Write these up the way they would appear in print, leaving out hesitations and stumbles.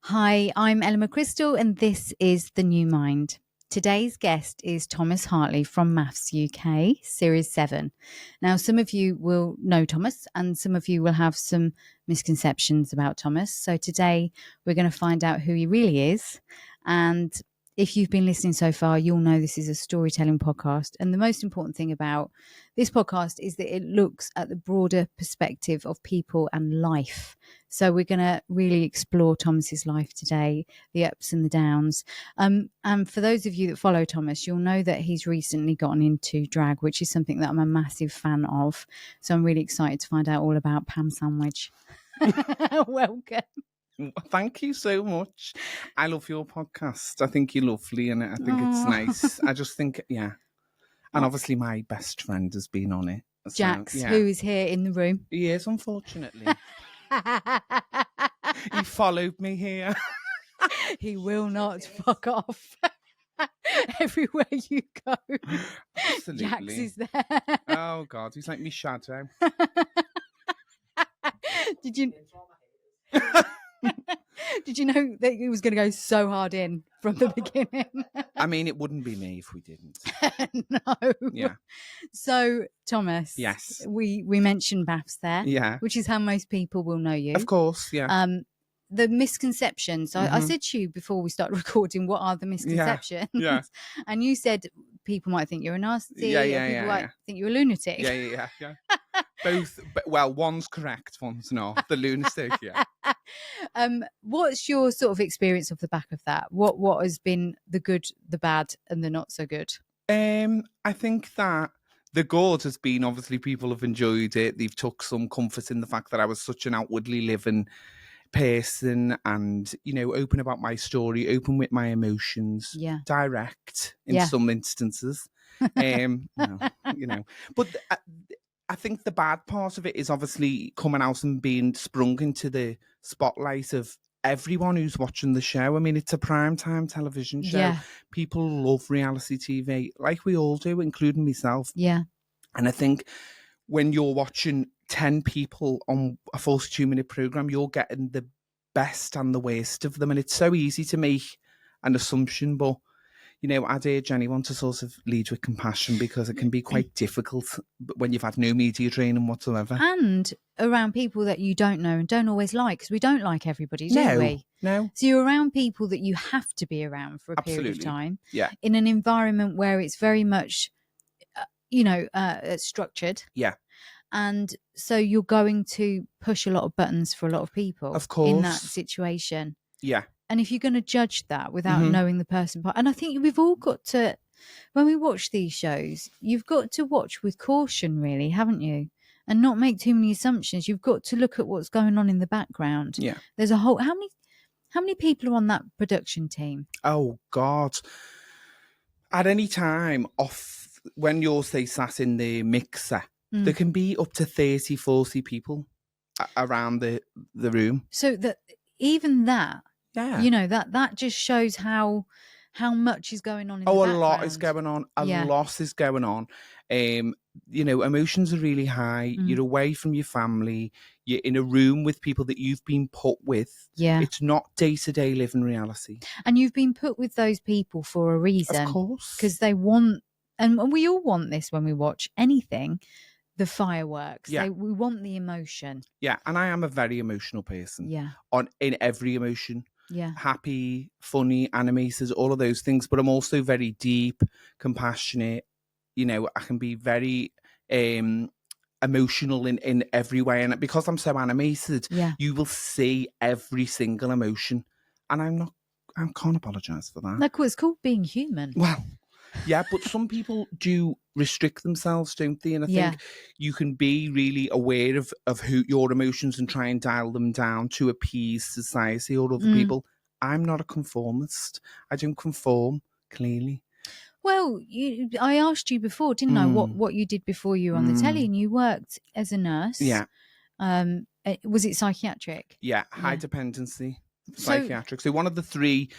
Hi, I'm McCrystal and this is The New Mind. Today's guest is Thomas Hartley from MafsUK, Series 7. Now, some of you will know Thomas and some of you will have some misconceptions about Thomas. So today we're going to find out who he really is. And if you've been listening so far, you'll know this is a storytelling podcast. And the most important thing about this podcast is that it looks at the broader perspective of people and life. So we're going to really explore Thomas's life today, the ups and the downs. And for those of you that follow Thomas, you'll know that he's recently gotten into drag, which is something that I'm a massive fan of. So I'm really excited to find out all about Pam Sandwich. Welcome. Thank you so much. I love your podcast. I think you're lovely and I think it's nice. I just think, yeah. And obviously my best friend has been on it. So, Jax, yeah. who is here in the room. He is, unfortunately. He followed me here. He will not fuck off. Everywhere you go. Absolutely. Jax is there. Oh, God. He's like me shadow. Did you... Did you know that he was going to go so hard in from the beginning? I mean, it wouldn't be me if we didn't. No. Yeah. So, Thomas. Yes. We mentioned Mafs there. Yeah. Which is how most people will know you. Of course, yeah. The misconceptions. I said to you before we started recording, what are the misconceptions? Yeah. And you said people might think you're a nasty. People might think you're a lunatic. Yeah. Both, well, one's correct, one's not. The lunatic, yeah. What's your sort of experience off the back of that? What has been the good, the bad, and the not so good? I think that the good has been, obviously, people have enjoyed it. They've took some comfort in the fact that I was such an outwardly living person and, you know, open about my story, open with my emotions, direct in some instances. You know, but I think the bad part of it is obviously coming out and being sprung into the spotlight of everyone who's watching the show. I mean, it's a primetime television show. Yeah. People love reality TV, like we all do, including myself. Yeah. And I think when you're watching 10 people on a 42-minute programme, you're getting the best and the worst of them. And it's so easy to make an assumption, but you know, I'd urge anyone to sort of lead with compassion because it can be quite difficult when you've had no media training whatsoever. And around people that you don't know and don't always like, because we don't like everybody, do we? No. So you're around people that you have to be around for a period of time. Yeah. In an environment where it's very much, structured. Yeah. And so you're going to push a lot of buttons for a lot of people. Of course. In that situation. Yeah. And if you're going to judge that without knowing the person, and I think we've all got to, when we watch these shows, you've got to watch with caution, really, haven't you? And not make too many assumptions. You've got to look at what's going on in the background. Yeah. There's a whole, how many people are on that production team? Oh, God. At any time off, when you're, say, sat in the mixer, there can be up to 30, 40 people around the room. So that even that, yeah, you know, that just shows how much is going on in the background. A lot is going on. A lot is going on. You know, emotions are really high. You're away from your family. You're in a room with people that you've been put with. Yeah. It's not day-to-day living reality. And you've been put with those people for a reason. Of course. Because they want, and we all want this when we watch anything, the fireworks. Yeah. We want the emotion. Yeah, and I am a very emotional person. Yeah. In every emotion. Yeah. Happy, funny, animated, all of those things. But I'm also very deep, compassionate. You know, I can be very emotional in every way. And because I'm so animated, you will see every single emotion. And I can't apologise for that. Like, well, it's called being human. Well, yeah, but some people do restrict themselves, don't they? And I think you can be really aware of who your emotions and try and dial them down to appease society or other people. I'm not a conformist. I don't conform, clearly. Well, I asked you before, didn't I, what you did before you were on the telly, and you worked as a nurse. Yeah. Was it psychiatric? Yeah, high dependency psychiatric. So one of the 3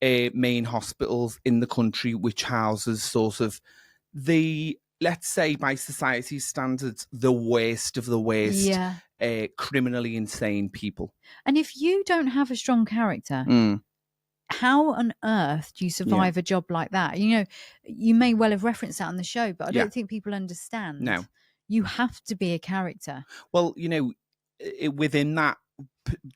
main hospitals in the country which houses sort of the, let's say by society's standards, the worst of the worst criminally insane people. And if you don't have a strong character, how on earth do you survive a job like that? You know, you may well have referenced that on the show, but I don't think people understand. No. You have to be a character. Well, you know, within that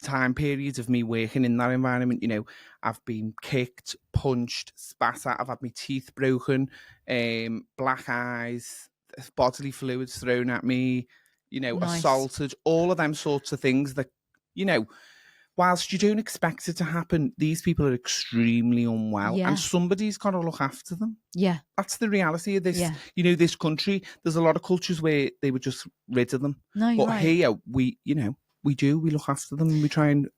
time period of me working in that environment, you know, I've been kicked, punched, spat at, I've had my teeth broken, black eyes, bodily fluids thrown at me, you know, assaulted, all of them sorts of things that, you know, whilst you don't expect it to happen, these people are extremely unwell and somebody's got to look after them. Yeah. That's the reality of this, you know, this country. There's a lot of cultures where they would just rid of them. No, you're right. Here, we look after them and we try and,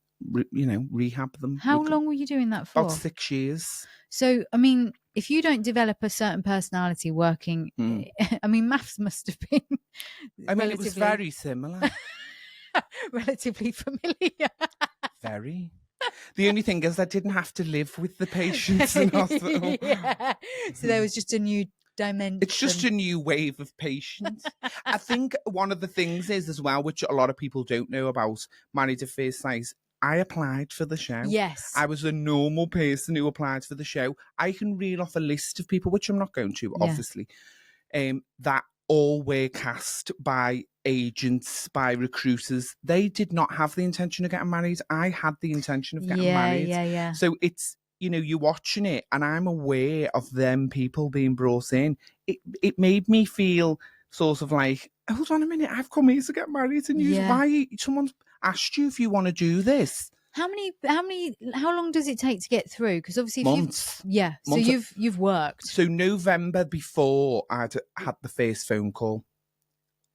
rehab them. How long were you doing that for? About 6 years. So, I mean, if you don't develop a certain personality working, I mean, Mafs must have been it was very similar. Relatively familiar. Very. The only thing is I didn't have to live with the patients in hospital. So there was just a new dimension. It's just a new wave of patients. I think one of the things is as well, which a lot of people don't know about Married at First Sight, I applied for the show. Yes. I was a normal person who applied for the show. I can reel off a list of people, which I'm not going to, obviously, that all were cast by agents, by recruiters. They did not have the intention of getting married. I had the intention of getting married. Yeah. So it's, you know, you're watching it and I'm aware of them people being brought in. It made me feel sort of like, hold on a minute, I've come here to get married and why someone's asked you if you want to do this. How long does it take to get through? Because obviously, months. So you've worked. So November before I'd had the first phone call.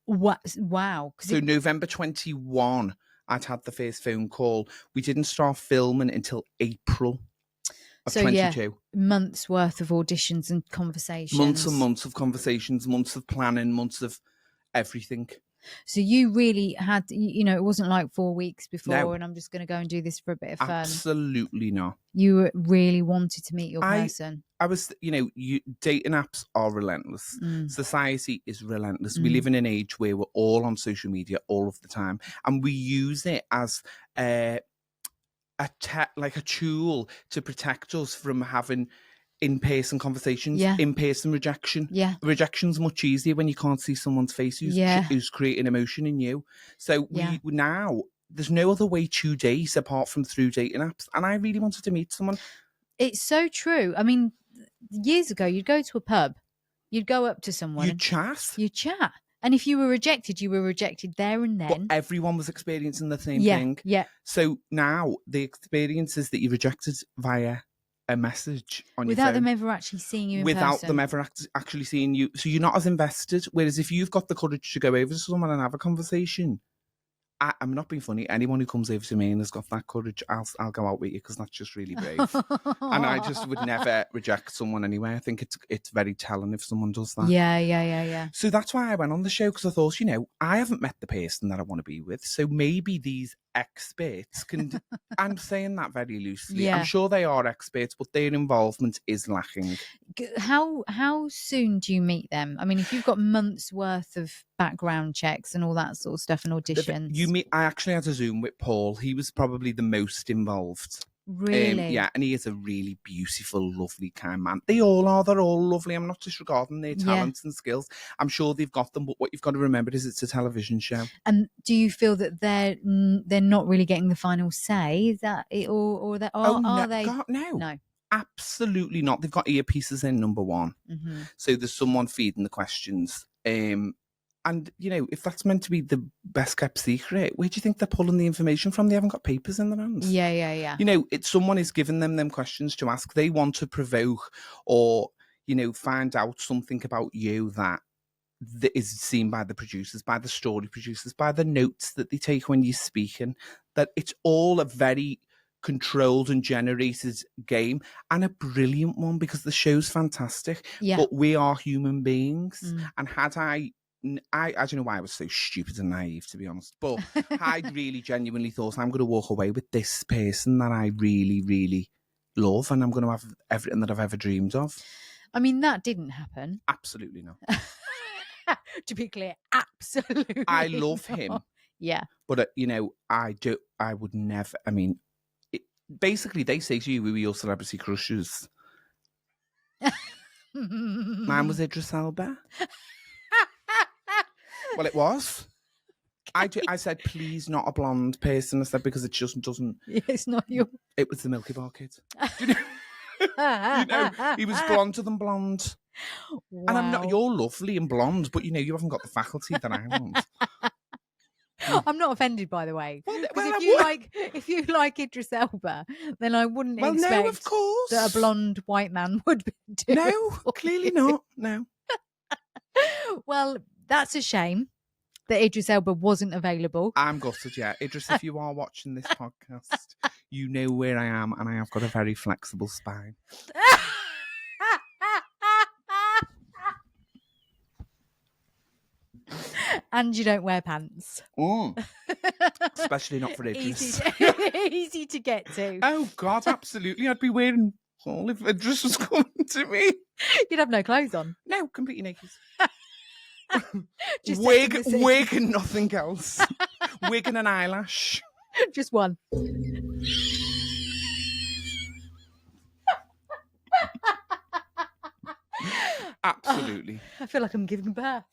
What? Wow. So November 21, I'd had the first phone call. We didn't start filming until April of 22. Months worth of auditions and conversations. Months and months of conversations, months of planning, months of everything. So you really had, you know, it wasn't like 4 weeks before and I'm just going to go and do this for a bit of fun. Absolutely not. You really wanted to meet your person. I was, you know, dating apps are relentless. Society is relentless. We live in an age where we're all on social media all of the time and we use it as like a tool to protect us from having in-person conversations, in-person rejection. Rejection's much easier when you can't see someone's face who's creating emotion in you. So we now, there's no other way to date apart from through dating apps. And I really wanted to meet someone. It's so true. I mean, years ago, you'd go to a pub, you'd go up to someone. You'd chat. And if you were rejected there and then. But everyone was experiencing the same thing. Yeah. So now the experience is that you're rejected via a message on your phone. Without them ever actually seeing you in person. Without them ever actually seeing you. So you're not as invested. Whereas if you've got the courage to go over to someone and have a conversation, I'm not being funny. Anyone who comes over to me and has got that courage, I'll go out with you because that's just really brave. And I just would never reject someone anyway. I think it's very telling if someone does that. Yeah. So that's why I went on the show because I thought, you know, I haven't met the person that I want to be with. So maybe these experts can, I'm saying that very loosely. Yeah. I'm sure they are experts, but their involvement is lacking. How soon do you meet them? I mean, if you've got months worth of background checks and all that sort of stuff and auditions. I actually had a Zoom with Paul. He was probably the most involved. Really? And he is a really beautiful, lovely, kind man. They all are. They're all lovely. I'm not disregarding their talents and skills. I'm sure they've got them, but what you've got to remember is it's a television show. And do you feel that they're not really getting the final say? Is that it, or are they? God, no. No. Absolutely not. They've got earpieces in, number one. Mm-hmm. So there's someone feeding the questions. And, you know, if that's meant to be the best kept secret, where do you think they're pulling the information from? They haven't got papers in their hands. Yeah. You know, someone is giving them questions to ask. They want to provoke or, you know, find out something about you that is seen by the producers, by the story producers, by the notes that they take when you're speaking, that it's all a very controlled and generated game and a brilliant one because the show's fantastic. But we are human beings. And had I don't know why I was so stupid and naive, to be honest, but I really genuinely thought I'm going to walk away with this person that I really, really love and I'm going to have everything that I've ever dreamed of. I mean, that didn't happen. Absolutely not. To be clear, absolutely I love him. Yeah. But, I would never, I mean, basically they say to you, who are your celebrity crushes? Mine was Idris Elba. Well, it was. I said, please, not a blonde person. I said, because it just doesn't. It's not your. It was the Milky Bar Kid. Do you know? He was blonder than blonde. Wow. And I'm not. You're lovely and blonde, but you haven't got the faculty that I want. I'm not offended, by the way. Well, If you like Idris Elba, then I wouldn't expect no, of course, that a blonde white man would be doing. No, clearly not. No. Well, that's a shame that Idris Elba wasn't available. I'm gutted, yeah. Idris, if you are watching this podcast, you know where I am, and I have got a very flexible spine. And you don't wear pants. Especially not for Idris. Easy to get to. Oh, God, absolutely. I'd be wearing all if Idris was coming to me. You'd have no clothes on. No, completely naked. Just wig and nothing else. Wig and an eyelash. Just one. Absolutely. I feel like I'm giving birth.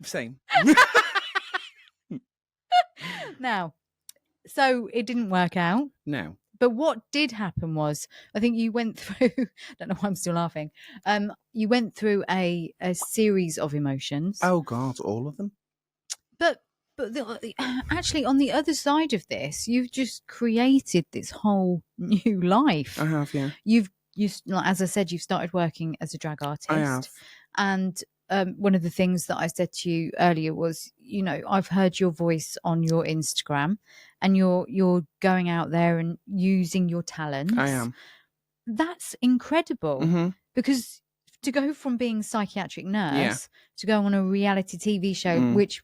Same. Now, so it didn't work out. No. But what did happen was, I think you went through, I don't know why I'm still laughing. You went through a series of emotions. Oh, God, all of them. But actually, on the other side of this, you've just created this whole new life. I have, yeah. You, as I said, you've started working as a drag artist. I have. And one of the things that I said to you earlier was, I've heard your voice on your Instagram, and you're going out there and using your talents. I am. That's incredible, because to go from being a psychiatric nurse to go on a reality TV show, which,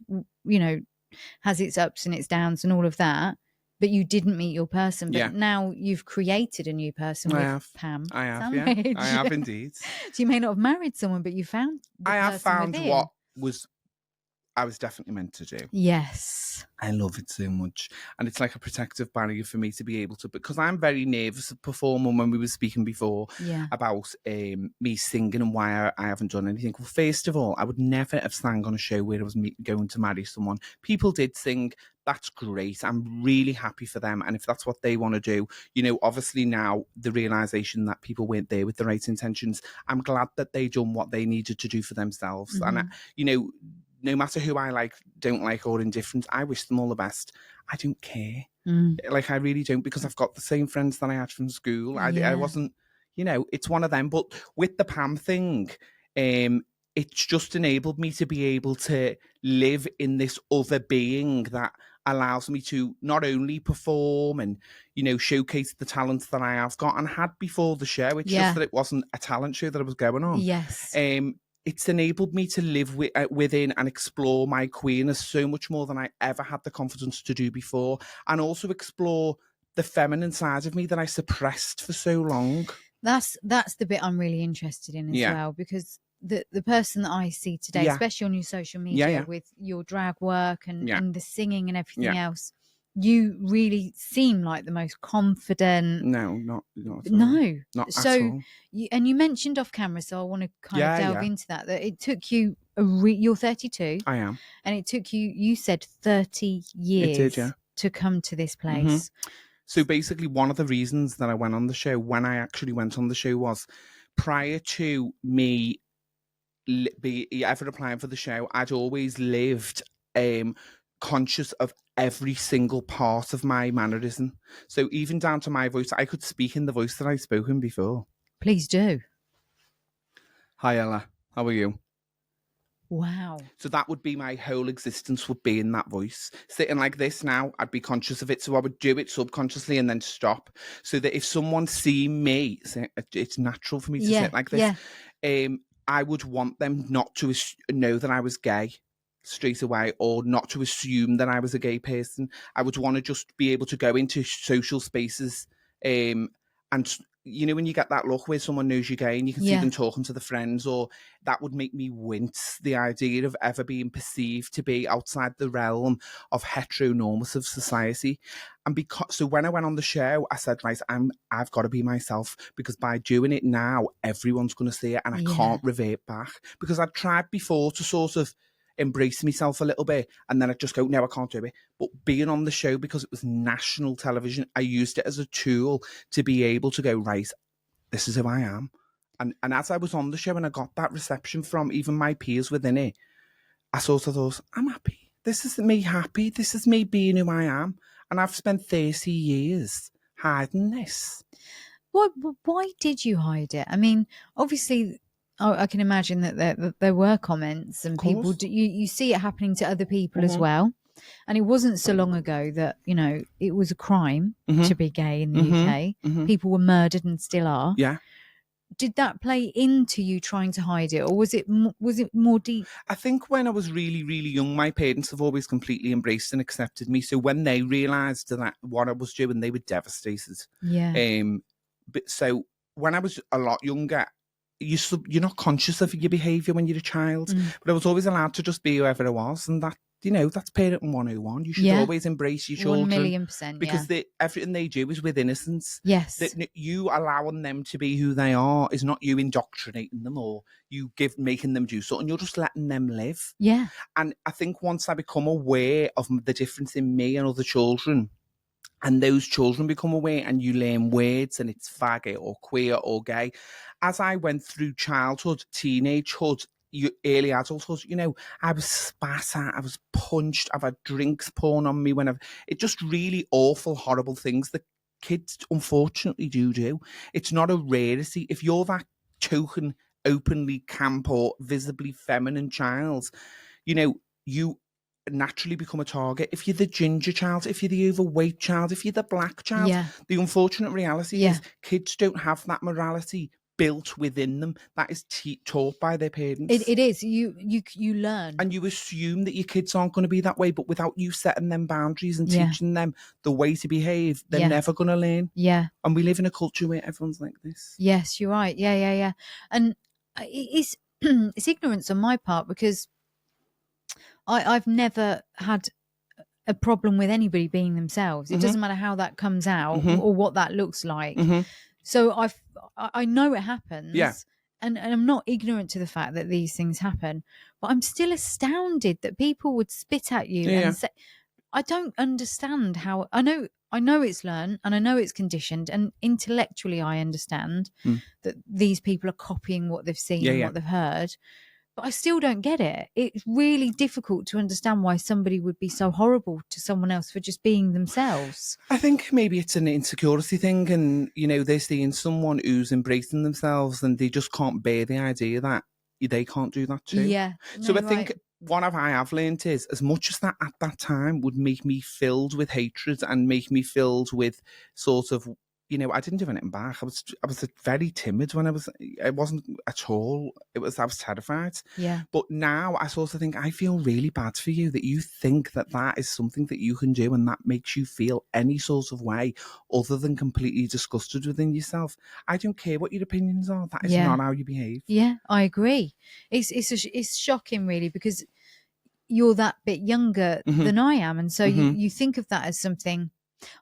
has its ups and its downs and all of that, but you didn't meet your person. But now you've created a new person with Pam. I have, Sandwich. I have indeed. So you may not have married someone, but you found the I have person found within. what I was definitely meant to do. Yes. I love it so much. And it's like a protective barrier for me to be able to, because I'm very nervous of performing. When we were speaking before about me singing and why I haven't done anything. Well, first of all, I would never have sang on a show where I was going to marry someone. People did sing. That's great. I'm really happy for them. And if that's what they want to do, obviously now the realization that people weren't there with the right intentions, I'm glad that they done what they needed to do for themselves. And, no matter who I like, don't like, or indifferent, I wish them all the best. I don't care. Like, I really don't, because I've got the same friends that I had from school. I wasn't, it's one of them. But with the Pam thing, it's just enabled me to be able to live in this other being that allows me to not only perform and, showcase the talents that I have got and had before the show. It's just that it wasn't a talent show that I was going on. Yes. It's enabled me to live within and explore my queerness so much more than I ever had the confidence to do before, and also explore the feminine side of me that I suppressed for so long. That's the bit I'm really interested in as well, because the person that I see today, especially on your social media with your drag work and the singing and everything else, you really seem like the most confident. No, not at all. No, not so at all. And you mentioned off camera, so I want to kind of delve into that it took you you're 32. I am. And it took you said 30 years to come to this place. So basically, one of the reasons that I went on the show, when I actually went on the show, was prior to me ever applying for the show, I'd always lived conscious of every single part of my mannerism. So even down to my voice, I could speak in the voice that I'd spoken before. Please do. Hi, Ella. How are you? Wow. So that would be my whole existence, would be in that voice. Sitting like this now, I'd be conscious of it. So I would do it subconsciously and then stop. So that if someone see me, it's natural for me to sit like this. I would want them not to know that I was gay straight away, or not to assume that I was a gay person. I would want to just be able to go into social spaces and you know, when you get that look where someone knows you're gay and you can see Yeah. them talking to the friends, or that would make me wince, the idea of ever being perceived to be outside the realm of heteronormative society. And so when I went on the show, I said, right, I've got to be myself, because by doing it now, everyone's going to see it and I can't revert back, because I'd tried before to sort of embrace myself a little bit, and then I'd just go, no, I can't do it. But being on the show, because it was national television, I used it as a tool to be able to go, right, this is who I am. And as I was on the show and I got that reception from even my peers within it, I sort of thought, I'm happy. This is me happy. This is me being who I am. And I've spent 30 years hiding this. Why did you hide it? I mean, obviously, I can imagine that there were comments and people. You see it happening to other people as well. And it wasn't so long ago that, you know, it was a crime to be gay in the UK. People were murdered and still are. Yeah. Did that play into you trying to hide it, or was it more deep? I think when I was really, really young, my parents have always completely embraced and accepted me. So when they realised that what I was doing, they were devastated. Yeah. But so when I was a lot younger, you're not conscious of your behaviour when you're a child. But I was always allowed to just be whoever I was, and that, you know, that's parenting 101. You should always embrace your children. 1,000,000%. Because everything they do is with innocence. Yes. That you allowing them to be who they are is not you indoctrinating them or you making them do something. You're just letting them live. Yeah. And I think once I become aware of the difference in me and other children, and those children become aware, and you learn words, and it's faggot or queer or gay. As I went through childhood, teenagehood, early adulthood, you know, I was spat at, I was punched, I've had drinks poured on me it just really awful, horrible things that kids unfortunately do. It's not a rarity. If you're that token, openly camp or visibly feminine child, you know, you naturally become a target. If you're the ginger child, if you're the overweight child, if you're the black child, the unfortunate reality is kids don't have that morality built within them. That is taught by their parents. It is. You learn. And you assume that your kids aren't going to be that way, but without you setting them boundaries and teaching them the way to behave, they're never going to learn. Yeah. And we live in a culture where everyone's like this. Yes, you're right. Yeah. And it's ignorance on my part, because I've never had a problem with anybody being themselves. It doesn't matter how that comes out or what that looks like. So I know it happens. Yeah. And I'm not ignorant to the fact that these things happen, but I'm still astounded that people would spit at you and say, I don't understand how. I know it's learned and I know it's conditioned, and intellectually I understand that these people are copying what they've seen and what they've heard. But I still don't get it. It's really difficult to understand why somebody would be so horrible to someone else for just being themselves. I think maybe it's an insecurity thing, and, you know, they're seeing someone who's embracing themselves and they just can't bear the idea that they can't do that too. Yeah. So I think what I have learned is, as much as that at that time would make me filled with hatred and make me filled with sort of, you know, I didn't do anything back. I was very timid when I wasn't at all. I was terrified. Yeah. But now I sort of think, I feel really bad for you that you think that is something that you can do and that makes you feel any sort of way other than completely disgusted within yourself. I don't care what your opinions are. That is not how you behave. Yeah, I agree. It's shocking, really, because you're that bit younger than I am. And so you think of that as something.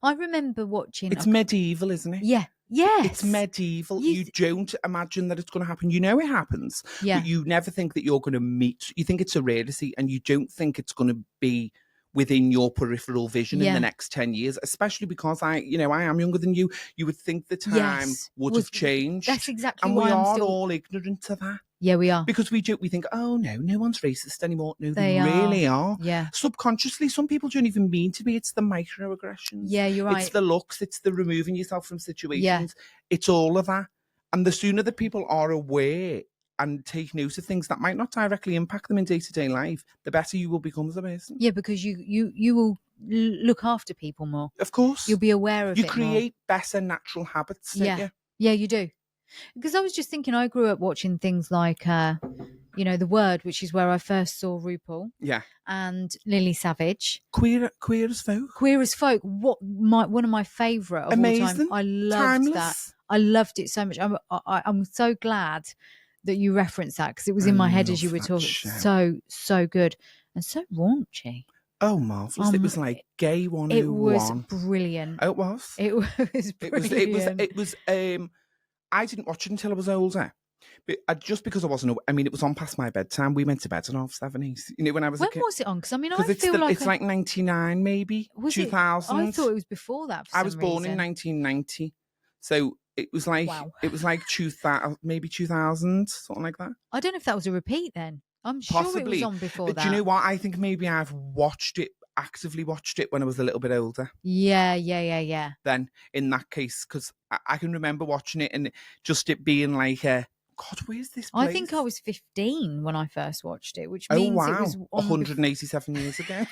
I remember watching. It's medieval, isn't it? Yeah. Yes. It's medieval. You don't imagine that it's going to happen. You know it happens. Yeah. But you never think that you're going to meet. You think it's a rarity and you don't think it's going to be within your peripheral vision in the next 10 years, especially because I am younger than you. You would think the time would have changed. That's exactly and why we I'm are all ignorant to that. Yeah, we are. Because we think, oh no one's racist anymore. No, they are. really are. Yeah. Subconsciously, some people don't even mean to be. It's the microaggressions. Yeah, you're right. It's the looks. It's the removing yourself from situations. Yeah. It's all of that. And the sooner that people are aware and take note of things that might not directly impact them in day-to-day life, the better you will become as a person. Yeah, because you will look after people more. Of course. You'll be aware of it more. You create better natural habits, don't you? Yeah, you do. Because I was just thinking, I grew up watching things like, The Word, which is where I first saw RuPaul. Yeah. And Lily Savage. Queer as Folk. Queer as Folk. One of my favourite of Amazing. all time. I loved Timeless. that. I loved it so much. I'm so glad that you referenced that because it was I in my head as love you were that talking. show. So good and so raunchy. Oh, marvellous. It was like Gay It was 101. brilliant. Oh, it was? It was brilliant. It was, I didn't watch it until I was older. But just because I wasn't, I mean, it was on past my bedtime. We went to bed at 7:30. You know, when I was When a kid. was it on? Because I mean, I Because feel like it's like 99, maybe, was 2000. I thought it was before that. For I some was born in reason. 1990. So it was like, Wow. it was like 2000, maybe 2000, something like that. I don't know if that was a repeat then. I'm Possibly. sure it was on before that. Do you know what? I think maybe I've actively watched it when I was a little bit older. Yeah. Then in that case, because I can remember watching it and just it being like, God, where's this place? I think I was 15 when I first watched it, which Oh, means wow. it was on 187 years ago.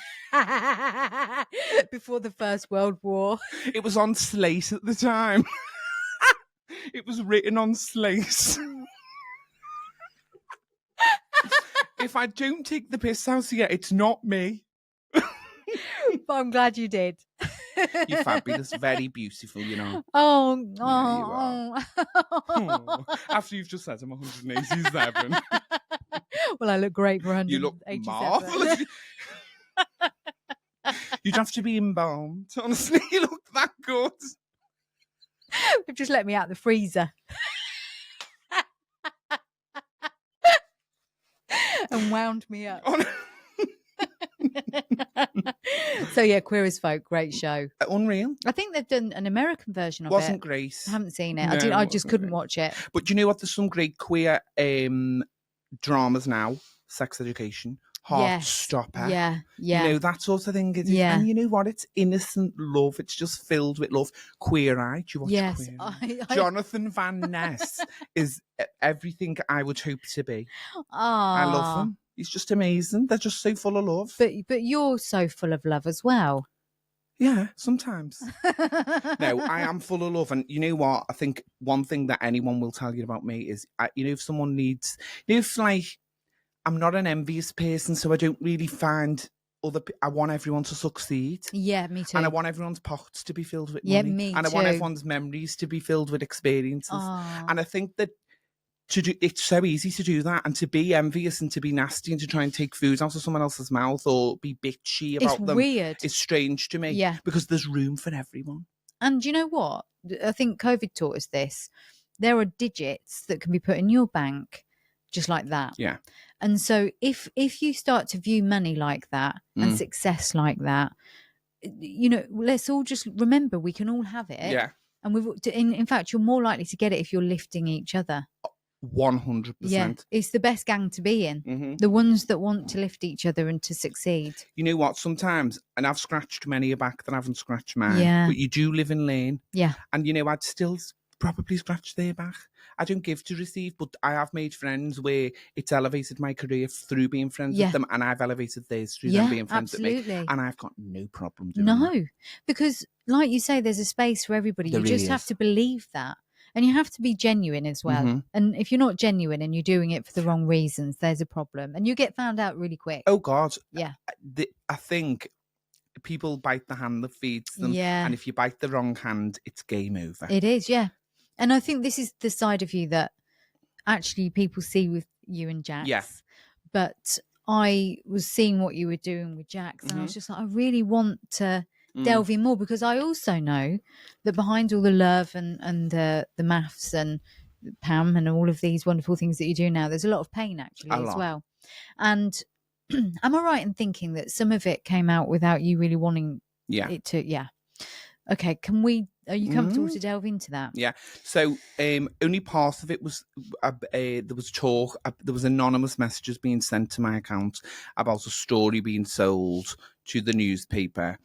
before the First World War. It was on slate at the time. It was written on slate. If I don't take the piss out here, it's not me. But I'm glad you did. You're fabulous, very beautiful, you know. Oh, After you've just said I'm 187. Well, I look great for 187. You look marvellous. You'd have to be embalmed. Honestly, you look that good. They've just let me out the freezer. And wound me up. So yeah, Queer as Folk, great show. Unreal. I think they've done an American version of it. Wasn't great. I haven't seen it. No, I just couldn't watch it. But do you know what? There's some great queer dramas now. Sex Education, Heartstopper. Yeah. You know, that sort of thing. Yeah. And you know what? It's innocent love. It's just filled with love. Queer Eye. Do you watch Queer Eye? Jonathan Van Ness is everything I would hope to be. I love him. He's just amazing. They're just so full of love. But you're so full of love as well. Yeah, sometimes. No, I am full of love. And you know what? I think one thing that anyone will tell you about me is, if someone needs, if like, I'm not an envious person, so I don't really find I want everyone to succeed. Yeah, me too. And I want everyone's pockets to be filled with money. Yeah, me too. And I want everyone's memories to be filled with experiences. And I think that it's so easy to do that and to be envious and to be nasty and to try and take food out of someone else's mouth or be bitchy about them. It's weird. It's strange to me. Yeah. Because there's room for everyone. And you know what? I think COVID taught us this. There are digits that can be put in your bank just like that. Yeah. And so if you start to view money like that and success like that, let's all just remember we can all have it. Yeah. And in fact, you're more likely to get it if you're lifting each other. 100%. Yeah, it's the best gang to be in. Mm-hmm. The ones that want to lift each other and to succeed. You know what? Sometimes, and I've scratched many a back that I haven't scratched mine. Yeah. But you do live in lane. Yeah. And I'd still probably scratch their back. I don't give to receive, but I have made friends where it's elevated my career through being friends with them, and I've elevated theirs through them being friends with me. And I've got no problem doing that. Because like you say, there's a space for everybody. You just have to believe that. And you have to be genuine as well. Mm-hmm. And if you're not genuine and you're doing it for the wrong reasons, there's a problem. And you get found out really quick. Oh, God. Yeah. I think people bite the hand that feeds them. Yeah. And if you bite the wrong hand, it's game over. It is, yeah. And I think this is the side of you that actually people see with you and Jax. Yeah. But I was seeing what you were doing with Jax, and I was just like, I really want to delve in more, because I also know that behind all the love and the Mafs and Pam and all of these wonderful things that you do now, there's a lot of pain actually as well. And am I right in thinking that some of it came out without you really wanting it to? Yeah. Okay. Are you comfortable to delve into that? Yeah. So only part of it was, there was talk, there was anonymous messages being sent to my account about a story being sold to the newspaper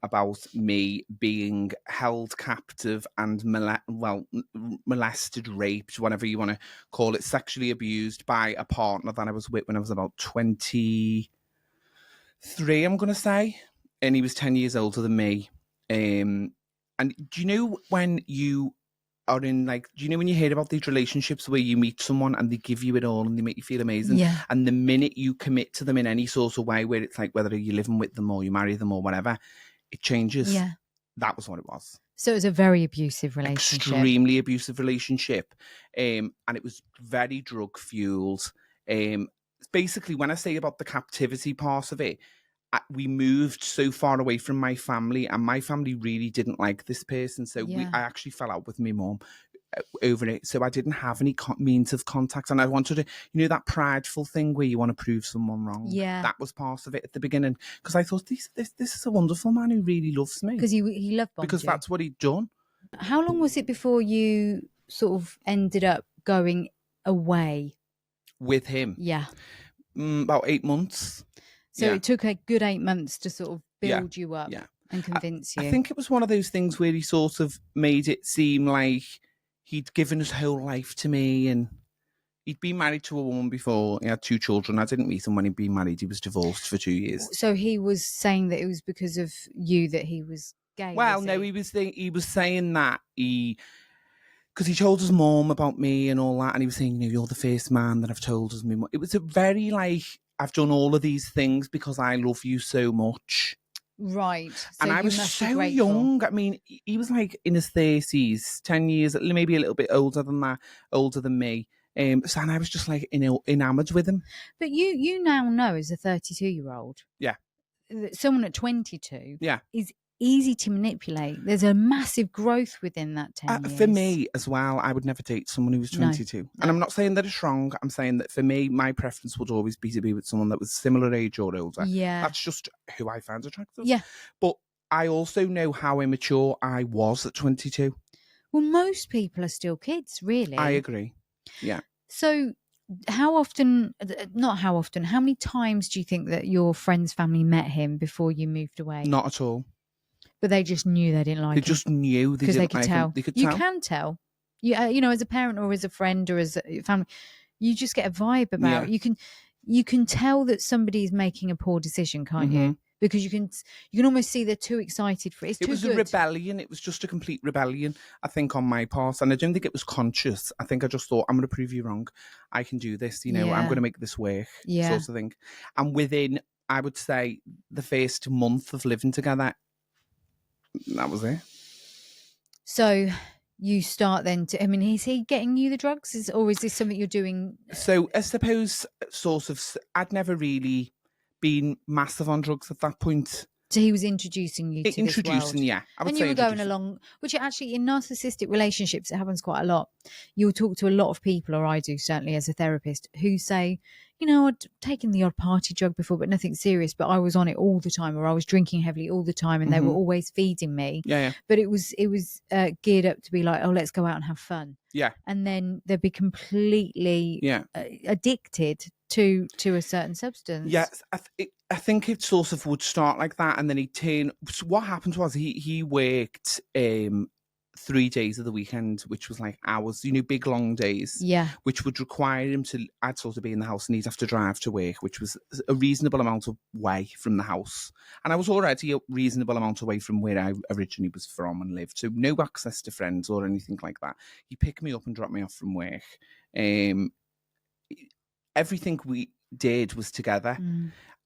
about me being held captive and molested, raped, whatever you want to call it, sexually abused by a partner that I was with when I was about 23, I'm going to say. And he was 10 years older than me. And do you know when you are in, like, do you know when you hear about these relationships where you meet someone and they give you it all and they make you feel amazing? Yeah. And the minute you commit to them in any sort of way, where it's like whether you're living with them or you marry them or whatever, it changes. Yeah. That was what it was. So it was a very abusive relationship. Extremely abusive relationship. And it was very drug fueled. Basically, when I say about the captivity part of it, we moved so far away from my family, and my family really didn't like this person. So I actually fell out with my mum over it. So I didn't have any means of contact, and I wanted to, that prideful thing where you want to prove someone wrong. Yeah, that was part of it at the beginning, because I thought this is a wonderful man who really loves me, because he love bombed because you. that's what he'd done. How long was it before you sort of ended up going away with him? Yeah, about 8 months. So it took a good 8 months to sort of build you up and convince you. I think it was one of those things where he sort of made it seem like he'd given his whole life to me, and he'd been married to a woman before. He had 2 children. I didn't meet him when he'd been married. He was divorced for 2 years. So he was saying that it was because of you that he was gay. Well, no, he was saying that because he told his mom about me and all that, and he was saying, you're the first man that I've told his mum. It was a very I've done all of these things because I love you so much. Right. So and I was so young. I mean, he was in his 30s, 10 years, maybe a little bit older than me. So, and I was just enamored with him. But you now know, as a 32-year-old, someone at 22 is easy to manipulate. There's a massive growth within that 10 years. For me as well, I would never date someone who was 22. No. And I'm not saying that it's wrong. I'm saying that for me, my preference would always be to be with someone that was similar age or older. Yeah. That's just who I find attractive. Yeah. But I also know how immature I was at 22. Well, most people are still kids, really. I agree. Yeah. So how many times do you think that your friend's family met him before you moved away? Not at all. But they just knew they didn't like him. They just knew because they could tell. They could you tell. can tell. As a parent or as a friend or as a family, you just get a vibe about. You can tell that somebody's making a poor decision, can't you? Because you can almost see they're too excited for it. It was a rebellion. It was just a complete rebellion, I think, on my part. And I don't think it was conscious. I think I just thought, I'm going to prove you wrong. I can do this. I'm going to make this work, sort of thing. And within, I would say, the first month of living together, that was it. So you start then to, is he getting you the drugs? Or is this something you're doing? So I suppose I'd never really been massive on drugs at that point. So he was introducing you to this world. Yeah. And you were going along, which actually in narcissistic relationships, it happens quite a lot. You'll talk to a lot of people, or I do certainly as a therapist, who say, I'd taken the odd party drug before, but nothing serious, but I was on it all the time, or I was drinking heavily all the time, and they were always feeding me. Yeah. But it was geared up to be like, oh, let's go out and have fun. Yeah. And then they'd be completely addicted to a certain substance. Yes, I think it sort of would start like that, and then he'd turn. So what happened was he worked 3 days of the weekend, which was hours, big long days. Yeah. Which would require him I'd sort of be in the house and he'd have to drive to work, which was a reasonable amount of way from the house. And I was already a reasonable amount away from where I originally was from and lived. So no access to friends or anything like that. He picked me up and dropped me off from work. Everything we did was together.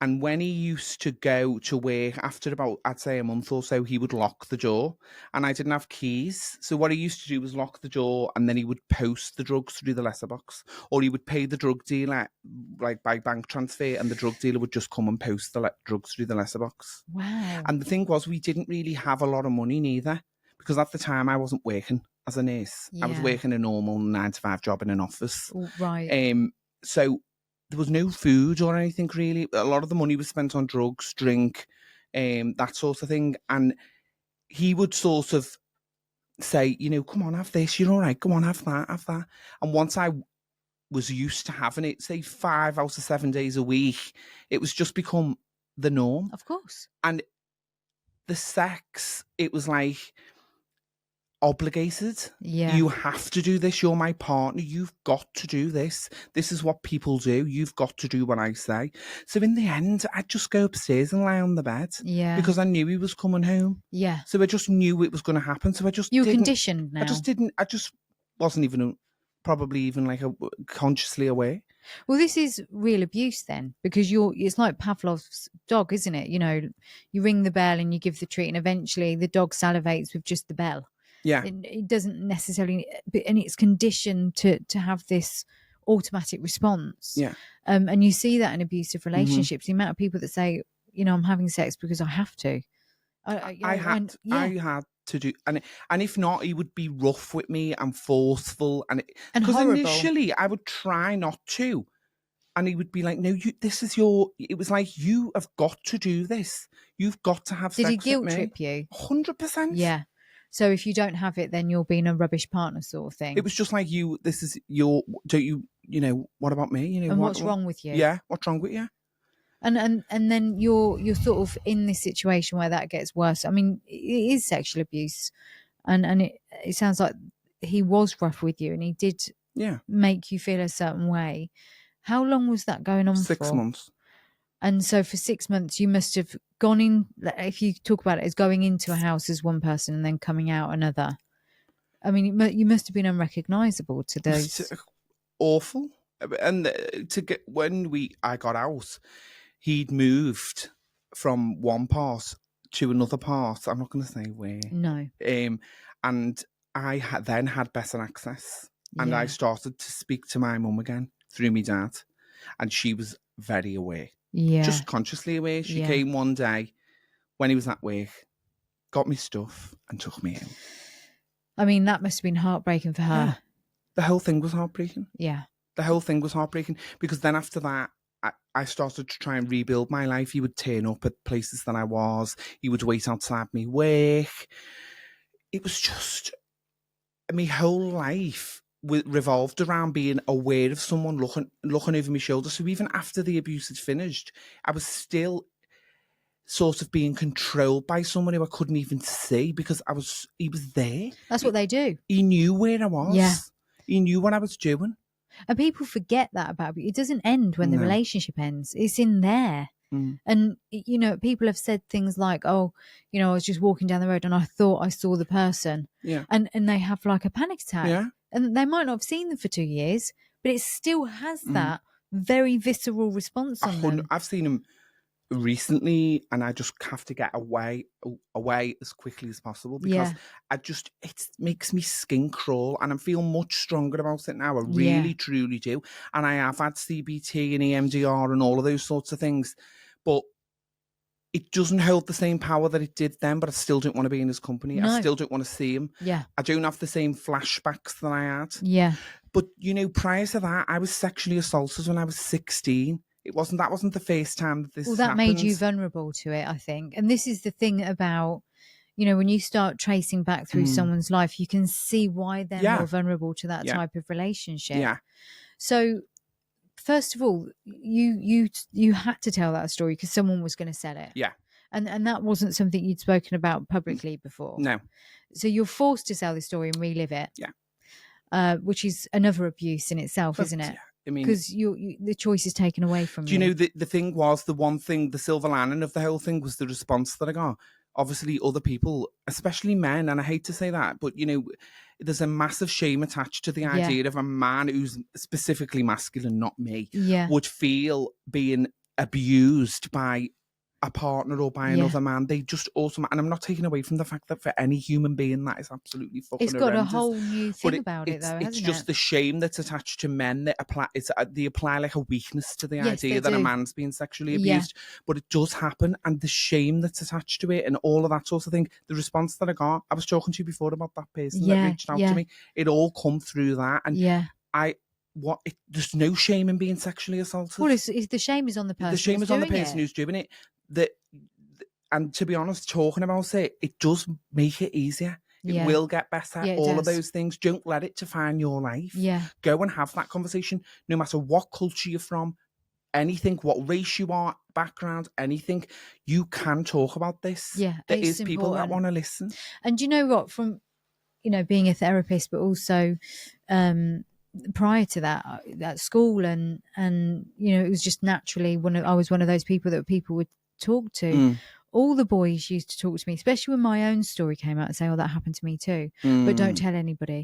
And when he used to go to work, after about, I'd say, a month or so, he would lock the door. And I didn't have keys. So what he used to do was lock the door, and then he would post the drugs through the letterbox. Or he would pay the drug dealer, by bank transfer, and the drug dealer would just come and post the drugs through the letterbox. Wow. And the thing was, we didn't really have a lot of money neither. Because at the time, I wasn't working as a nurse. Yeah. I was working a normal 9-to-5 job in an office. Right. So there was no food or anything really. A lot of the money was spent on drugs, drink, that sort of thing. And he would sort of say, come on, have this. You're all right. Go on, have that, have that. And once I was used to having it, say 5 out of 7 days a week, it was just become the norm. Of course. And the sex, it was obligated. Yeah. You have to do this. You're my partner. You've got to do this. This is what people do. You've got to do what I say. So in the end, I'd just go upstairs and lie on the bed. Yeah. Because I knew he was coming home. Yeah. So I just knew it was going to happen. So you were conditioned now. I just wasn't even probably even consciously aware. Well, this is real abuse then, because it's like Pavlov's dog, isn't it? You know, you ring the bell and you give the treat, and eventually the dog salivates with just the bell. Yeah. It doesn't necessarily, and it's conditioned to have this automatic response. Yeah. And you see that in abusive Mm-hmm. relationships. The amount of people that say, you know, I'm having sex because I have to. I had to do, and if not, he would be rough with me and forceful, and because horrible. initially I would try not to, and he would be like, "No, this is It was like, you have got to do this. You've got to have Did sex he guilt with me." trip you? 100%. Yeah. So if you don't have it, then you're being a rubbish partner, sort of thing. It was just like, this is your. Don't you? You know, what about me? You know, and what's wrong with you? Yeah, what's wrong with you? And then you're sort of in this situation where that gets worse. I mean, it is sexual abuse, and it sounds like he was rough with you, and he did make you feel a certain way. How long was that going on for? 6 months. And so for 6 months, you must have gone in, if you talk about it as going into a house as one person and then coming out another. I mean, you must have been unrecognisable to those. It's awful. And when I got out, he'd moved from one part to another part. I'm not going to say where. No. And I then had better access. And I started to speak to my mum again through my dad. And she was very aware. Yeah. Just consciously aware. She came one day when he was at work, got me stuff and took me in. I mean, that must have been heartbreaking for her. Yeah. The whole thing was heartbreaking. Yeah. The whole thing was heartbreaking, because then after that, I started to try and rebuild my life. He would turn up at places that I was. He would wait outside me work. It was just, my whole life revolved around being aware of someone looking over my shoulder. So even after the abuse had finished, I was still sort of being controlled by someone who I couldn't even see, because he was there. That's what they do. He knew where I was. Yeah. He knew what I was doing. And people forget that about you. It doesn't end when the relationship ends. It's in there. Mm. And, you know, people have said things like, oh, you know, I was just walking down the road and I thought I saw the person. Yeah. And they have like a panic attack. Yeah. And they might not have seen them for 2 years, but it still has that very visceral response on them. I've seen him recently, and I just have to get away as quickly as possible, because it makes me skin crawl, and I feel much stronger about it now. I really truly do. And I have had CBT and EMDR and all of those sorts of things, but it doesn't hold the same power that it did then. But I still don't want to be in his company. I still don't want to see him. Yeah. I don't have the same flashbacks that I had. Yeah. But, you know, prior to that, I was sexually assaulted when I was 16. That wasn't the first time that this happened. Well, that made you vulnerable to it, I think. And this is the thing about, you know, when you start tracing back through someone's life, you can see why they're more vulnerable to that type of relationship. Yeah. So, first of all, you had to tell that story because someone was going to sell it. Yeah. And that wasn't something you'd spoken about publicly before. No. So you're forced to sell the story and relive it. Yeah. Which is another abuse in itself, isn't it? Yeah. I mean, because the choice is taken away from you. Do you know, the thing was, the silver lining of the whole thing was the response that I got. Obviously, other people, especially men, and I hate to say that, but, you know, there's a massive shame attached to the idea of a man who's specifically masculine, not me, would feel being abused by a partner or by another man. They just and I'm not taking away from the fact that for any human being that is absolutely fucking it's got horrendous. A whole new thing about it, though, hasn't it? It's just the shame that's attached to men that they apply like a weakness to the idea that a man's being sexually abused. But it does happen, and the shame that's attached to it and all of that sort of thing. The response that I was talking to you before about that person that reached out to me, it all come through that. And there's no shame in being sexually assaulted. Well, the shame is on the person. The shame is on the person who's doing it. And to be honest, talking about it, it does make it easier. It will get better. All of those things. Don't let it define your life. Yeah. Go and have that conversation, no matter what culture you're from, anything, what race you are, background, anything. You can talk about this. Yeah. There is people that want to listen. And do you know what? From, you know, being a therapist, but also prior to that, at school, and you know, it was just naturally I was one of those people that people would talk to. all the boys used to talk to me, especially when my own story came out, and say, "Oh, that happened to me too," but don't tell anybody.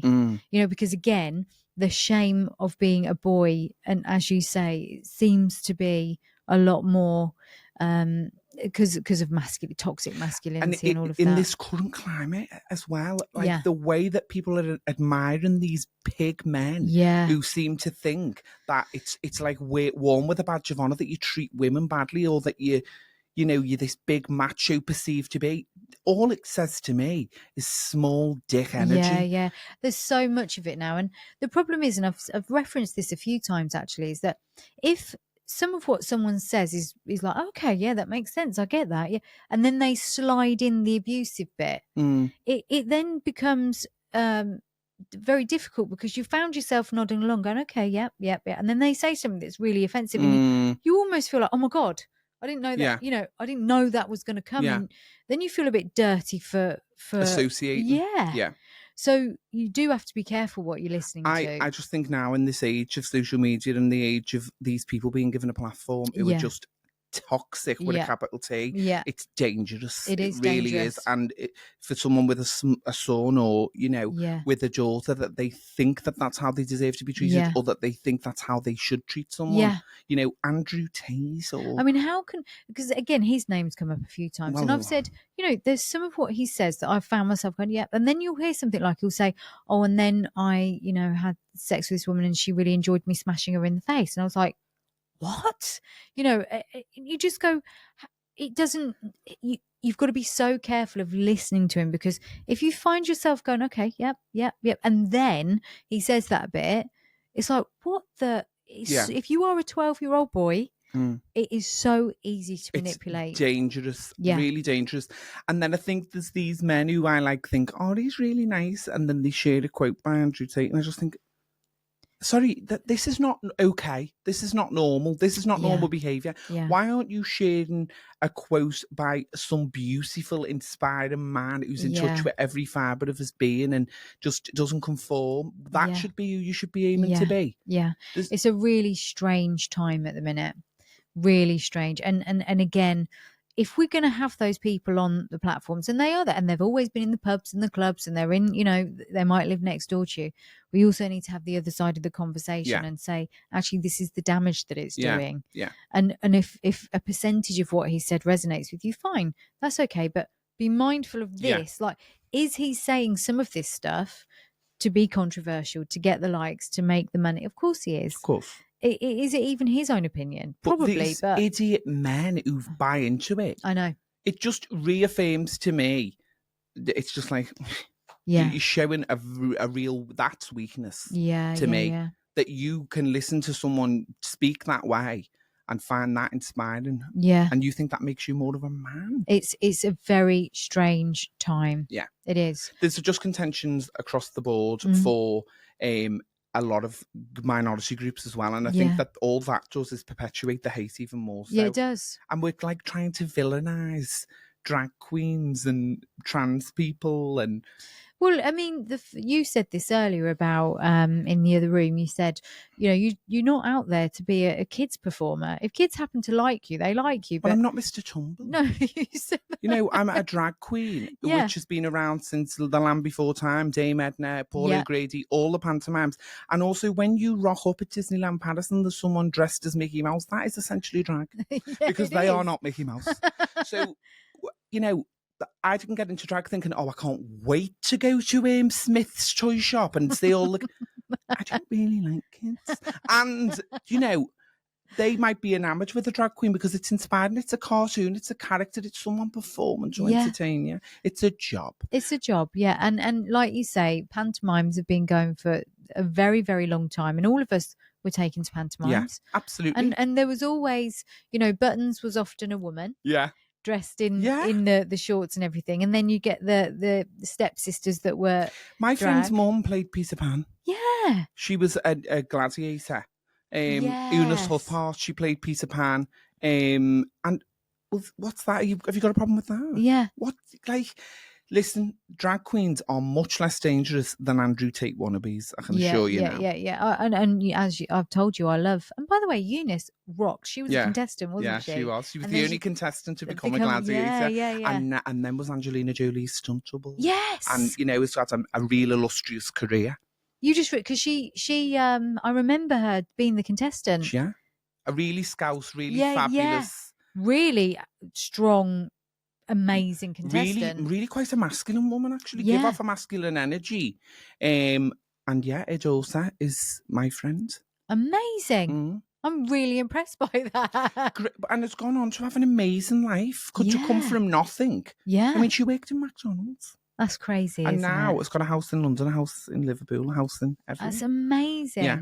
Because again, the shame of being a boy, and as you say, it seems to be a lot more because of toxic masculinity and all of that. In this current climate as well, like the way that people are admiring these pig men who seem to think that it's like worn with a badge of honor that you treat women badly, or that you're this big macho perceived to be. All it says to me is small dick energy. Yeah. There's so much of it now. And the problem is, and I've referenced this a few times actually, is that if some of what someone says is like, okay, yeah, that makes sense, I get that, yeah, and then they slide in the abusive bit, it then becomes very difficult, because you found yourself nodding along going, okay, yep, and then they say something that's really offensive, and you almost feel like, oh my god, I didn't know that. I didn't know that was going to come. And then you feel a bit dirty for associating. Yeah. So you do have to be careful what you're listening to. I just think now, in this age of social media and the age of these people being given a platform, it would just toxic with a capital T. Yeah, it's dangerous. It really dangerous. is. And for someone with a son, or with a daughter, that they think that that's how they deserve to be treated, or that they think that's how they should treat someone. Andrew Taze, or I mean, how can, because again, his name's come up a few times, and I've said, there's some of what he says that I've found myself going, and then you'll hear something like, he'll say, oh, and then I had sex with this woman and she really enjoyed me smashing her in the face, and I was like, what? You just go, it doesn't, you've got to be so careful of listening to him, because if you find yourself going, okay, yep, and then he says that bit, it's like, what the, if you are a 12-year-old boy, it is so easy to manipulate. It's dangerous, really dangerous. And then I think there's these men who I think, oh, he's really nice, and then they share a quote by Andrew Tate, and I just think, sorry, this is not okay. This is not normal. This is not normal behaviour. Why aren't you sharing a quote by some beautiful, inspiring man who's in touch with every fibre of his being and just doesn't conform? That should be who you should be aiming to be. Yeah. It's a really strange time at the minute. Really strange. And again, if we're going to have those people on the platforms, and they are there, and they've always been in the pubs and the clubs, and they're in, they might live next door to you, we also need to have the other side of the conversation and say, actually, this is the damage that it's doing. Yeah. And if a percentage of what he said resonates with you, fine, that's okay. But be mindful of this. Like, is he saying some of this stuff to be controversial, to get the likes, to make the money? Of course he is. Of course. Is it even his own opinion? Probably, but idiot men who buy into it. I know. It just reaffirms to me. It's just like, you're showing a real, that's weakness. To me. That you can listen to someone speak that way and find that inspiring. Yeah. And you think that makes you more of a man. It's a very strange time. Yeah. It is. There's just contentions across the board for a lot of minority groups as well, and I think that all that does is perpetuate the hate even more so. Yeah, it does. And we're trying to villainize drag queens and trans people. And well, I mean, you said this earlier about in the other room. You said, you're not out there to be a kids performer. If kids happen to like you, they like you. But I'm not Mr. Tumble. No, you said that. I'm a drag queen, which has been around since The Land Before Time, Dame Edna, Paul O'Grady, all the pantomimes. And also, when you rock up at Disneyland Paris and there's someone dressed as Mickey Mouse, that is essentially drag, because they are not Mickey Mouse. So, I didn't get into drag thinking, oh, I can't wait to go to Smith's toy shop and see all the... I don't really like kids. And, they might be enamoured with a drag queen because it's inspiring. It's a cartoon. It's a character. It's someone performing to entertain you. It's a job. It's a job, yeah. And like you say, pantomimes have been going for a very, very long time. And all of us were taken to pantomimes. Yeah, absolutely. And there was always, Buttons was often a woman. Yeah. Dressed in the shorts and everything, and then you get the stepsisters that were my friend's mum played Peter Pan. Yeah, she was a gladiator. Eunice Huffart, she played Peter Pan. And what's that? Have you got a problem with that? Yeah. What Listen, drag queens are much less dangerous than Andrew Tate wannabes. I can assure you now. Yeah. I've told you, I love. And by the way, Eunice rocked. She was a contestant, wasn't she? Yeah, she was. She was And the then only contestant to become a gladiator. Yeah. And then was Angelina Jolie's stunt double. Yes. And, it's got a real illustrious career. You just because she I remember her being the contestant. Yeah. A really scouse, really fabulous. Really strong, amazing contestant. Really quite a masculine woman, actually. Give off a masculine energy. And yeah, Edosa is my friend. Amazing. I'm really impressed by that. And has gone on to have an amazing life. Could you come from nothing? Yeah. I mean, she worked in McDonald's. That's crazy. And now it's got a house in London, a house in Liverpool, a house in everywhere. That's amazing. Yeah.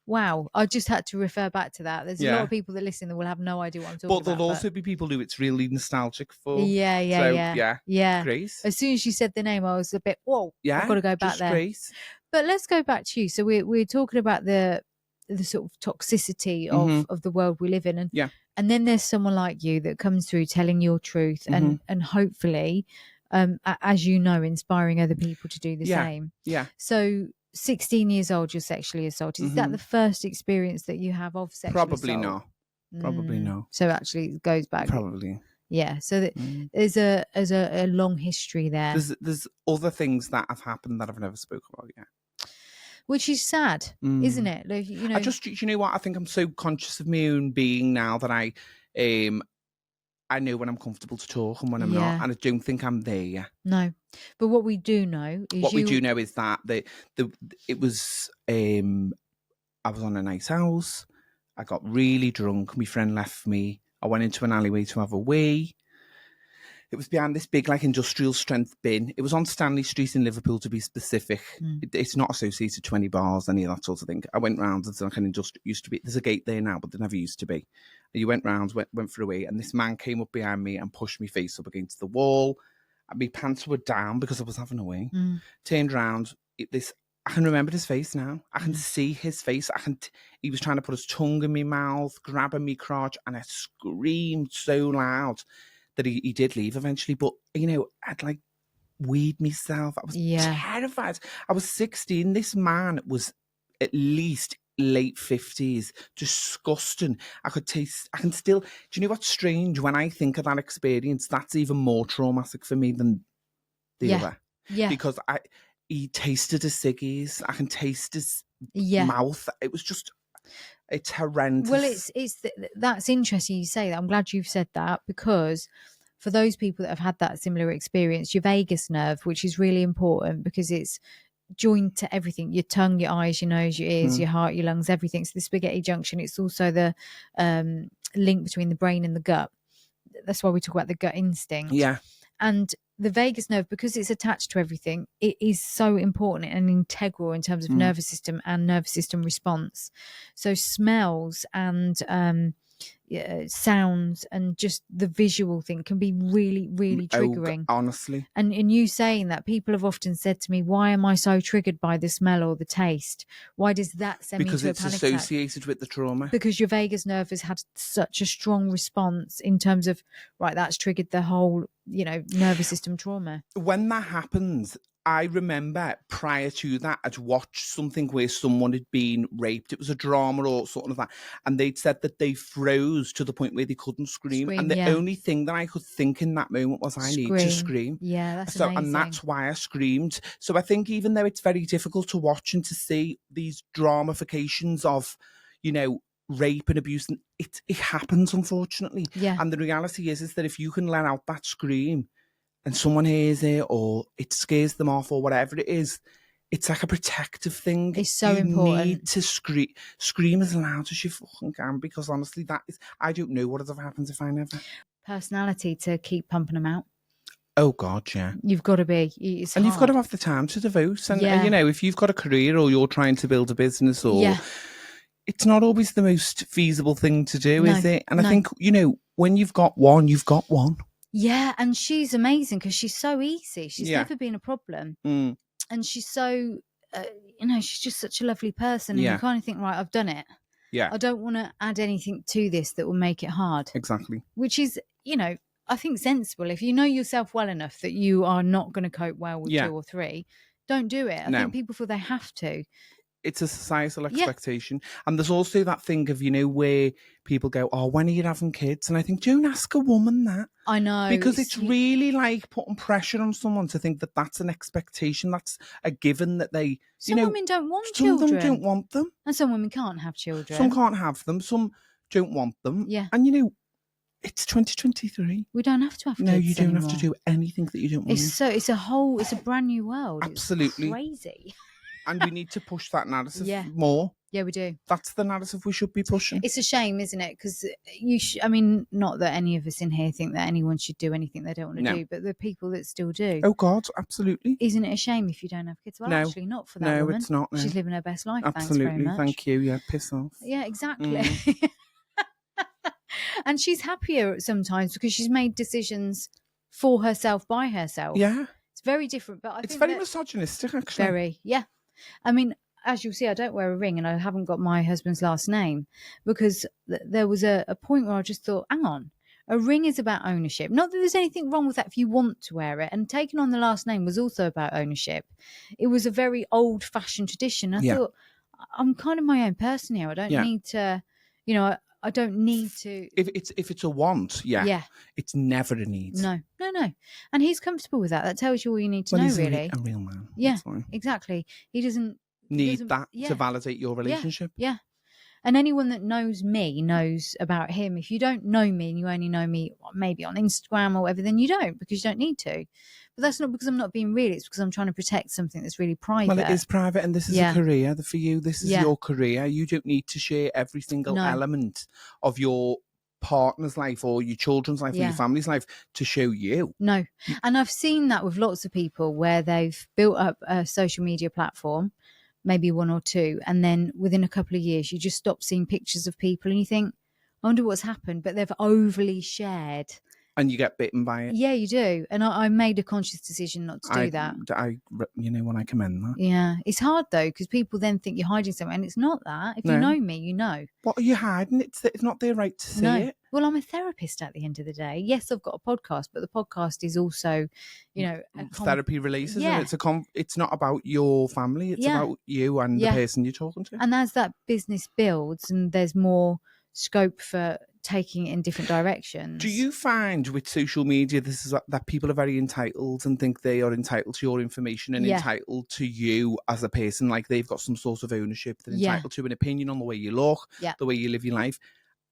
Wow. I just had to refer back to that. There's a lot of people that listen that will have no idea what I'm talking about. But there'll also be people who it's really nostalgic for. Yeah. Grace. As soon as you said the name, I was a bit, whoa, I've got to go back there. Grace. But let's go back to you. So we're talking about the sort of toxicity of the world we live in. And then there's someone like you that comes through telling your truth and hopefully, as you know, inspiring other people to do the same. Yeah. So 16 years old, you're sexually assaulted. Is that the first experience that you have of sexual assault? Probably no. So actually it goes back. Probably. Yeah. So there's a long history there. There's other things that have happened that I've never spoken about yet. Which is sad, isn't it? Like, you know what? I think I'm so conscious of my own being now that I know when I'm comfortable to talk and when I'm not, and I don't think I'm there yet. No, but what we do know is is that it was I was on a nice house. I got really drunk. My friend left me. I went into an alleyway to have a wee. It was behind this big, like, industrial strength bin. It was on Stanley Street in Liverpool, to be specific. It's not associated to any bars, any of that sort of thing. I went round, it's like an industrial, used to be, there's a gate there now, but there never used to be. And you went round, went for a wee, and this man came up behind me and pushed me face up against the wall. And my pants were down because I was having a wee. Turned round, I can remember his face now. I can see his face. He was trying to put his tongue in my mouth, grabbing me crotch, and I screamed so loud that he did leave eventually. But, I'd like weed myself. I was terrified. I was 16. This man was at least late 50s. Disgusting. I can still, do you know what's strange? When I think of that experience, that's even more traumatic for me than the other. Yeah. Because he tasted his ciggies. I can taste his mouth. It was just, it's horrendous. Well, that's interesting you say that. I'm glad you've said that, because for those people that have had that similar experience, your vagus nerve, which is really important because it's joined to everything, your tongue, your eyes, your nose, your ears, your heart, your lungs, everything. So the spaghetti junction, it's also the link between the brain and the gut. That's why we talk about the gut instinct. Yeah. And the vagus nerve, because it's attached to everything, it is so important and integral in terms of nervous system and nervous system response. So smells and sounds and just the visual thing can be really, really triggering. Honestly. And in you saying that, people have often said to me, why am I so triggered by the smell or the taste? Why does that send me to a panic attack? Because it's associated with the trauma. Because your vagus nerve has had such a strong response in terms of, right, that's triggered the whole, nervous system trauma. When that happens, I remember prior to that, I'd watched something where someone had been raped. It was a drama or something like that. And they'd said that they froze to the point where they couldn't scream. And the only thing that I could think in that moment was, I need to scream. Yeah, that's amazing. And that's why I screamed. So I think even though it's very difficult to watch and to see these dramifications of, rape and abuse, and it happens, unfortunately. Yeah. And the reality is that if you can let out that scream, and someone hears it or it scares them off or whatever it is, it's like a protective thing. It's so important. You need to scream as loud as you fucking can, because honestly, I don't know what ever happens if I never. Personality to keep pumping them out. Oh God, yeah. You've got to be. You've got to have the time to devote. And if you've got a career or you're trying to build a business or it's not always the most feasible thing to do, is it? And I think, when you've got one, you've got one. Yeah, and she's amazing because she's so easy. She's never been a problem. And she's so, she's just such a lovely person. And you kind of think, right, I've done it. Yeah. I don't want to add anything to this that will make it hard. Exactly. Which is, I think sensible. If you know yourself well enough that you are not going to cope well with 2 or 3, don't do it. I No. think people feel they have to. It's a societal Yeah. expectation. And there's also that thing of, where people go, oh, when are you having kids? And I think, don't ask a woman that. I know. Because it's really like putting pressure on someone to think that that's an expectation. That's a given that they, Some women don't want some children. of them don't want them. And some women can't have children. Some can't have them. Some don't want them. Yeah. And, it's 2023. We don't have to have kids No, you don't anymore. have to do anything that you don't want. It's a brand new world. Absolutely. It's crazy. And we need to push that narrative more. Yeah, we do. That's the narrative we should be pushing. It's a shame, isn't it? Because not that any of us in here think that anyone should do anything they don't want to do, but the people that still do. Oh, God, absolutely. Isn't it a shame if you don't have kids? Well, actually, not for that woman. No, it's not. No. She's living her best life. Absolutely. Thanks very much. Thank you. Yeah, piss off. Yeah, exactly. And she's happier sometimes because she's made decisions for herself by herself. Yeah. It's very different. But it's very misogynistic, actually. Very, yeah. I mean, as you'll see, I don't wear a ring and I haven't got my husband's last name because there was a point where I just thought, hang on, a ring is about ownership. Not that there's anything wrong with that if you want to wear it. And taking on the last name was also about ownership. It was a very old-fashioned tradition. I thought, I'm kind of my own person here. I don't need to, I don't need to. If it's a want, it's never a need. No. And he's comfortable with that. That tells you all you need to know, really. A real man. Yeah, exactly. He doesn't need that to validate your relationship. Yeah. And anyone that knows me knows about him. If you don't know me and you only know me maybe on Instagram or whatever, then you don't, because you don't need to. But that's not because I'm not being real. It's because I'm trying to protect something that's really private. Well, it is private, and this is a career. For you, this is your career. You don't need to share every single element of your partner's life or your children's life or your family's life to show you. No. And I've seen that with lots of people where they've built up a social media platform, maybe 1 or 2, and then within a couple of years you just stop seeing pictures of people and you think, I wonder what's happened, but they've overly shared. And you get bitten by it. Yeah, you do. And I made a conscious decision not to do that. When I commend that. Yeah. It's hard though, because people then think you're hiding something, and it's not that. If you know me, you know. What are you hiding? It's not their right to say it. Well, I'm a therapist at the end of the day. Yes, I've got a podcast, but the podcast is also, therapy release, isn't it? It's not about your family. It's about you and the person you're talking to. And as that business builds and there's more scope for taking it in different directions. Do you find with social media this is that people are very entitled and think they are entitled to your information and entitled to you as a person, like they've got some sort of ownership, they're entitled to an opinion on the way you look, the way you live your life?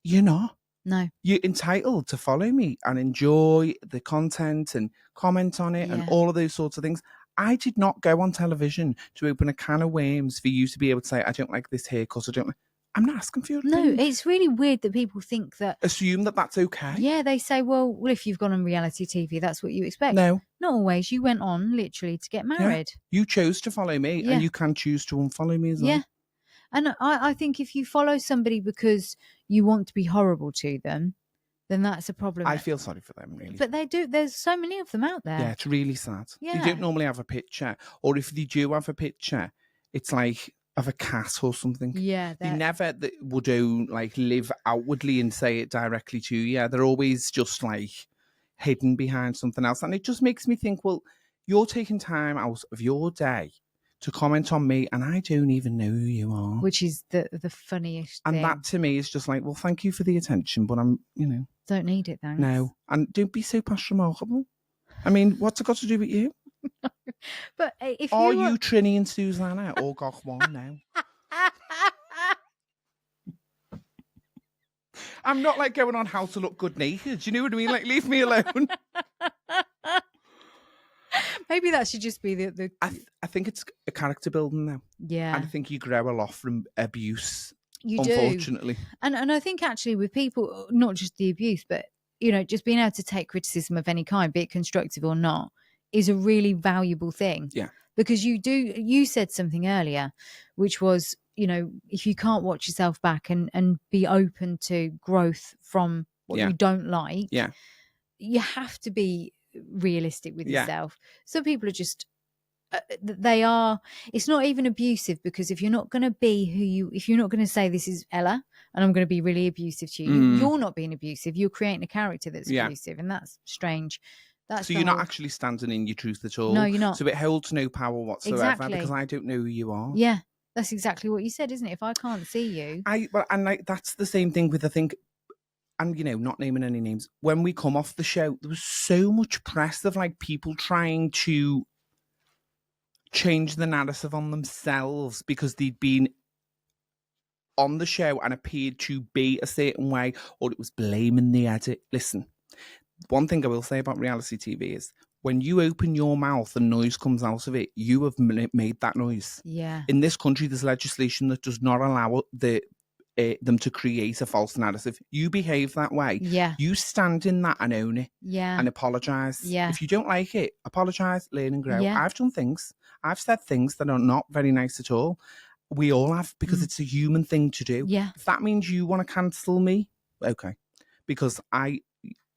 You're not. No. You're entitled to follow me and enjoy the content and comment on it and all of those sorts of things. I did not go on television to open a can of worms for you to be able to say, I don't like this haircut, I'm not asking for your opinion. No, it's really weird that people think that... Assume that that's okay. Yeah, they say, well, if you've gone on reality TV, that's what you expect. No. Not always. You went on literally to get married. Yeah. You chose to follow me and you can choose to unfollow me as well. Yeah. And I think if you follow somebody because you want to be horrible to them, then that's a problem. I feel sorry for them, really. But they do. There's so many of them out there. Yeah, it's really sad. Yeah. They don't normally have a picture. Or if they do have a picture, it's like of a cat or something. Yeah. They never would live outwardly and say it directly to you. They're always just like hidden behind something else. And it just makes me think, well, you're taking time out of your day to comment on me and I don't even know who you are. Which is the funniest thing. And that to me is just like, well, thank you for the attention, but I'm, Don't need it, thanks. No. And don't be so past remarkable. I mean, what's it got to do with you? But if are you Trini and Susanna or got one now? I'm not like going on how to look good naked. Do you know what I mean? Like, leave me alone. Maybe that should just be the... I think it's a character building now. Yeah. And I think you grow a lot from abuse. You unfortunately. do. And I think actually with people, not just the abuse, but, just being able to take criticism of any kind, be it constructive or not, is a really valuable thing. Yeah. Because you said something earlier, which was, if you can't watch yourself back and be open to growth from what you don't like, you have to be realistic with yourself. Some people are just, it's not even abusive, because if you're not going to be if you're not going to say, this is Ella and I'm going to be really abusive to you. You're not being abusive. You're creating a character that's Yeah. abusive, and that's strange. That's so you're not actually standing in your truth at all. No, you're not. So it holds no power whatsoever Exactly. because I don't know who you are. Yeah, that's exactly what you said, isn't it? If I can't see you, And like that's the same thing with, I think, and not naming any names. When we come off the show, there was so much press of like people trying to change the narrative on themselves because they'd been on the show and appeared to be a certain way, or it was blaming the edit. Listen, one thing I will say about reality TV is when you open your mouth and noise comes out of it, you have made that noise. Yeah. In this country, there's legislation that does not allow them to create a false narrative. You behave that way. Yeah. You stand in that and own it. Yeah. And apologise. Yeah. If you don't like it, apologise, learn and grow. Yeah. I've done things. I've said things that are not very nice at all. We all have, because it's a human thing to do. Yeah. If that means you want to cancel me, okay. Because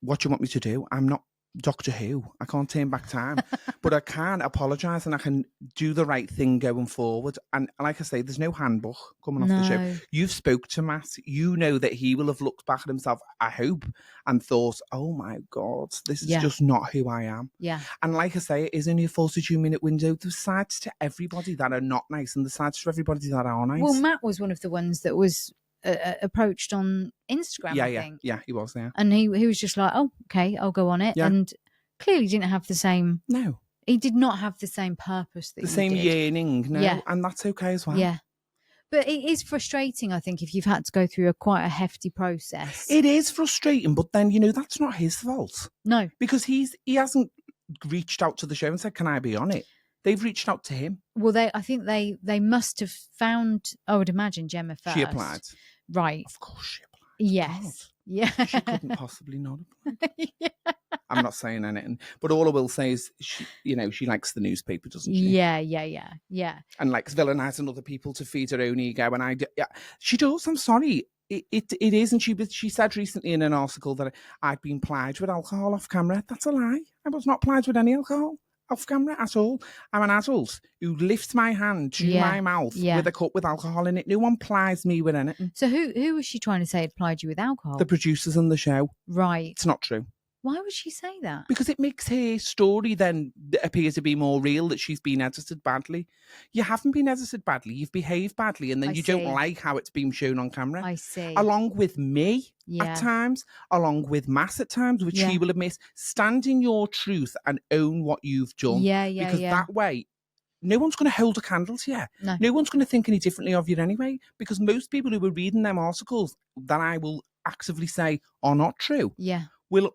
what you want me to do? I'm not Doctor Who. I can't turn back time. But I can apologise and I can do the right thing going forward. And like I say, there's no handbook coming off the show. You've spoke to Matt. You know that he will have looked back at himself, I hope, and thought, oh my God, this is just not who I am. Yeah. And like I say, it is only a 42-minute window. There's sides to everybody that are not nice and the sides to everybody that are nice. Well, Matt was one of the ones that was approached on Instagram, I think. Yeah, he was there. And he was just like, oh, okay, I'll go on it. Yeah. And clearly didn't have the same... No. He did not have the same purpose that the same did. Yearning, no. Yeah. And that's okay as well. Yeah. But it is frustrating, I think, if you've had to go through quite a hefty process. It is frustrating, but then, that's not his fault. No. Because he hasn't reached out to the show and said, can I be on it? They've reached out to him. Well, I think they must have found, I would imagine, Gemma first. She applied. Right. Of course she applied. Yes. God. Yeah. She couldn't possibly not apply. Yeah. I'm not saying anything. But all I will say is, she likes the newspaper, doesn't she? Yeah. And likes villainising other people to feed her own ego. And she does, I'm sorry. It is. And she said recently in an article that I'd been plied with alcohol off camera. That's a lie. I was not plied with any alcohol off camera at all. I'm an adult who lifts my hand to my mouth with a cup with alcohol in it. No one plies me with anything. So who was she trying to say had plied you with alcohol? The producers on the show. Right. It's not true. Why would she say that? Because it makes her story then appear to be more real, that she's been edited badly. You haven't been edited badly. You've behaved badly, and then you don't like how it's being shown on camera. I see. Along with me at times, along with Mass at times, which he will admit. Stand in your truth and own what you've done. Because that way, no one's going to hold a candle to you. No one's going to think any differently of you anyway. Because most people who are reading them articles that I will actively say are not true. Yeah.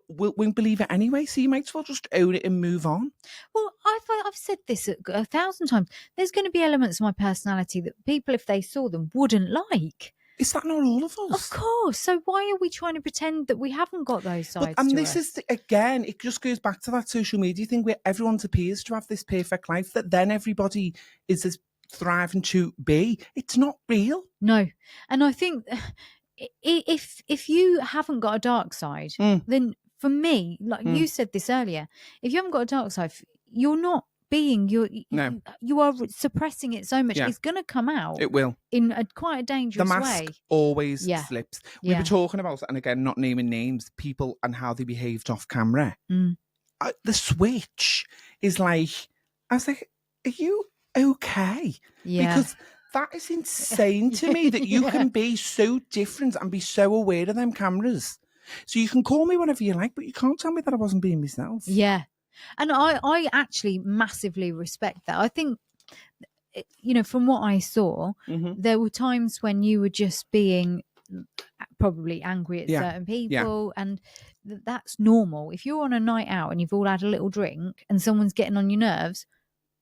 Won't believe it anyway, so you might as well just own it and move on. Well, I've said this 1,000 times. There's going to be elements of my personality that people, if they saw them, wouldn't like. Is that not all of us? Of course. So why are we trying to pretend that we haven't got those sides to us? And this is, again, it just goes back to that social media thing where everyone appears to have this perfect life that then everybody is as thriving to be. It's not real. No. And I think... If you haven't got a dark side, then for me, like you said this earlier, if you haven't got a dark side, you're not being, you are suppressing it so much. It's going to come out. It will. In quite a dangerous way. The mask always slips. We were talking about, and again, not naming names, people and how they behaved off camera. The switch is like, I was like, are you okay? Yeah. Because... that is insane to me that you can be so different and be so aware of them cameras. So you can call me whenever you like, but you can't tell me that I wasn't being myself. Yeah. And I actually massively respect that. I think, from what I saw, there were times when you were just being probably angry at certain people. And that's normal. If you're on a night out and you've all had a little drink and someone's getting on your nerves,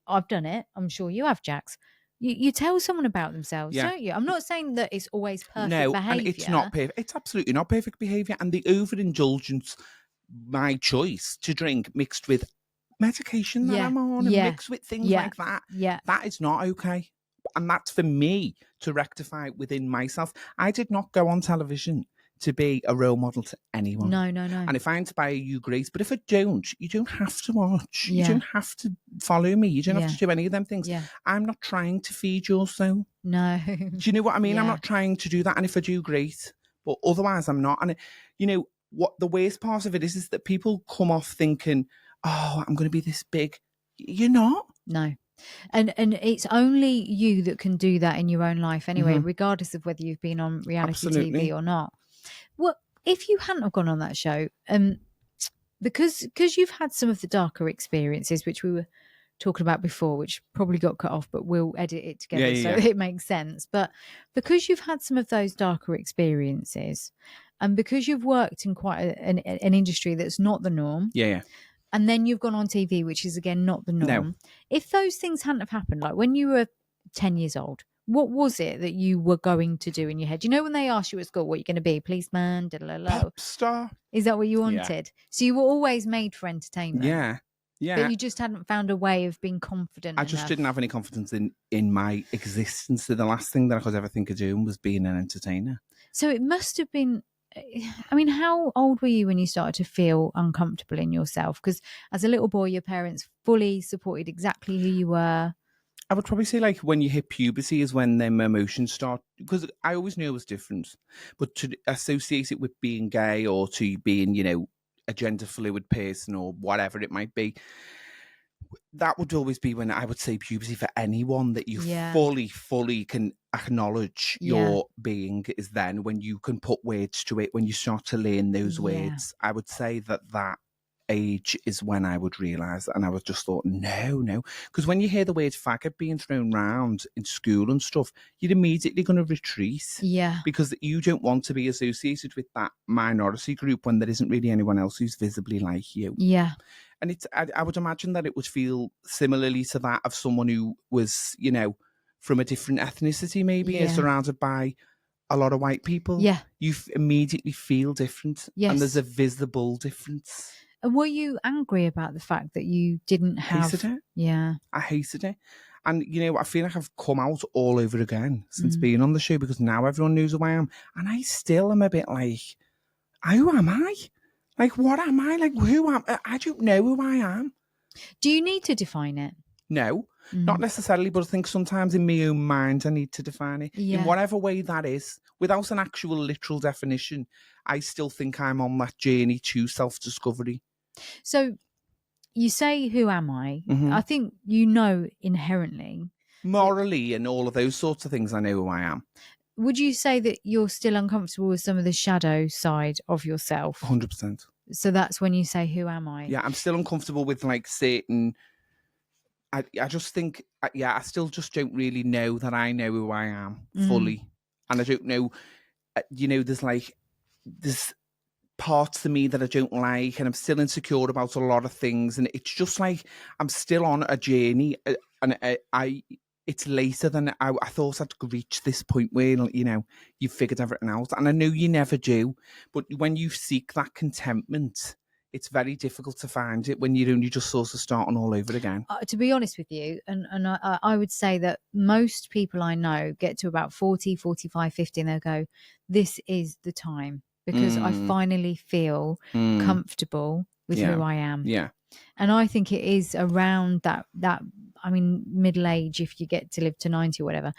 I've done it. I'm sure you have, Jax. You tell someone about themselves, don't you? I'm not saying that it's always perfect behaviour. No, and it's not perfect. It's absolutely not perfect behaviour. And the overindulgence, my choice to drink mixed with medication that I'm on and mixed with things like that, that is not okay. And that's for me to rectify within myself. I did not go on television to be a role model to anyone. No. And if I inspire you, great. But if I don't, you don't have to watch. Yeah. You don't have to follow me. You don't have Yeah. to do any of them things. Yeah. I'm not trying to feed your soul. No. Do you know what I mean? I'm Yeah. not trying to do that. And if I do, great. But otherwise, I'm not. And, you know, what the worst part of it is that people come off thinking, oh, I'm going to be this big. You're not. No. And it's only you that can do that in your own life anyway, regardless of whether you've been on reality Absolutely. TV or not. Well, if you hadn't have gone on that show, because you've had some of the darker experiences, which we were talking about before, which probably got cut off, but we'll edit it together it makes sense. But because you've had some of those darker experiences, and because you've worked in quite an industry that's not the norm, and then you've gone on TV, which is again not the norm. No. If those things hadn't have happened, like when you were 10 years old, what was it that you were going to do in your head? You know, when they asked you at school what you're going to be, policeman, Pop star. Is that what you wanted? So you were always made for entertainment. Yeah. But you just hadn't found a way of being confident. I just didn't have any confidence in my existence. So the last thing that I could ever think of doing was being an entertainer. So it must have been, I mean, how old were you when you started to feel uncomfortable in yourself? Because as a little boy, your parents fully supported exactly who you were. I would probably say like when you hit puberty is when them emotions start, because I always knew it was different, but to associate it with being gay or to being, you know, a gender fluid person or whatever it might be, that would always be when I would say puberty for anyone, that you fully can acknowledge your being is then when you can put words to it, when you start to learn those words. I would say that age is when I would realise, and I was just thought, no, because when you hear the word faggot being thrown around in school and stuff, you're immediately going to retreat, because you don't want to be associated with that minority group when there isn't really anyone else who's visibly like you. And it's I would imagine that it would feel similarly to that of someone who was, you know, from a different ethnicity, maybe surrounded by a lot of white people. You immediately feel different, and there's a visible difference. And were you angry about the fact that you didn't have... Hated it. Yeah. I hated it. And, you know, I feel like I've come out all over again since being on the show, because now everyone knows who I am. And I still am a bit like, who am I? Like, what am I? Like, who am I? I don't know who I am. Do you need to define it? No, not necessarily, but I think sometimes in my own mind I need to define it. In whatever way that is, without an actual literal definition. I still think I'm on that journey to self-discovery. So you say, who am I? I think you know inherently. Morally and all of those sorts of things, I know who I am. Would you say that you're still uncomfortable with some of the shadow side of yourself? 100%. So that's when you say, who am I? Yeah, I'm still uncomfortable with like certain... I just think, I still just don't really know that I know who I am fully. And I don't know, you know, there's parts of me that I don't like, and I'm still insecure about a lot of things, and it's just like I'm still on a journey, and it's later than I thought I'd reach this point where, you know, you've figured everything out, and I know you never do, but when you seek that contentment, it's very difficult to find it when you're only just sort of starting all over again. To be honest with you, and I would say that most people I know get to about 40, 45, 50, and they'll go, this is the time, because I finally feel comfortable with who I am. Yeah. And I think it is around that I mean, middle age, if you get to live to 90 or whatever,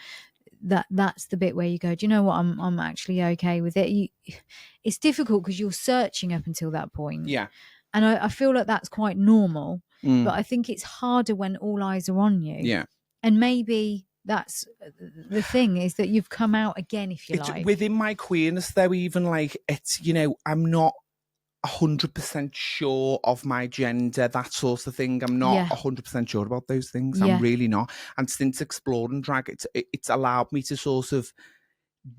that's the bit where you go, do you know what, I'm actually okay with it. It's difficult because you're searching up until that point. Yeah. And I feel like that's quite normal, but I think it's harder when all eyes are on you. Yeah. And maybe that's the thing, is that you've come out again, if you like. Within my queerness, though, even like, it's, you know, I'm not 100% sure of my gender, that sort of thing. I'm not 100% sure about those things. I'm really not. And since exploring drag, it's allowed me to sort of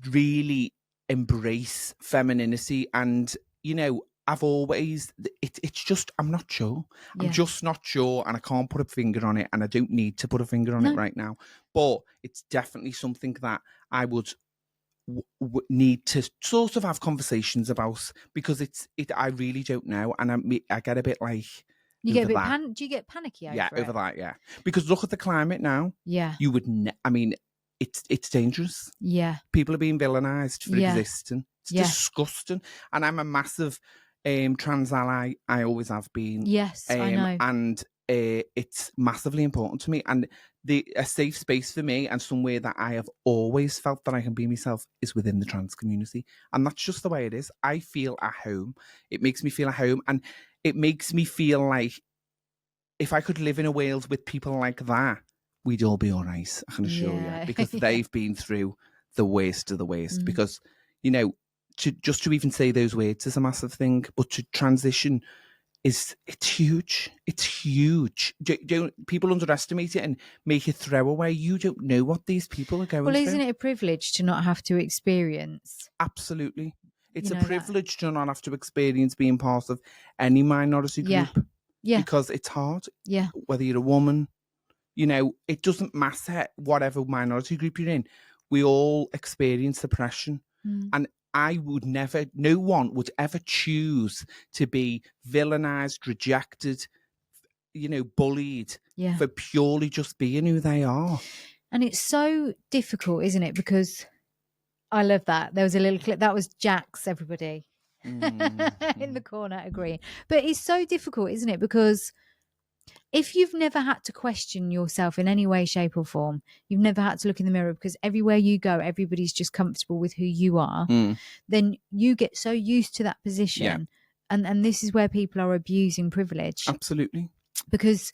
really embrace femininity. And, you know, I've always, it's just, I'm not sure. I'm just not sure, and I can't put a finger on it, and I don't need to put a finger on it right now. But it's definitely something that I would need to sort of have conversations about, because I really don't know, and I get a bit like, you get a bit do you get panicky over it? Over that, because look at the climate now. You would I mean, it's dangerous. People are being villainized for existing. It's disgusting. And I'm a massive trans ally. I always have been. Yes, I know. And it's massively important to me. And a safe space for me and somewhere that I have always felt that I can be myself is within the trans community. And that's just the way it is. I feel at home. It makes me feel at home. And it makes me feel like if I could live in a world with people like that, we'd all be all right, I can assure you. Because they've been through the worst of the worst. Because, you know, to even say those words is a massive thing. But to transition it's huge. It's huge. Don't people underestimate it and make it throwaway? You don't know what these people are going through. Well, isn't it a privilege to not have to experience? Absolutely. It's a privilege to not have to experience being part of any minority group. Yeah. Because it's hard. Yeah. Whether you're a woman, you know, it doesn't matter whatever minority group you're in. We all experience oppression. And I would never, no one would ever choose to be villainized, rejected, you know, bullied for purely just being who they are. And it's so difficult, isn't it? Because I love that. There was a little clip. That was Jax, everybody. In the corner agreeing. But it's so difficult, isn't it? Because if you've never had to question yourself in any way, shape or form, you've never had to look in the mirror because everywhere you go, everybody's just comfortable with who you are, then you get so used to that position. And this is where people are abusing privilege. Absolutely. Because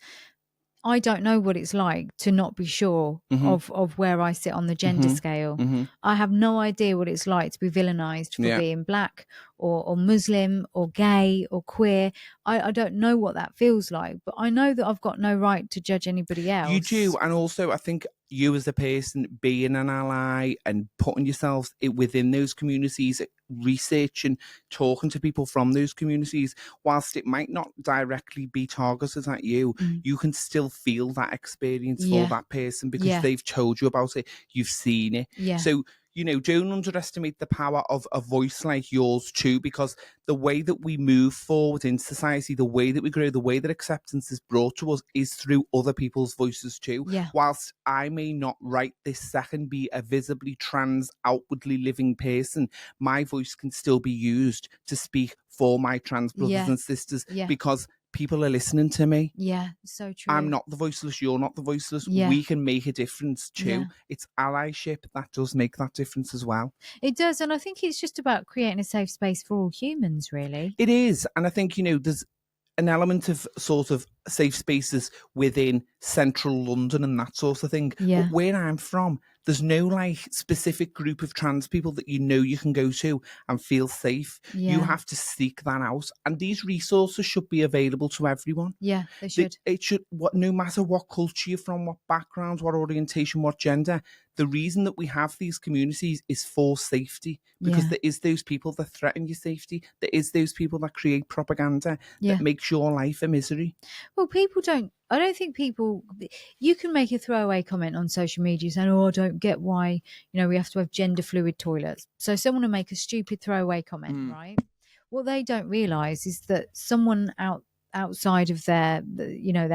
I don't know what it's like to not be sure of where I sit on the gender scale. I have no idea what it's like to be villainized for being black or Muslim or gay or queer. I don't know what that feels like, but I know that I've got no right to judge anybody else. You do. And also, I think you as a person being an ally and putting yourselves within those communities, researching, talking to people from those communities, whilst it might not directly be targeted at you, you can still feel that experience for that person because they've told you about it, you've seen it. So, you know, don't underestimate the power of a voice like yours too, because the way that we move forward in society, the way that we grow, the way that acceptance is brought to us is through other people's voices too. Whilst I may not right this second be a visibly trans, outwardly living person, my voice can still be used to speak for my trans brothers and sisters because people are listening to me. Yeah, so true. I'm not the voiceless, you're not the voiceless. We can make a difference too. It's allyship that does make that difference as well. It does. And I think it's just about creating a safe space for all humans, really. It is. And I think, you know, there's an element of sort of safe spaces within central London and that sort of thing. But where I'm from, there's no like specific group of trans people that you know you can go to and feel safe. You have to seek that out. And these resources should be available to everyone. Yeah, they should. It should, no matter what culture you're from, what background, what orientation, what gender, the reason that we have these communities is for safety, because there is those people that threaten your safety. There is those people that create propaganda that makes your life a misery. Well, I don't think people, you can make a throwaway comment on social media saying, oh, I don't get why, you know, we have to have gender fluid toilets. So someone will make a stupid throwaway comment, right? What they don't realise is that someone outside of their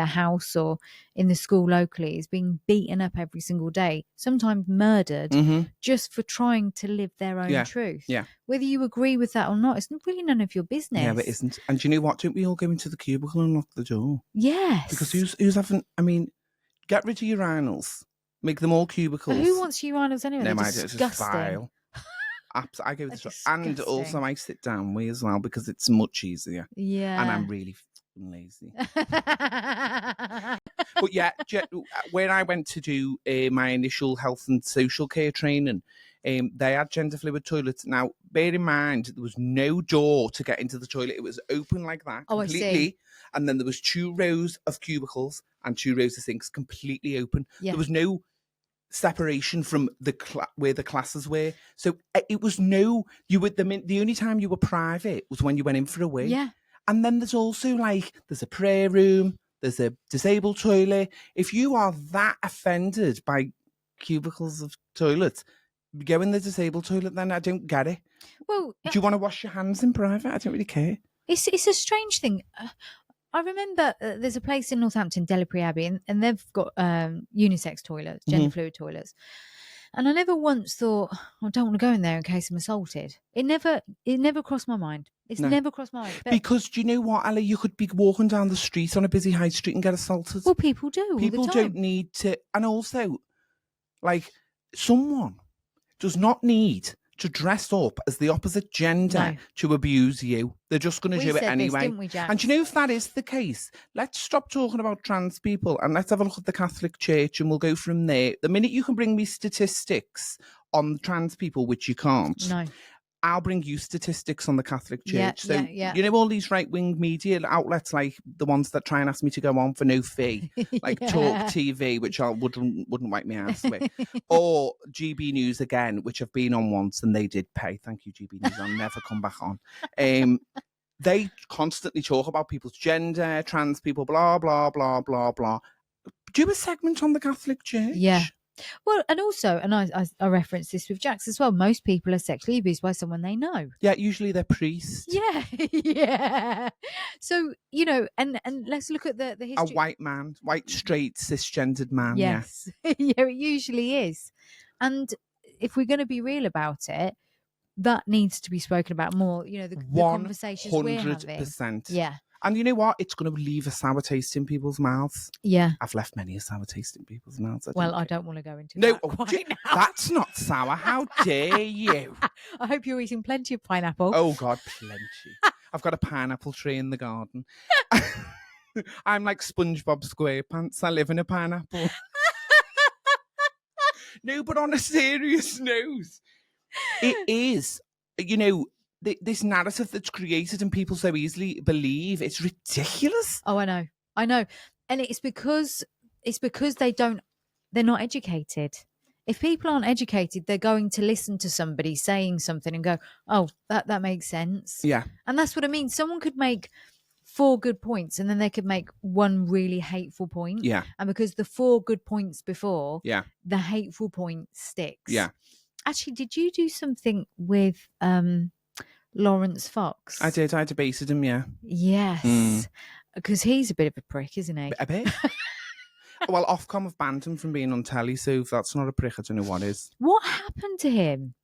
house or in the school locally is being beaten up every single day, sometimes murdered, just for trying to live their own truth. Whether you agree with that or not, it's really none of your business. Yeah, it isn't. And do you know what? Don't we all go into the cubicle and lock the door? Yes. Because who's having, I mean, get rid of urinals, make them all cubicles. But who wants urinals anyway? No, They're it's just vile. I go this, and also I sit down way as well because it's much easier. Yeah. And I'm really lazy. But yeah, when I went to do my initial health and social care training, they had gender fluid toilets. Now, bear in mind, there was no door to get into the toilet. It was open like that completely. I see. And then there was 2 rows of cubicles and 2 rows of sinks completely open. There was no separation from where the classes were. So it was the only time you were private was when you went in for a wee. Yeah. And then there's also there's a prayer room, there's a disabled toilet. If you are that offended by cubicles of toilets, go in the disabled toilet then. I don't get it. Well, do you want to wash your hands in private? I don't really care. It's a strange thing. I remember there's a place in Northampton, Delapre Abbey, and they've got unisex toilets, gender fluid toilets. And I never once thought, I don't want to go in there in case I'm assaulted. It never crossed my mind. It's No. never crossed my mind. But, Because do you know what, Ali? You could be walking down the street on a busy high street and get assaulted. well, people do all People the time. don't need to. And also, like, someone does not need to dress up as the opposite gender No. to abuse you. They're just going to do it said anyway. this, didn't we, Jax? And do you know, if that is the case, let's stop talking about trans people and let's have a look at the Catholic Church and we'll go from there. The minute you can bring me statistics on trans people, which you can't, No. I'll bring you statistics on the Catholic Church. Yeah, so, yeah. you know, all these right-wing media outlets, like the ones that try and ask me to go on for no fee, like Talk TV, which I wouldn't wipe my ass with, or GB News again, which I've been on once and they did pay. Thank you, GB News. I'll never come back on. They constantly talk about people's gender, trans people, blah, blah, blah, blah, blah. Do a segment on the Catholic Church. Yeah. Well, and also, and I referenced this with Jax as well, most people are sexually abused by someone they know. Yeah, usually they're priests. Yeah, yeah. So, you know, and let's look at the history. A white man, white, straight, cisgendered man, yes. Yeah. Yeah, it usually is. And if we're going to be real about it, that needs to be spoken about more, you know, the conversations we're having. 100%. Yeah. And you know what? It's going to leave a sour taste in people's mouths. Yeah. I've left many a sour taste in people's mouths. I don't want to go into that quite now. That's not sour. How dare you? I hope you're eating plenty of pineapple. Oh, God, plenty. I've got a pineapple tree in the garden. I'm like SpongeBob SquarePants. I live in a pineapple. No, but on a serious note, it is, you know, this narrative that's created and people so easily believe, it's ridiculous. Oh, I know. And it's because they're not educated. If people aren't educated, they're going to listen to somebody saying something and go, oh, that makes sense. Yeah. And that's what I mean. Someone could make 4 good points and then they could make one really hateful point. Yeah. And because the 4 good points before, yeah, the hateful point sticks. Yeah. Actually, did you do something with Lawrence Fox? I did. I debated him, yeah. Yes. Because he's a bit of a prick, isn't he? A bit. Well, Ofcom have banned him from being on telly, so if that's not a prick, I don't know what is. What happened to him?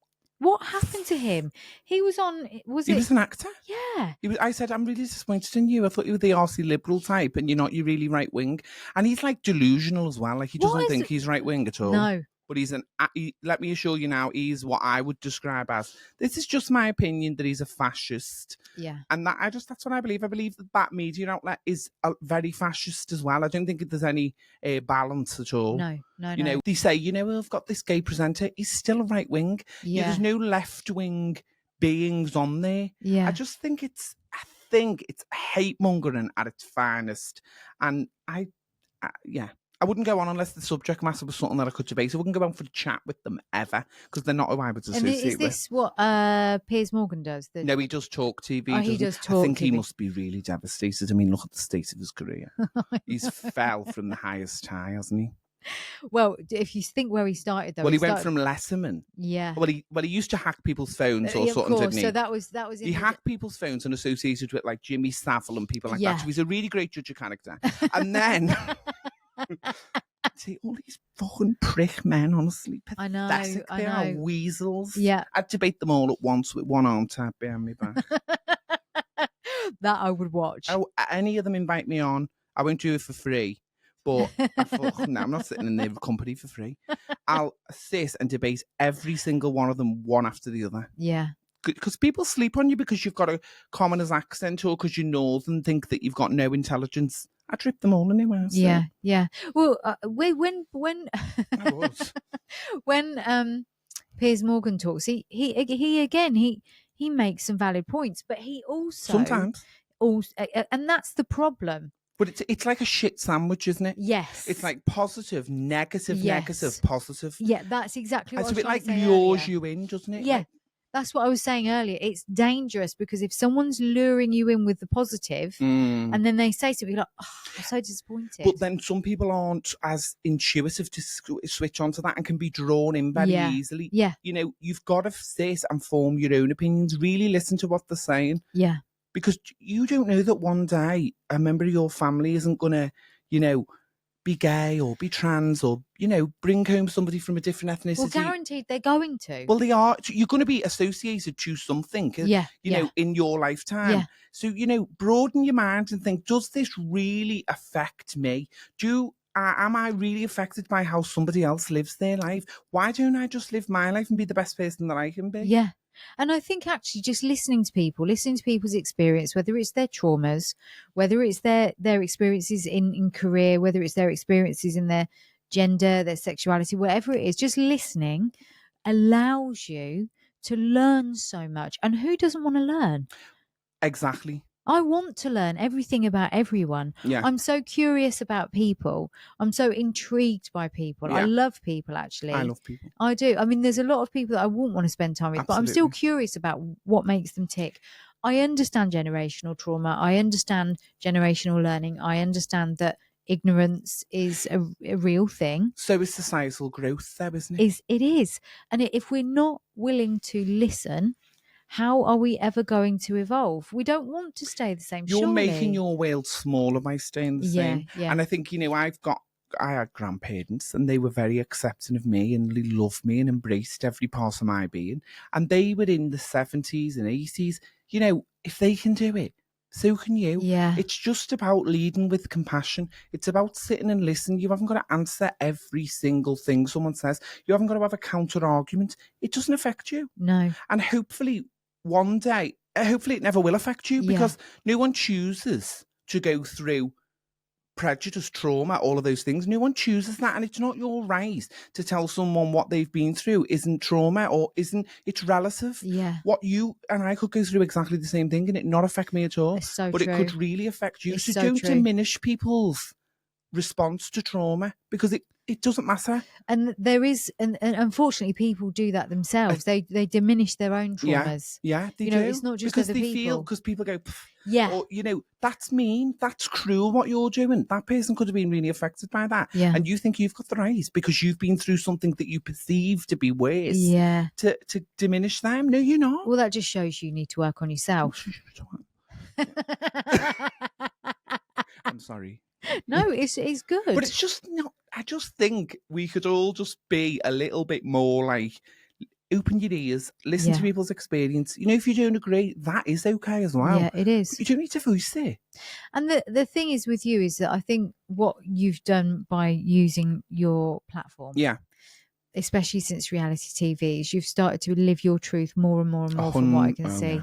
He was on. He was an actor. Yeah. I said, I'm really disappointed in you. I thought you were the RC liberal type, and you're not. You're really right wing. And he's like delusional as well. Like he doesn't think he's right wing at all. No. But let me assure you now, he's what I would describe as, this is just my opinion, that he's a fascist. Yeah. And that's what I believe. I believe that media outlet is very fascist as well. I don't think there's any balance at all. No. You know, they say, we've got this gay presenter. He's still a right wing. Yeah. There's no left wing beings on there. Yeah. I just think it's hate mongering at its finest. And I wouldn't go on unless the subject matter was something that I could debate. I wouldn't go on for a chat with them ever because they're not who I would associate with. Is this what Piers Morgan does? No, he does Talk TV. Oh, he does Talk I think TV. he must be really devastated. I mean, look at the state of his career. He's fell from the highest high, hasn't he? Well, if you think where he started, though. Well, he went from Lesserman. Yeah. Well, he used to hack people's phones or something, didn't he? So that was. He hacked people's phones and associated with like Jimmy Savile and people like that. So he's a really great judge of character. And then. See, all these fucking prick men, honestly. I know. They are weasels. Yeah. I'd debate them all at once with one arm tied behind me back. That I would watch. Oh, any of them invite me on. I won't do it for free. But I thought, no, I'm not sitting in their company for free. I'll sit and debate every single one of them, one after the other. Yeah. Because people sleep on you because you've got a commoner's accent or because you're northern, think that you've got no intelligence. I trip them all anyway. So. Yeah. Well, when I was. when Piers Morgan talks, he makes some valid points, but he also sometimes and that's the problem. But it's like a shit sandwich, isn't it? Yes. It's like positive, negative, negative, positive. Yeah, that's exactly what I was trying to say. It's a bit like lures you in, doesn't it? Yeah. Like, that's what I was saying earlier. It's dangerous because if someone's luring you in with the positive and then they say something, you're like, oh, I'm so disappointed. But then some people aren't as intuitive to switch onto that and can be drawn in very easily. Yeah. You've got to sit and form your own opinions. Really listen to what they're saying. Yeah. Because you don't know that one day a member of your family isn't going to, be gay or be trans or, you know, bring home somebody from a different ethnicity. Well, guaranteed they're going to. Well, they are. You're going to be associated to something, Yeah, you know, in your lifetime. Yeah. So, you know, broaden your mind and think, does this really affect me? Am I really affected by how somebody else lives their life? Why don't I just live my life and be the best person that I can be? Yeah. And I think actually just listening to people's experience, whether it's their traumas, whether it's their experiences in career, whether it's their experiences in their gender, their sexuality, whatever it is, just listening allows you to learn so much. And who doesn't want to learn? Exactly. I want to learn everything about everyone. Yeah. I'm so curious about people. I'm so intrigued by people. I Yeah. love people, actually. I love people. I do. I mean, there's a lot of people that I wouldn't want to spend time with, but I'm still Absolutely. curious about what makes them tick. I understand generational trauma. I understand generational learning. I understand that ignorance is a real thing. So is societal growth, though, isn't it? It is. And if we're not willing to listen, how are we ever going to evolve? We don't want to stay the same. You're surely. making your world smaller by staying the same. Yeah. And I think, you know, I had grandparents and they were very accepting of me and they loved me and embraced every part of my being. And they were in the 70s and 80s. You know, if they can do it, so can you. Yeah. It's just about leading with compassion. It's about sitting and listening. You haven't got to answer every single thing someone says. You haven't got to have a counter argument. It doesn't affect you. No. And hopefully one day, hopefully it never will affect you, because no one chooses to go through prejudice, trauma, all of those things. No one chooses that, and it's not your right to tell someone what they've been through isn't trauma or isn't. It's relative. Yeah. What you and I could go through exactly the same thing and it not affect me at all. It's so but true. It could really affect you. It's So so don't true. diminish people's response to trauma, because it doesn't matter. And there is, and unfortunately, people do that themselves. They diminish their own traumas. Yeah, they you do. know, it's not just because other they people. feel, because people go, Yeah. or, you know, that's mean, that's cruel what you're doing. That person could have been really affected by that. Yeah. And you think you've got the right because you've been through something that you perceive to be worse. Yeah. To diminish them. No, you're not. Well, that just shows you need to work on yourself. I'm sorry. No, it's good. But it's just not. I just think we could all just be a little bit more like, open your ears, listen to people's experience. You know, if you don't agree, that is okay as well. Yeah, it is. You don't need to voice it. And the thing is with you is that I think what you've done by using your platform, especially since reality TV, is you've started to live your truth more and more and more from what I can see. Yeah.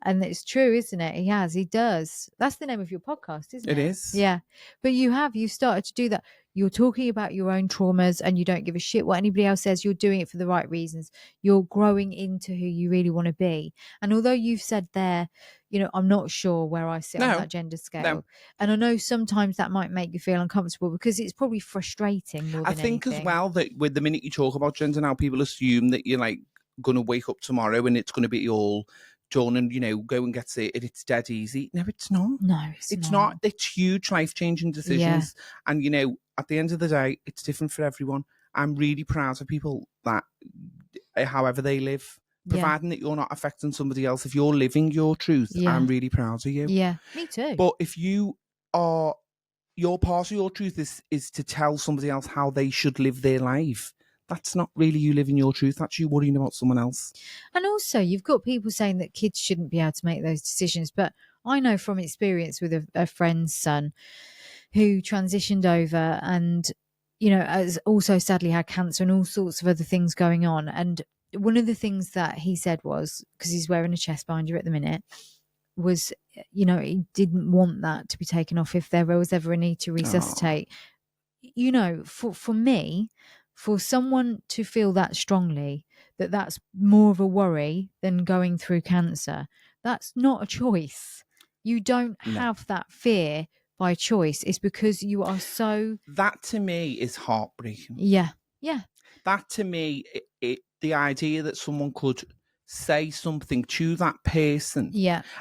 And it's true, isn't it? He does. That's the name of your podcast, isn't it? It is. Yeah. But you've started to do that. You're talking about your own traumas and you don't give a shit what anybody else says. You're doing it for the right reasons. You're growing into who you really want to be. And although you've said there, you know, I'm not sure where I sit on that gender scale. No. And I know sometimes that might make you feel uncomfortable because it's probably frustrating more than anything. I think as well that with the minute you talk about gender now, people assume that you're like going to wake up tomorrow and it's going to be all done and, you know, go and get it. It's dead easy. No, it's not. No, it's not. It's huge life-changing decisions. Yeah. And, you know, at the end of the day, it's different for everyone. I'm really proud of people that, however they live, providing that you're not affecting somebody else. If you're living your truth, I'm really proud of you. Yeah, me too. But if you are, your part of your truth is to tell somebody else how they should live their life, that's not really you living your truth. That's you worrying about someone else. And also, you've got people saying that kids shouldn't be able to make those decisions. But I know from experience with a friend's son who transitioned over and, you know, has also sadly had cancer and all sorts of other things going on. And one of the things that he said was, because he's wearing a chest binder at the minute, was, you know, he didn't want that to be taken off if there was ever a need to resuscitate. You know, for me, for someone to feel that strongly that that's more of a worry than going through cancer, that's not a choice. You don't have that fear by choice. It's because you are so... That to me is heartbreaking. Yeah. That to me, the idea that someone could say something to that person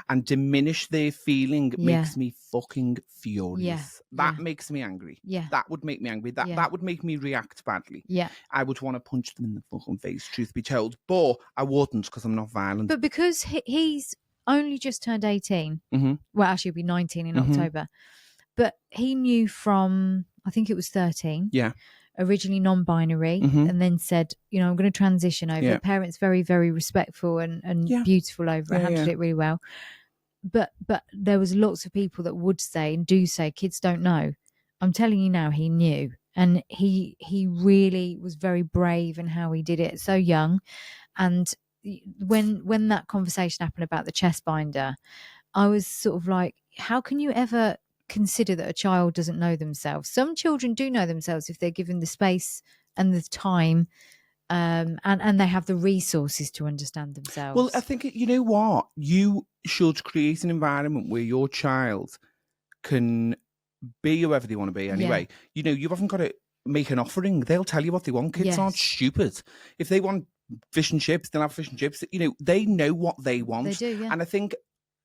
and diminish their feeling makes me fucking furious. That makes me angry. That would make me angry. That would make me react badly. I would want to punch them in the fucking face, truth be told, but I wouldn't because I'm not violent. But because he's only just turned 18, well, actually he'll be 19 in October, but he knew from, I think it was 13. Yeah. Originally non-binary, Mhm. and then said, I'm going to transition over. Yeah. Parents very, very respectful and Yeah. beautiful over it, Yeah, handled yeah. it really well. But there was lots of people that would say and do say kids don't know. I'm telling you now, he knew, and he really was very brave in how he did it so young. And when that conversation happened about the chest binder, I was sort of like, how can you ever consider that a child doesn't know themselves? Some children do know themselves if they're given the space and the time, and they have the resources to understand themselves. Well, I think, you know what? You should create an environment where your child can be whoever they want to be anyway. You haven't got to make an offering. They'll tell you what they want. Kids aren't Yes. stupid. If they want fish and chips, they'll have fish and chips. They know what they want. They do, yeah. And I think,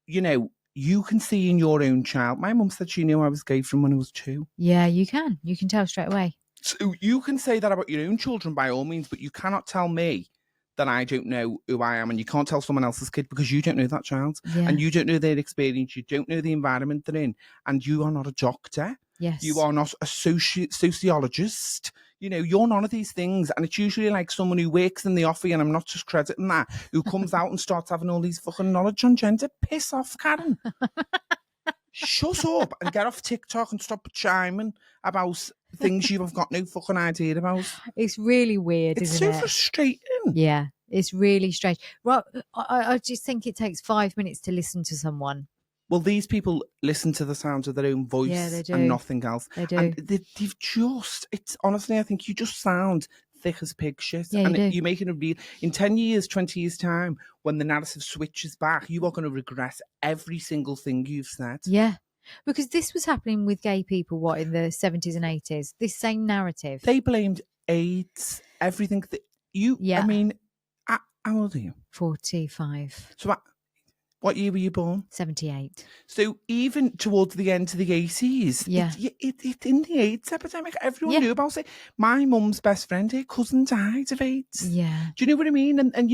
you can see in your own child. My mum said she knew I was gay from when I was 2. Yeah, you can. You can tell straight away. So you can say that about your own children by all means, but you cannot tell me that I don't know who I am, and you can't tell someone else's kid because you don't know that child, Yeah. and you don't know their experience, you don't know the environment they're in, and you are not a doctor. Yes. You are not a sociologist. You're none of these things, and it's usually like someone who works in the office, and I'm not just crediting that, who comes out and starts having all these fucking knowledge on gender. Piss off, Karen. Shut up and get off TikTok and stop chiming about things you have got no fucking idea about. It's really weird, It's isn't it? so frustrating. Yeah, it's really strange. Well, I just think it takes 5 minutes to listen to someone. Well, these people listen to the sound of their own voice and nothing else. They do. And they've it's honestly, I think you just sound thick as pig shit. Yeah, and you do. you're making a real, in 10 years, 20 years time, when the narrative switches back, you are going to regret every single thing you've said. Yeah. Because this was happening with gay people, in the 70s and 80s? This same narrative. They blamed AIDS, everything. I mean, how old are you? 45. So what year were you born? 78. So even towards the end of the 80s, it in the AIDS epidemic, everyone knew about it. My mum's best friend, her cousin died of AIDS. Yeah. Do you know what I mean? And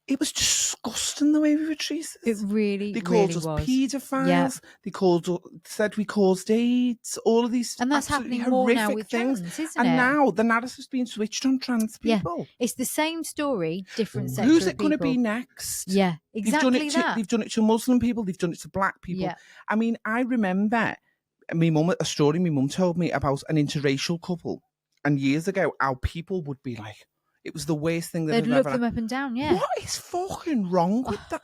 it was disgusting the way we were treated. It really, they called us paedophiles. Yeah. They said we caused AIDS. All of these, and that's happening more now with things. Trans, isn't and it? now the narrative's being switched on trans people. Yeah. It's the same story, different sexual Who's it going to be next? Yeah, exactly They've done it to Muslim people. They've done it to black people. Yeah. I mean, I remember a story my mum told me about an interracial couple, and years ago, how people would be like, it was the worst thing that they'd look them up and down. Yeah. What is fucking wrong with that?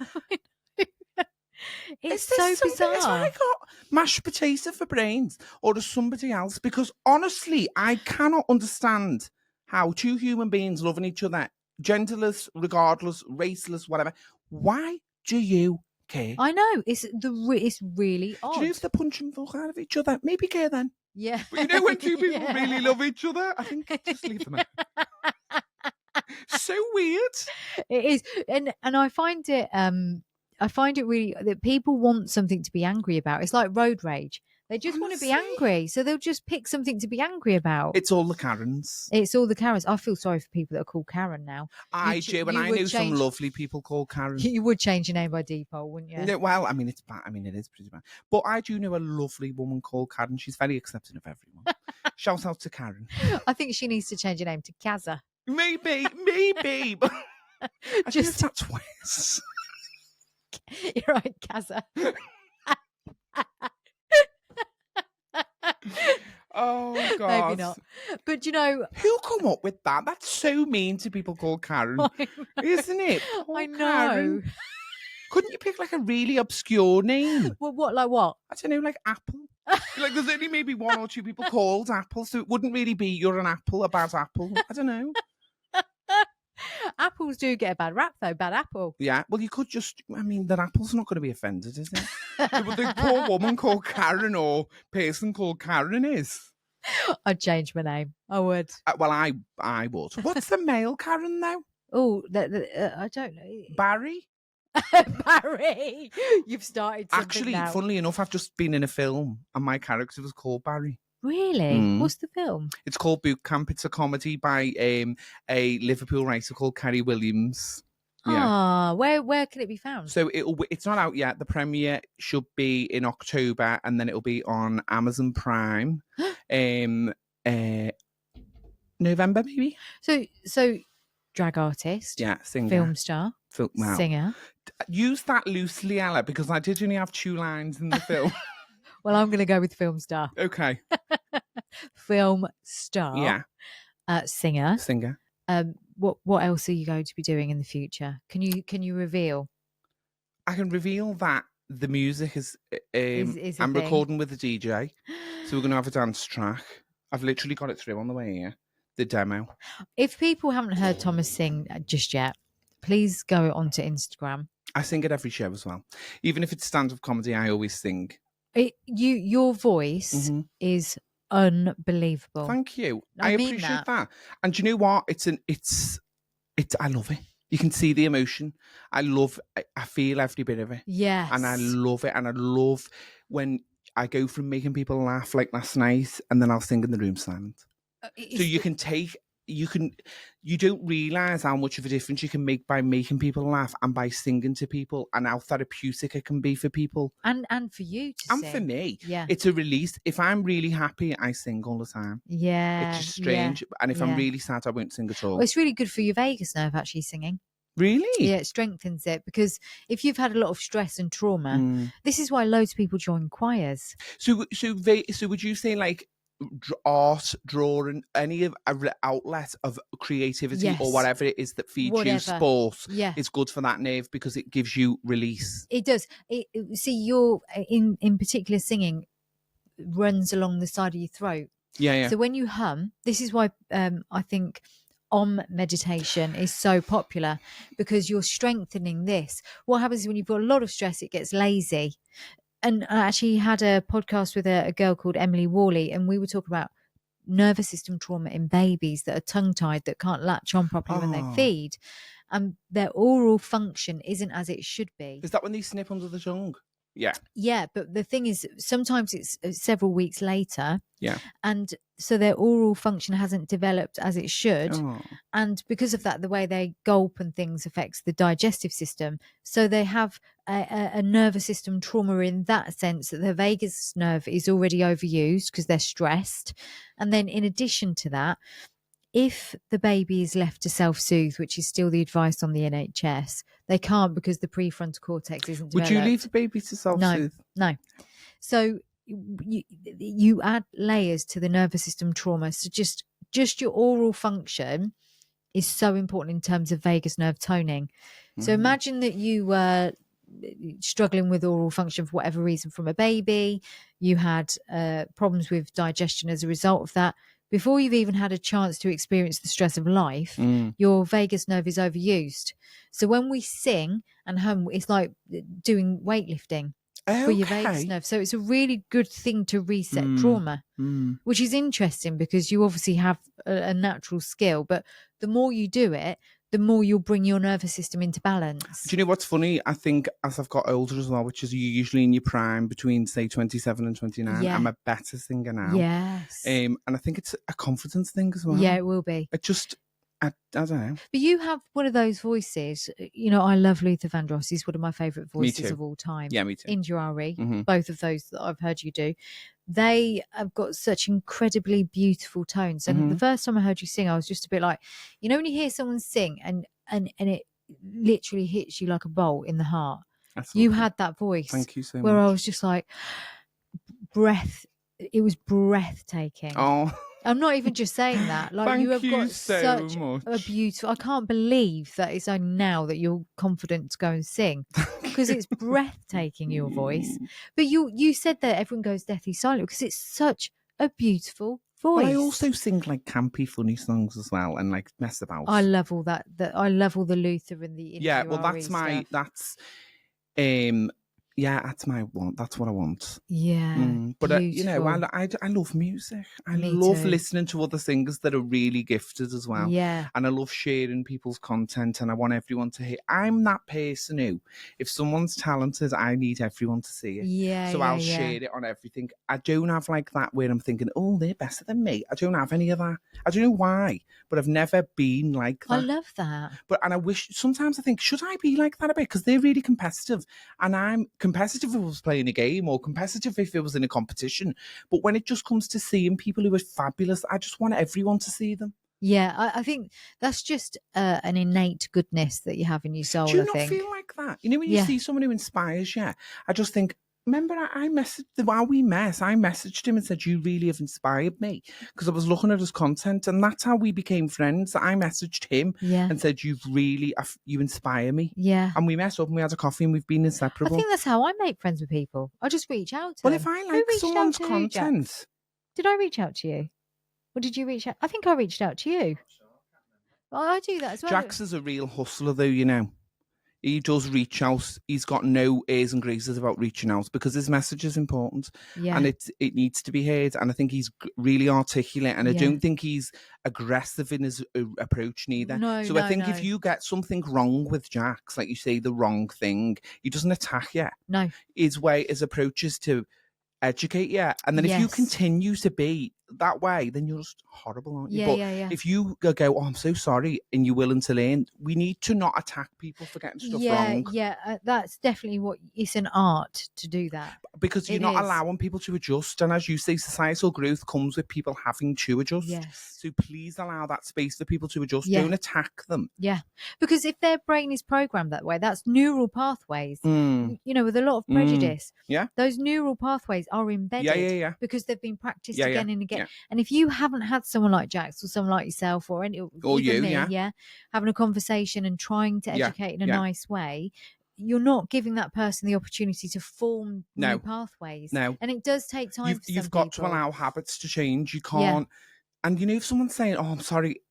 It's so bizarre. Has I got mashed potato for brains, or does somebody else? Because honestly, I cannot understand how two human beings loving each other, genderless, regardless, raceless, whatever. Why do you care? I know it's really odd. Do you know if they're punching fuck out of each other? Maybe care then. Yeah. But when two people really love each other, I think just leave them out. So weird. It is, and I find it really that people want something to be angry about. It's like road rage. They just want to be angry, so they'll just pick something to be angry about. It's all the Karens. It's all the Karens. I feel sorry for people that are called Karen now. I do, and I know some lovely people called Karen. You would change your name by default, wouldn't you? No, well, I mean, it's bad. I mean, it is pretty bad. But I do know a lovely woman called Karen. She's very accepting of everyone. Shout out to Karen. I think she needs to change her name to Kaza. Maybe. But just that's worse. You're right, Kaza. Oh God. Maybe not. But who come up with that? That's so mean to people called Karen, isn't it? I know. Karen. Couldn't you pick like a really obscure name? Well, what? Like what? I don't know, like Apple. Like there's only maybe one or two people called Apple, so it wouldn't really be you're an apple, a bad apple. I don't know. Apples do get a bad rap though, bad apple. Yeah, well you could just, I mean, the apple's not going to be offended, is it? The poor woman called Karen or person called Karen is. I'd change my name. I would. Well, I would. What's the male Karen though? Oh, I don't know. Barry? Barry! You've started something Actually, now. funnily enough, I've just been in a film and my character was called Barry. Really? What's the film? It's called Boot Camp. It's a comedy by a Liverpool writer called Carrie Williams. Ah, where can it be found? So it's not out yet. The premiere should be in October, and then it'll be on Amazon Prime, November maybe. So drag artist, Yeah, singer, film star, well, singer. use that loosely, Ella, because I did only have 2 lines in the film. Well, I'm going to go with film star. Okay. Film star. Yeah. Singer. Singer. What else are you going to be doing in the future? Can you reveal? I can reveal that the music is I'm recording with the DJ, so we're going to have a dance track. I've literally got it through on the way here, the demo. If people haven't heard Thomas sing just yet, please go onto Instagram. I sing at every show as well. Even if it's stand-up comedy, I always sing. Your voice is unbelievable. Thank you. I appreciate that. And do you know what? I love it. You can see the emotion. I feel every bit of it. Yes. And I love it. And I love when I go from making people laugh like last night, and then I'll sing in the room silent. So you don't realise how much of a difference you can make by making people laugh and by singing to people, and how therapeutic it can be for people. And for you to and sing. For me. Yeah. It's a release. If I'm really happy, I sing all the time. Yeah. It's just strange. Yeah. And if I'm really sad, I won't sing at all. Well, it's really good for your vagus nerve actually singing. Really? Yeah, it strengthens it, because if you've had a lot of stress and trauma, this is why loads of people join choirs. So would you say like art, drawing, any of outlet of creativity or whatever it is that feeds you, sport is good for that nerve because it gives you release? It does. See, your in particular singing runs along the side of your throat. Yeah. So when you hum, this is why I think meditation is so popular, because you're strengthening this. What happens is when you've got a lot of stress, it gets lazy. And I actually had a podcast with a girl called Emily Worley, and we were talking about nervous system trauma in babies that are tongue-tied, that can't latch on properly when they feed, and their oral function isn't as it should be. Is that when they snip under the tongue? Yeah. Yeah, but the thing is, sometimes it's several weeks later. Yeah. And so their oral function hasn't developed as it should. And because of that, the way they gulp and things affects the digestive system. So they have a nervous system trauma in that sense, that their vagus nerve is already overused because they're stressed. And then in addition to that, if the baby is left to self-soothe, which is still the advice on the NHS, they can't, because the prefrontal cortex isn't developed. Would you leave the baby to self-soothe? No. So you add layers to the nervous system trauma. So just your oral function is so important in terms of vagus nerve toning. So imagine that you were struggling with oral function for whatever reason from a baby. You had problems with digestion as a result of that. Before you've even had a chance to experience the stress of life, your vagus nerve is overused. So when we sing and hum, it's like doing weightlifting for your vagus nerve. So it's a really good thing to reset trauma, which is interesting because you obviously have a natural skill, but the more you do it, the more you'll bring your nervous system into balance. Do you know what's funny? I think as I've got older as well, which is you're usually in your prime between, say, 27 and 29, I'm a better singer now. Yes. And I think it's a confidence thing as well. Yeah, it will be. It just, I don't know. But you have one of those voices. You know, I love Luther Vandross. He's one of my favourite voices of all time. Yeah, me too. Injurari, both of those that I've heard you do. They have got such incredibly beautiful tones. And the first time I heard you sing, I was just a bit like, you know, when you hear someone sing and it literally hits you like a bolt in the heart. You had that voice. Thank you so much. Where I was just like, it was breathtaking. Oh, I'm not even just saying that. Like, Thank you have got so such much. a beautiful. I can't believe that it's only now that you're confident to go and sing, because it's breathtaking, your voice. But you said that everyone goes deathly silent because it's such a beautiful voice. But I also sing like campy, funny songs as well, and like mess about. I love all that. I love all the Luther and the yeah. Well, that's stuff. that's Yeah, that's my want. That's what I want. Yeah, But you know, beautiful. I love music. I Me love too. listening to other singers that are really gifted as well. Yeah. And I love sharing people's content, and I want everyone to hear. I'm that person who, if someone's talented, I need everyone to see it. Yeah, So yeah, I'll yeah. share it on everything. I don't have like that where I'm thinking, oh, they're better than me. I don't have any of that. I don't know why, but I've never been like that. I love that. And I wish, sometimes I think, should I be like that a bit? Because they're really competitive. And I'm competitive if I was playing a game, or competitive if it was in a competition. But when it just comes to seeing people who are fabulous, I just want everyone to see them. Yeah, I think that's just an innate goodness that you have in your soul. Do you I not think. feel like that? You know, when you Yeah. see someone who inspires you, I just think, remember, I messaged, while we met, I messaged him and said, you really have inspired me, because I was looking at his content, and that's how we became friends. I messaged him Yeah. and said, you inspire me. Yeah. And we met up and we had a coffee and we've been I inseparable. think that's how I make friends with people. I just reach out to Well, them. if I Who like reached someone's out to who, Jax? content, Did I reach out to you? Or did you reach out? I think I reached out to you. Well, I do that as well. Jax is a real hustler, though, you know. He does reach out. He's got no airs and graces about reaching out, because his message is important, Yeah. and it needs to be heard. And I think he's really articulate, and I Yeah. don't think he's aggressive in his approach neither. No, So no, I think no. if you get something wrong with Jax, like you say, the wrong thing, he doesn't attack you. No. His approach is to educate you. And then if you Yes. continue to be that way, then you're just horrible, aren't you? Yeah, But yeah, yeah. if you go, oh, I'm so sorry, and you're willing to learn, we need to not attack people for getting stuff wrong. Yeah, that's definitely what, it's an art to do that. Because you're It not is. allowing people to adjust. And as you say, societal growth comes with people having to adjust. Yes. So please allow that space for people to adjust. Yeah. Don't attack them. Yeah. Because if their brain is programmed that way, that's neural pathways. You know, with a lot of prejudice. Yeah. Those neural pathways are embedded. Yeah. Because they've been practiced Yeah, again and again. yeah. And if you haven't had someone like Jax or someone like yourself or even you, me, yeah. having a conversation and trying to educate in a nice way, you're not giving that person the opportunity to form new pathways. No. And it does take time for some You've got people. to allow habits to change. You can't. And you know, if someone's saying, oh, I'm sorry,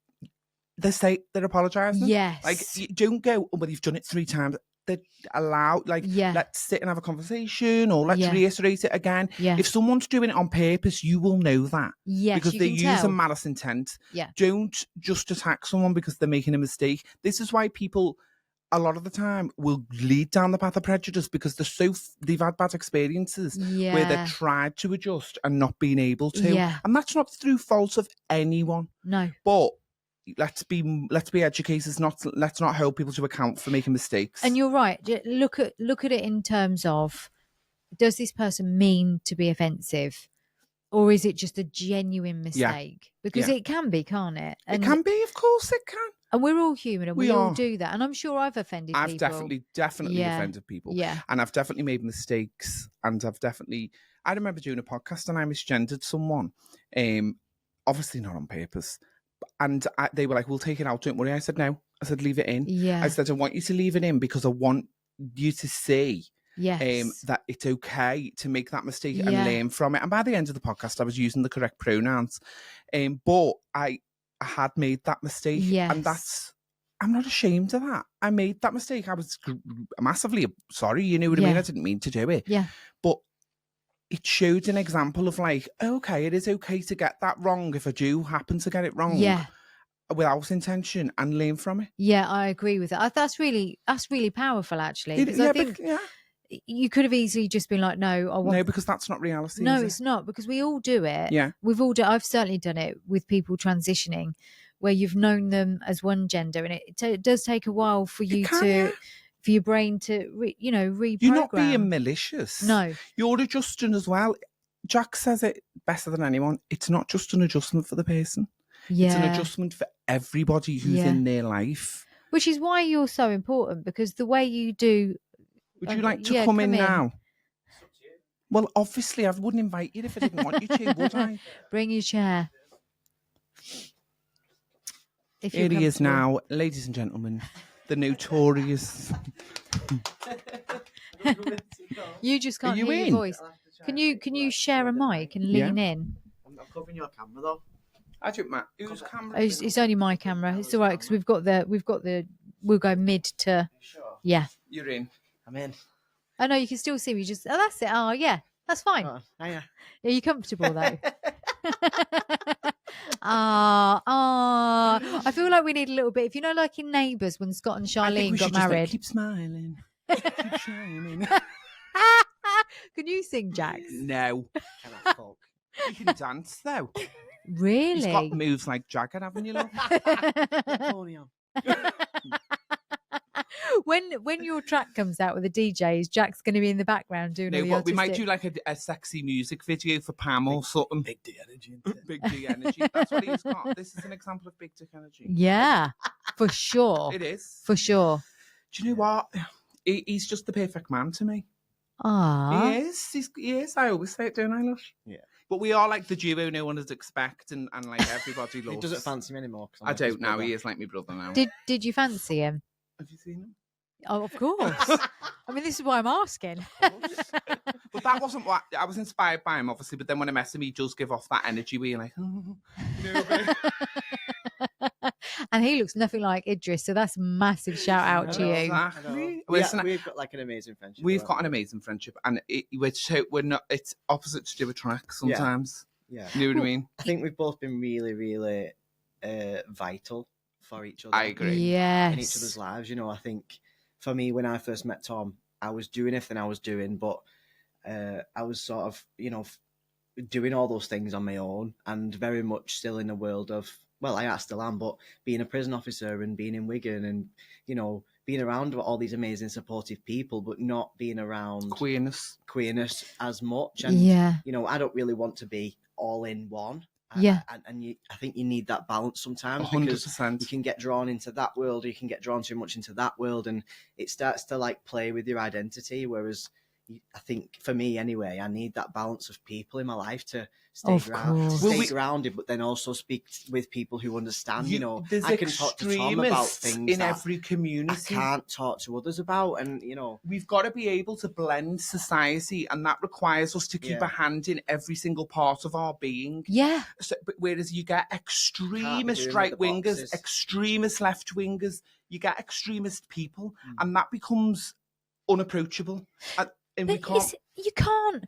they're apologising. Yes. Like, you don't go, oh, well, you've done it 3 times. They allow, like, let's sit and have a conversation, or let's reiterate it again. Yeah. If someone's doing it on purpose, you will know that. Yes, because they're using malice intent. Yeah. Don't just attack someone because they're making a mistake. This is why people, a lot of the time, will lead down the path of prejudice, because they've had bad experiences where they've tried to adjust and not been able to. Yeah. And that's not through fault of anyone. No. But let's be educators. Let's not hold people to account for making mistakes. And you're right. Look at it in terms of, does this person mean to be offensive, or is it just a genuine mistake? Because it can be, can't it? And it can be, of course it can. And we're all human, and we all do that. And I'm sure I've offended people. I've definitely offended people. Yeah. And I've definitely made mistakes. And I remember doing a podcast and I misgendered someone. Obviously not on purpose. And they were like, we'll take it out, don't worry. I said, no. I said, leave it in. Yeah. I said, I want you to leave it in because I want you to see that it's okay to make that mistake and learn from it. And by the end of the podcast, I was using the correct pronouns. But I had made that mistake. Yes. And I'm not ashamed of that. I made that mistake. I was massively sorry. You know what I mean? I didn't mean to do it. Yeah. But it showed an example of like, okay, it is okay to get that wrong if I do happen to get it wrong. Yeah. Without intention, and learn from it. Yeah, I agree with that. That's really powerful, actually. Because I think you could have easily just been like, no, because that's not reality. No, it's not, because we all do it. Yeah. I've certainly done it with people transitioning, where you've known them as one gender, and it does take a while for you for your brain to reprogram. You're not being malicious. No. You're adjusting as well. Jack says it better than anyone. It's not just an adjustment for the person. Yeah. It's an adjustment for everybody who's in their life. Which is why you're so important, because the way you do. Would you like to come in now? Well, obviously, I wouldn't invite you if I didn't want you to, would I? Bring your chair. Here he is now, ladies and gentlemen, the notorious. You just can't hear your voice. Can you share a mic and lean in? I'm covering your camera though. I don't matter. Whose camera? It's only my camera. It's all right, because we've got the. We'll go mid to. Sure. Yeah. You're in. I'm in. Oh no, you can still see me. Just that's it. Oh yeah, that's fine. Oh, yeah. Are you comfortable though? I feel like we need a little bit. If you know, like in Neighbours when Scott and I think Charlene we got should just married. like, keep smiling, keep shining. Can you sing, Jax? No, Cannot fuck. you can dance though. Really? He's got moves like Jagger, haven't you, love? Tony on. when your track comes out with the DJ, is Jack's going to be in the background doing all No, the but we might artistic- do like a sexy music video for Pam or something. Big D energy. Isn't it? Big D energy. That's what he's got. This is an example of big dick energy. Yeah, for sure. It is. For sure. Do you know what? He's just the perfect man to me. Ah, He is. He is. I always say it, don't I, Lush? Yeah. But we are like the duo no one would expect and like everybody loves. He doesn't fancy me anymore. 'cause I'm I like his don't know. brother. He is like my brother now. did you fancy him? Have you seen him? Oh, of course. I mean, this is why I'm asking. But that wasn't what I was inspired by him, obviously. But then when I met him, he does give off that energy where you're like, oh, you know, And he looks nothing like Idris, so that's a massive shout out to you. exactly. Yeah, Listen, we've got like an amazing friendship. we've haven't got an amazing friendship, and we're not. It's opposite to do a track sometimes. we? Yeah. You know what I mean? I think we've both been really, really vital for each other. I agree. Yes. In each other's lives. You know, I think for me, when I first met Tom, I was doing everything I was doing, but I was sort of, doing all those things on my own and very much still in the world of, well, I still am, but being a prison officer and being in Wigan and, being around all these amazing supportive people, but not being around Queerness. as much. And, Yeah. I don't really want to be all in one. Yeah. And I think you need that balance sometimes because 100%. you can get drawn into that world, or you can get drawn too much into that world, and it starts to like play with your identity. Whereas I think for me anyway, I need that balance of people in my life to stay, Of course. Well, we- grounded, but then also speak with people who understand. There's I can talk to Tom about extremists things in that every I community. can't talk to others about, and We've got to be able to blend society, and that requires us to keep Yeah. a hand in every single part of our being. Yeah. So, but whereas you get extremist doing right with the wingers, boxes. extremist left wingers, you get extremist people, and that becomes unapproachable. And we But can't. you can't.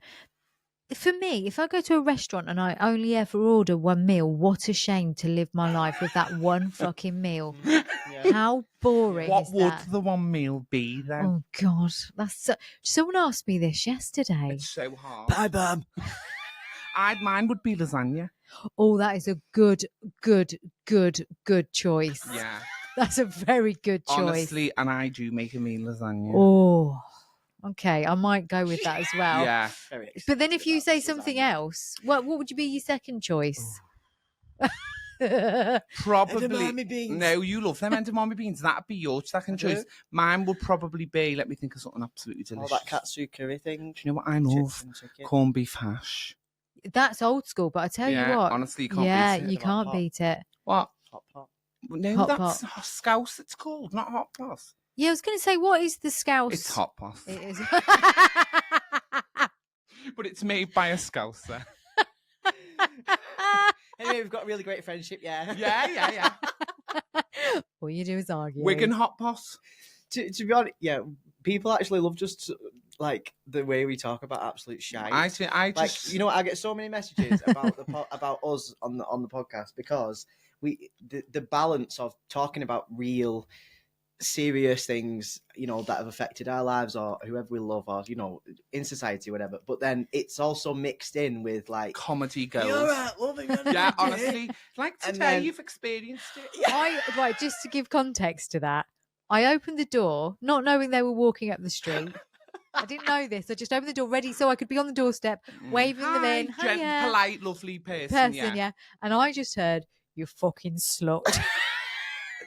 For me, if I go to a restaurant and I only ever order one meal, what a shame to live my life with that one fucking meal. How boring What is would that? the one meal be then? Oh God, that's someone asked me this yesterday. It's so hard. bye, Bam. Mine would be lasagna. Oh, that is a good choice. Yeah, That's a very good choice. honestly, and I do make a mean lasagna. Oh, okay. I might go with that as well. Yeah, But then if you say something else, what would you be your second choice? probably. Edamame beans. No, you love them edamame beans. That'd be your second I do. choice. Mine would probably be. Let me think of something absolutely All delicious. that katsu curry thing. Do you know what I love? Chicken. Corned beef hash. That's old school, but I tell Yeah, you what, honestly, you can't yeah, beat it. you Hot can't pot. beat it. What? Hot pot. No, Hot that's scouse. It's called, not hot pot. Yeah, I was going to say, what is the scouse? It's hot pot, It is. but it's made by a scouser. Anyway, we've got a really great friendship, yeah. Yeah. All you do is argue. Wigan hot pot. To be honest, yeah, people actually love just like the way we talk about absolute shite. I like, just, I get so many messages about about us on the podcast because the balance of talking about real serious things, that have affected our lives or whoever we love or, in society, whatever. But then it's also mixed in with like comedy goes. You're right, loving it. Yeah, honestly, like And today then- you've experienced it. Right, just to give context to that, I opened the door, not knowing they were walking up the street. I didn't know this. I just opened the door ready so I could be on the doorstep, waving them in. Hi, Hiya. polite, lovely person. Yeah. And I just heard, you fucking slut.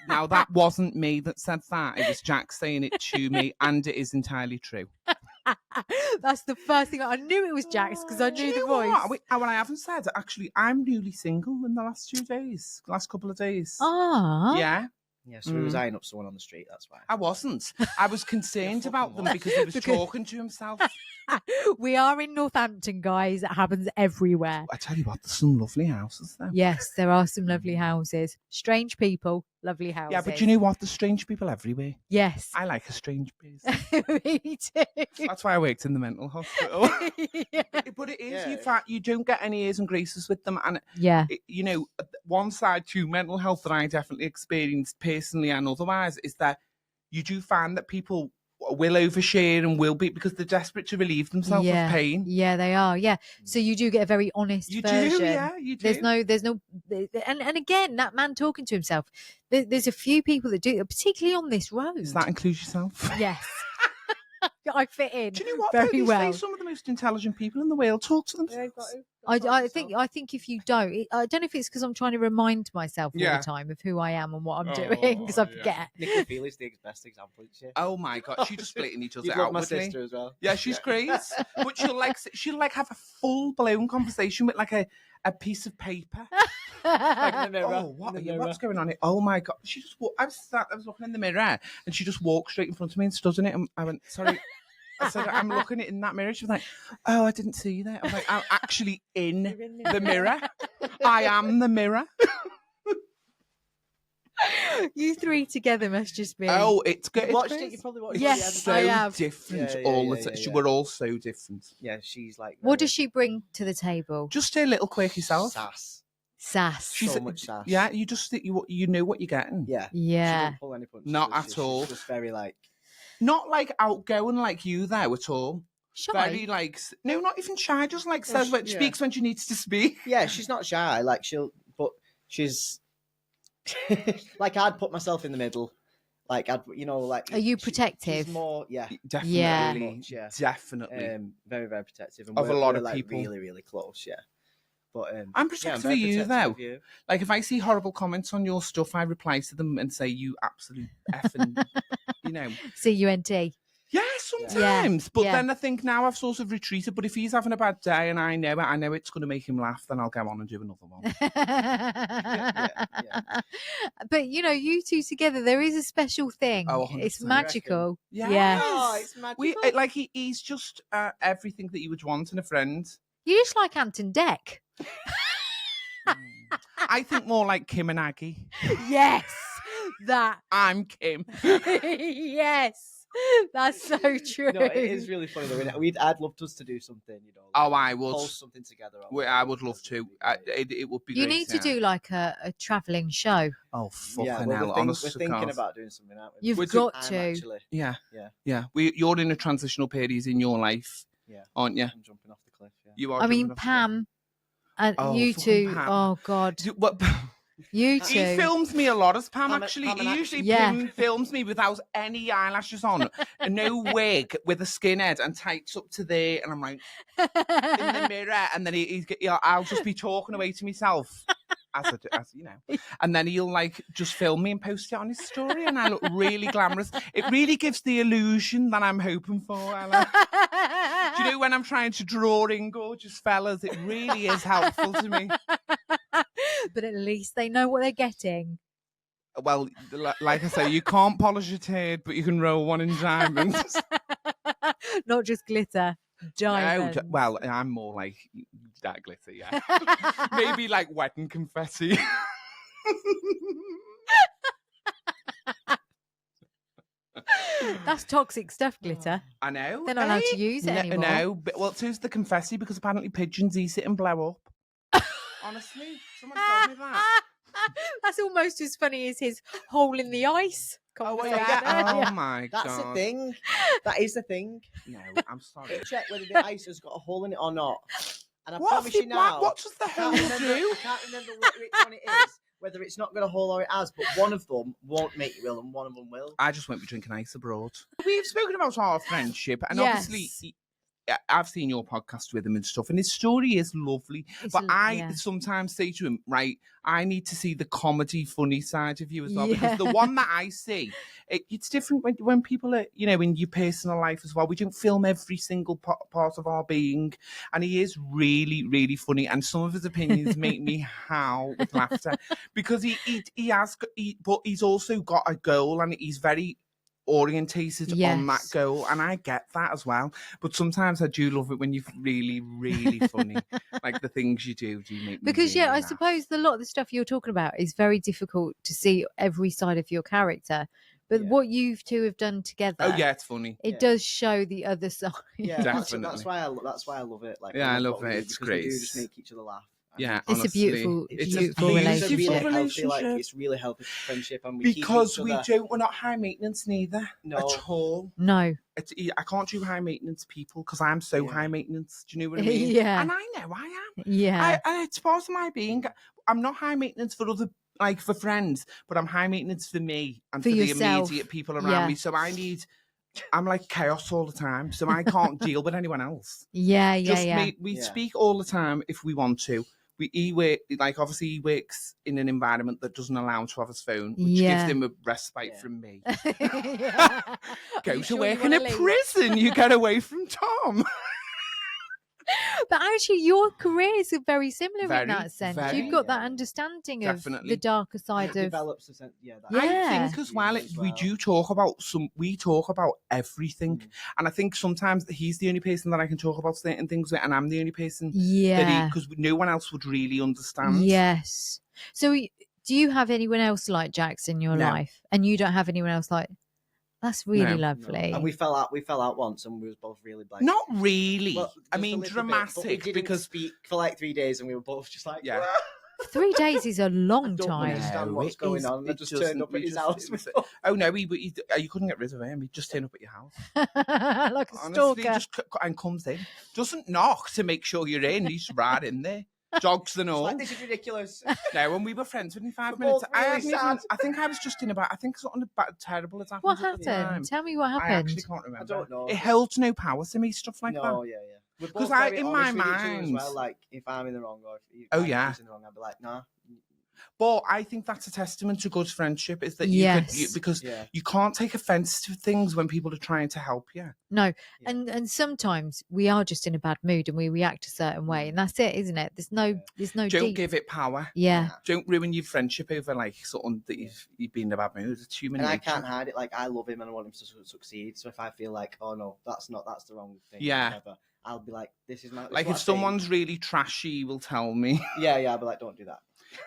Now that wasn't me that said that. It was Jack saying it to me, and it is entirely true. That's the first thing. I knew it was Jack's because I Do knew you the know voice. what? What I haven't said, actually, I'm newly single in the last couple of days. Ah. Yeah, Yeah, so he was eyeing up someone on the street, that's why. I wasn't. I was concerned You about fucking them because he was Because- talking to himself. We are in Northampton, guys. It happens everywhere. I tell you what, there's some lovely houses there. Yes, there are some lovely houses. Strange people, lovely houses. Yeah, but you know what? There's strange people everywhere. Yes. I like a strange person. Me too. That's why I worked in the mental hospital. Yeah. But it is, Yeah. in fact, you don't get any airs and graces with them. And, Yeah. you know, one side to mental health that I definitely experienced personally and otherwise is that you do find that people will overshare and will be because they're desperate to relieve themselves of pain. Yeah, they are. Yeah. So you do get a very honest You version. do, yeah, you do. There's no, and again, that man talking to himself. There's a few people that do, particularly on this road. Does that include yourself? Yes. I fit in. Do you know what? Very They well. say some of the most intelligent people in the world talk to themselves. I think if you don't, I don't know if it's because I'm trying to remind myself all Yeah. the time of who I am and what I'm doing because I yeah. forget. Nikki Feely's the best example, isn't she? Oh my god, she just blatantly does You'd it love out my with me. sister as well. Yeah, she's great. But she'll have a full blown conversation with like a piece of paper. Like in the mirror. Oh, in the mirror. what's going on here? Oh my god, she just. I was looking in the mirror, and she just walked straight in front of me and stood in it. And I went, sorry. I said, I'm looking in that mirror. She was like, oh, I didn't see that. I was like, I'm actually in the mirror. I am the mirror. You three together must just be. Oh, it's good. You watched it. You probably watched Yes, it. So I have. different Yeah, all the yeah, time. yeah. We're all so different. Yeah, she's like. What does she bring to the table? Just a little quirky self. Sass. Sass. She's So much sass. Yeah, you just think you know what you're getting. Yeah. She Yeah. doesn't pull any punches. Not does she? at all. She's just very like. Not like outgoing like you there at all. Shy. Very like no, not even shy. Just like Well, says when yeah. speaks when she needs to speak. Yeah, she's not shy. Like but she's like I'd put myself in the middle. Like I'd, like. Are you she- protective? She's more, yeah, Definitely, Yeah. much, yeah. definitely. Very, very protective. And Of a we're- lot we're, of like, people. really, really close. Yeah, but I'm yeah, protective very of you protective though. of you. Like if I see horrible comments on your stuff, I reply to them and say you absolute effing, CUNT. Yeah, sometimes. But yeah. then I think now I've sort of retreated. But if he's having a bad day and I know it's going to make him laugh, then I'll go on and do another one. Yeah. But you two together, there is a special thing. Oh, 100%. It's magical. Yes. Yeah. Oh, it's magical. He's just everything that you would want in a friend. You just like Hampton Deck. I think more like Kim and Aggie. Yes. That. I'm Kim. Yes. That's so true. No, it is really funny though. I'd love us to do something, Oh, I would. post something together. I would love to. It would be You great. need to do like a travelling show. Oh, fucking Yeah, hell. we're Honest to thinking God. about doing something, aren't we? You've We're got I'm to. actually, Yeah. Yeah. You're in a transitional period in your life, yeah, aren't you? I'm jumping off the cliff. Yeah. You are. I mean, jumping off the Pam and Oh, you fucking two. Pam. Oh, God. cliff. What? You He two. films me a lot as Pam, Pam- actually. Pam and He usually Yeah. films me without any eyelashes on, and no wig, with a skinhead and tights up to there, and I'm like in the mirror, and then I'll just be talking away to myself. As you know, and then he'll like just film me and post it on his story, and I look really glamorous. It really gives the illusion that I'm hoping for. Ella. Do you know when I'm trying to draw in gorgeous fellas? It really is helpful to me. But at least they know what they're getting. Well, like I say, you can't polish a turd, but you can roll one in diamonds. Not just glitter. Diamonds. No, well, I'm more like that glitter, yeah. Maybe like wedding confetti. That's toxic stuff, glitter. I know. They're not allowed to use it anymore. No, but well, so's the confetti because apparently pigeons eat it and blow up. Honestly, someone told me that. That's almost as funny as his hole in the ice. Oh, conversation yeah. earlier. Oh my That's god. the thing. That is the thing. No, I'm sorry. Check whether the ice has got a hole in it or not. And I What, promise you now. what does the I hell can't remember, do? I can't remember which one it is, whether it's not got a hole or it has, but one of them won't make you ill and one of them will. I just won't be drinking ice abroad. We've spoken about our friendship, and Yes. obviously, I've seen your podcast with him and stuff, and his story is lovely. It's But I yeah. sometimes say to him, right, I need to see the comedy, funny side of you as well, Yeah. because the one that I see, it's different when people are, in your personal life as well. We don't film every single part of our being, and he is really, really funny, and some of his opinions make me howl with laughter because but he's also got a goal, and he's very orientated on that Yes. goal, and I get that as well. But sometimes I do love it when you're really, really funny. Like the things you do make me Because really I laugh. suppose a lot of the stuff you're talking about is very difficult to see every side of your character. But Yeah. what you two have done together, Oh yeah, it's funny. it Yeah. does show the other side. Yeah, Definitely. that's why I love it. Like, Yeah, I love what we it. do, It's because great. we do just make each other laugh. And Yeah, It's a honestly, beautiful, it's beautiful a it's a relationship. really beautiful healthy, like, relationship. it's really healthy friendship, and we Because keep each other. we're not high maintenance neither No. at all. No. I can't do high maintenance people because I'm so Yeah. high maintenance. Do you know what I mean? Yeah. And I know I am. Yeah. And it's part of my being. I'm not high maintenance for other, like for friends, but I'm high maintenance for me and For for the yourself. immediate people around Yeah. me. So I'm like chaos all the time. So I can't deal with anyone else. Yeah. Just Yeah. we Yeah. speak all the time if we want to. He works in an environment that doesn't allow him to have his phone, which gives Yeah. him a respite Yeah. from me. Yeah. Go Are you to sure work you in a wanna leave? prison, you get away from Tom. But actually, your careers are very similar in Very, that sense. very. You've got that Yeah. understanding of the Definitely. darker It side of. develops a sense. Yeah, that Yeah. I think as well, we do talk about we talk about everything. Mm. And I think sometimes he's the only person that I can talk about certain things with, and I'm the only person Yeah. because no one else would really understand. Yes. So, do you have anyone else like Jax in your No. life, and you don't have anyone else like? That's really No. No. lovely. And we fell out once, and we was both really like. Not really. Well, I just a mean, little bit, but we dramatic didn't because speak for like 3 days, and we were both just like, Yeah. 3 days is a long don't time. understand No, what's it going is- on. And I it just doesn't. turned up We at his just- house. it was- Oh no, you couldn't get rid of him. He'd just turn up at your house. Like a Honestly, stalker. just and comes in, doesn't knock to make sure you're in. He's right in there, jogs and It's all. like, this is ridiculous. No, when we were friends within 5 We're minutes, both really sad. I think I was just in about. I think something terrible had happened. What at the time. happened? Tell me what I happened. actually can't remember. don't know. It held no power to me, stuff like No, that. yeah. We're 'Cause both I- very in honest my with each other as mind- well. Like, if I'm in the wrong or if Oh, I'm yeah. in the wrong, I'd be like, nah. But I think that's a testament to good friendship. Is that Yes. because Yeah. you can't take offence to things when people are trying to help you. No, Yeah. and sometimes we are just in a bad mood and we react a certain way, and that's it, isn't it? There's no Yeah. Don't deep. give it power. Yeah. Don't ruin your friendship over like something that you've been in a bad mood. It's human And I nature. can't hide it. Like, I love him and I want him to succeed. So if I feel like, oh no, that's the wrong thing. Yeah. Whatever, I'll be like, this is my. Like if someone's really trashy, will tell me. Yeah, I'll be like, don't do that.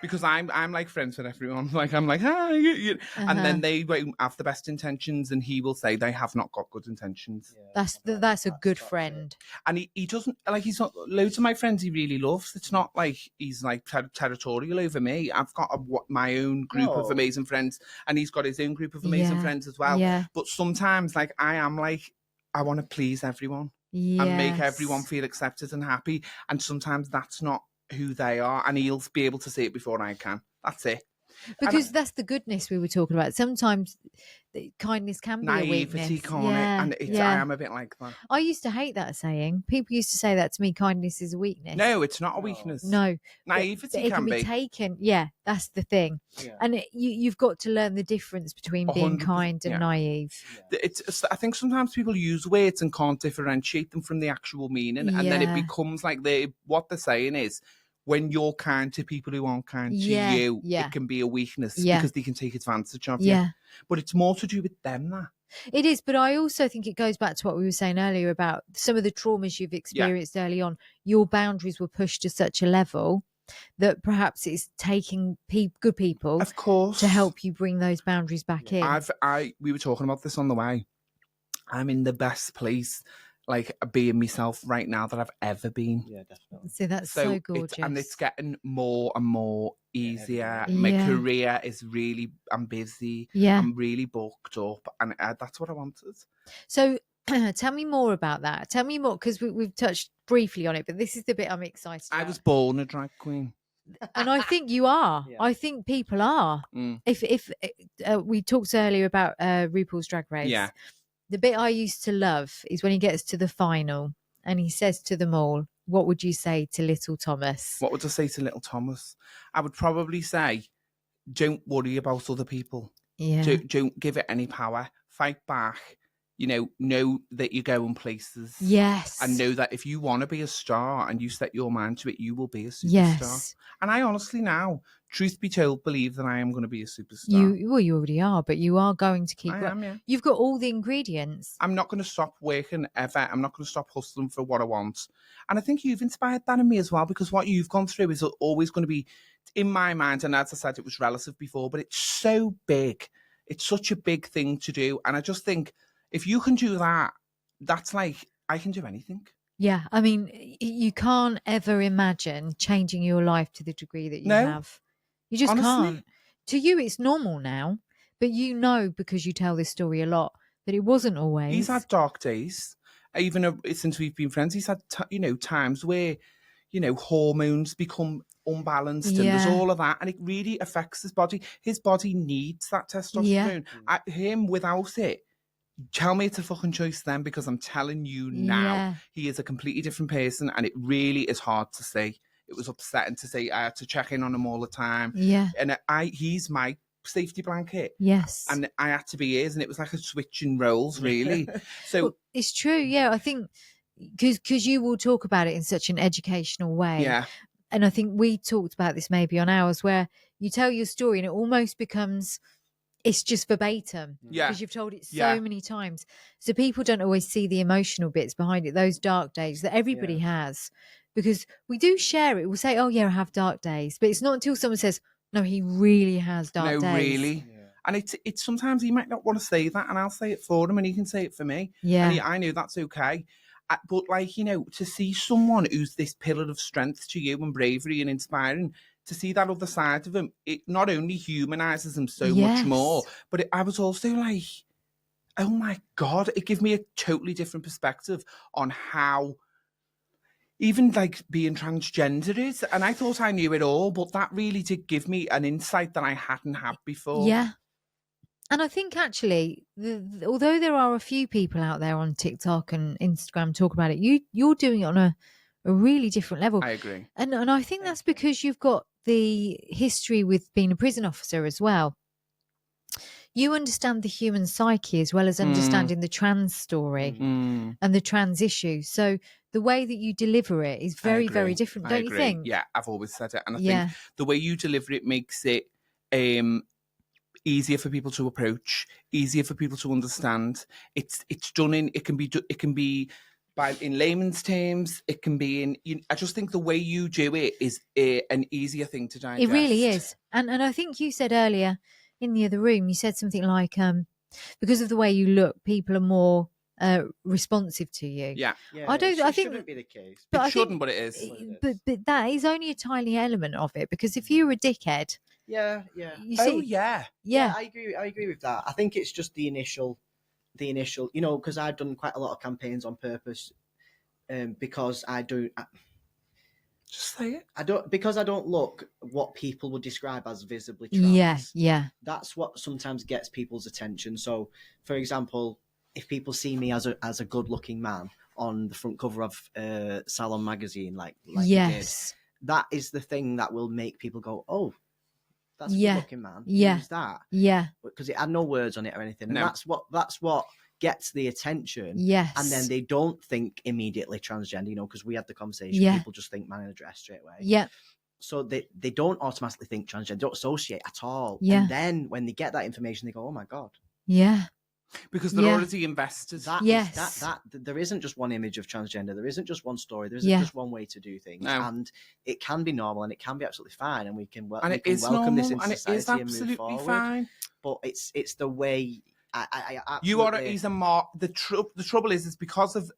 Because I'm like friends with everyone. Like I'm like, and then they won't have the best intentions, and he will say they have not got good intentions. Yeah, That's I'll be like, that's a good toxic. friend. And he doesn't like he's not loads of my friends he really loves. It's not like he's like territorial over me. I've got my own group of No. amazing friends, and he's got his own group of amazing Yeah. friends as well. Yeah. But sometimes, like I am like, I want to please everyone and make everyone feel accepted and happy. And sometimes that's not who they are, and he'll be able to see it before I can. That's it. Because that's the goodness we were talking about. Sometimes kindness can be a Naivety, weakness. can't Yeah, it? And yeah. I am a bit like that. I used to hate that saying. People used to say that to me. Kindness is a weakness. No, it's not a No. weakness. No. But Naivety it can be be. taken. Yeah, that's the thing. Yeah. And you've got to learn the difference between being 100%, kind and yeah. naive. Yeah. I think sometimes people use words and can't differentiate them from the actual meaning, and then it Yeah. becomes like what they're saying is, when you're kind to people who aren't kind Yeah, to you, yeah. it can be a weakness Yeah. because they can take advantage of Yeah. you. But it's more to do with them, that. It is, but I also think it goes back to what we were saying earlier about some of the traumas you've experienced early on. Your boundaries were pushed to such a level that perhaps it's taking good people Of course. to help you bring those boundaries back in. We were talking about this on the way. I'm in the best place, like being myself right now that I've ever been. Yeah, definitely. So that's so It's, gorgeous. and it's getting more and more easier. Yeah. My Yeah. career is I'm busy. Yeah. I'm really booked up, and that's what I wanted. So tell me more about that. Tell me more, because we've touched briefly on it, but this is the bit I'm excited I about. was born a drag queen. And I think you are. Yeah. I think people are. Mm. If we talked earlier about RuPaul's Drag Race. Yeah. The bit I used to love is when he gets to the final and he says to them all, "What would you say to little Thomas?" What would I say to little Thomas? I would probably say, don't worry about other people. Yeah. Don't give it any power. Fight back. Know that you're going places. Yes. And know that if you want to be a star and you set your mind to it, you will be a superstar. Yes. And I honestly now truth be told, believe that I am going to be a superstar. You already are, but you are going to keep. I am, yeah. You've got all the ingredients. I'm not going to stop working ever. I'm not going to stop hustling for what I want. And I think you've inspired that in me as well, because what you've gone through is always going to be, in my mind, and as I said, it was relative before, but it's so big. It's such a big thing to do. And I just think if you can do that, that's like, I can do anything. Yeah, I mean, you can't ever imagine changing your life to the degree that you have. You just can't. To you, it's normal now, but you know, because you tell this story a lot, that it wasn't always. He's had dark days. Even since we've been friends, he's had, times where, hormones become unbalanced and there's all of that. And it really affects his body. His body needs that testosterone. Him without it, tell me it's a fucking choice then, because I'm telling you now, he is a completely different person, and it really is hard to say. It was upsetting to say I had to check in on him all the time. Yeah. And he's my safety blanket. Yes. And I had to be his, and it was like a switch in roles, really. So well, it's true, yeah. I think because you will talk about it in such an educational way. Yeah. And I think we talked about this maybe on ours, where you tell your story and it almost becomes, it's just verbatim, because you've told it so many times. So people don't always see the emotional bits behind it, those dark days that everybody has, because we do share it. We'll say, oh yeah, I have dark days, but it's not until someone says, no, he really has dark days. No, really. Yeah. And it's sometimes he might not want to say that, and I'll say it for him, and he can say it for me. Yeah. And I know that's okay. But to see someone who's this pillar of strength to you and bravery and inspiring, to see that other side of him, it not only humanizes him so much more, but I was also like, oh my God, it gave me a totally different perspective on how even like being transgender is. And I thought I knew it all, but that really did give me an insight that I hadn't had before. Yeah. And I think actually, although there are a few people out there on TikTok and Instagram talk about it, you're doing it on a really different level. I agree. And I think that's because you've got the history with being a prison officer as well. You understand the human psyche as well as understanding the trans story and the trans issue. So the way that you deliver it is very, very different, don't you think? Yeah, I've always said it. And I think the way you deliver it makes it easier for people to approach, easier for people to understand. It's done in, it can be by in layman's terms, it can be in, I just think the way you do it is an easier thing to digest. It really is. And I think you said earlier in the other room, you said something like, because of the way you look, people are more responsive to you. Yeah, I think shouldn't be the case. But it shouldn't, but it is. But that is only a tiny element of it, because if you're a dickhead, yeah. I agree with that. I think it's just the initial, because I've done quite a lot of campaigns on purpose, because just say it. I don't look what people would describe as visibly trans. Yeah. That's what sometimes gets people's attention. So, for example, if people see me as a good-looking man on the front cover of Salon magazine, like yes, that is the thing that will make people go, oh, that's a good-looking man. Who's that? Yeah, because it had no words on it or anything. No. And that's what gets the attention. Yes. And then they don't think immediately transgender, because we had the conversation. People just think man in a dress straight away. Yeah. So they don't automatically think transgender, don't associate at all. Yeah. And then when they get that information, they go, oh my God. Yeah. Because they're already invested. There isn't just one image of transgender. There isn't just one story. There isn't just one way to do things. No. And it can be normal and it can be absolutely fine. And we can welcome this into society and move forward. Fine. But it's the way. The trouble is because of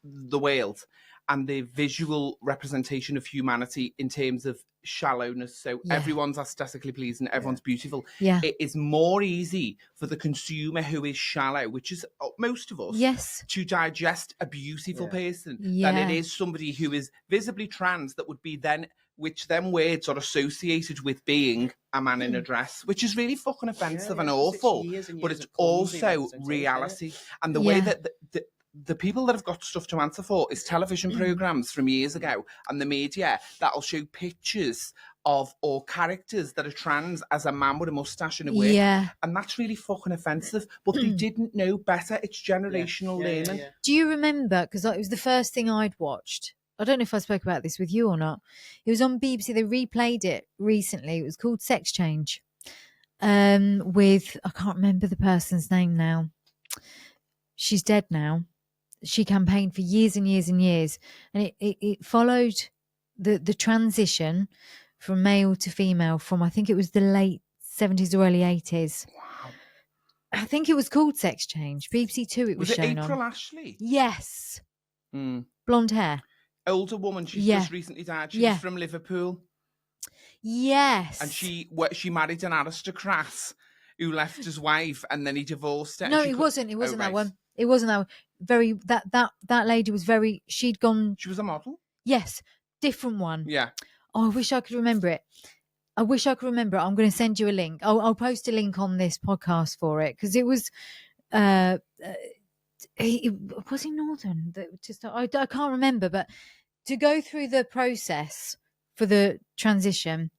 the world and the visual representation of humanity in terms of shallowness. So everyone's aesthetically pleasing, everyone's beautiful. Yeah. It is more easy for the consumer who is shallow, which is most of us, to digest a beautiful person than it is somebody who is visibly trans that would be then, which them words are associated with being a man in a dress, which is really fucking offensive and awful, but it's also reality. And the way that the people that have got stuff to answer for is television programs from years ago and the media that'll show pictures of or characters that are trans as a man with a mustache and a wig. Yeah. And that's really fucking offensive, but they didn't know better. It's generational learning. Do you remember, because it was the first thing I'd watched, I don't know if I spoke about this with you or not. It was on BBC. They replayed it recently. It was called Sex Change. With, I can't remember the person's name now. She's dead now. She campaigned for years and years and years, and it followed the transition from male to female from, I think it was the late 70s or early 80s. Wow. I think it was called Sex Change. BBC Two it was it shown April on. Ashley? Yes. Mm. Blonde hair. Older woman. She's Yeah. just recently died. She Yeah. was from Liverpool. Yes. And she married an aristocrat who left his wife, and then he divorced her. No, and she it wasn't. It wasn't right. that one. It wasn't that one. Very that lady was very. She'd gone. She was a model. Yes, different one. Yeah. Oh, I wish I could remember it. I'm going to send you a link. I'll post a link on this podcast for it, because it was. Was he Northern? I can't remember, but to go through the process for the transition,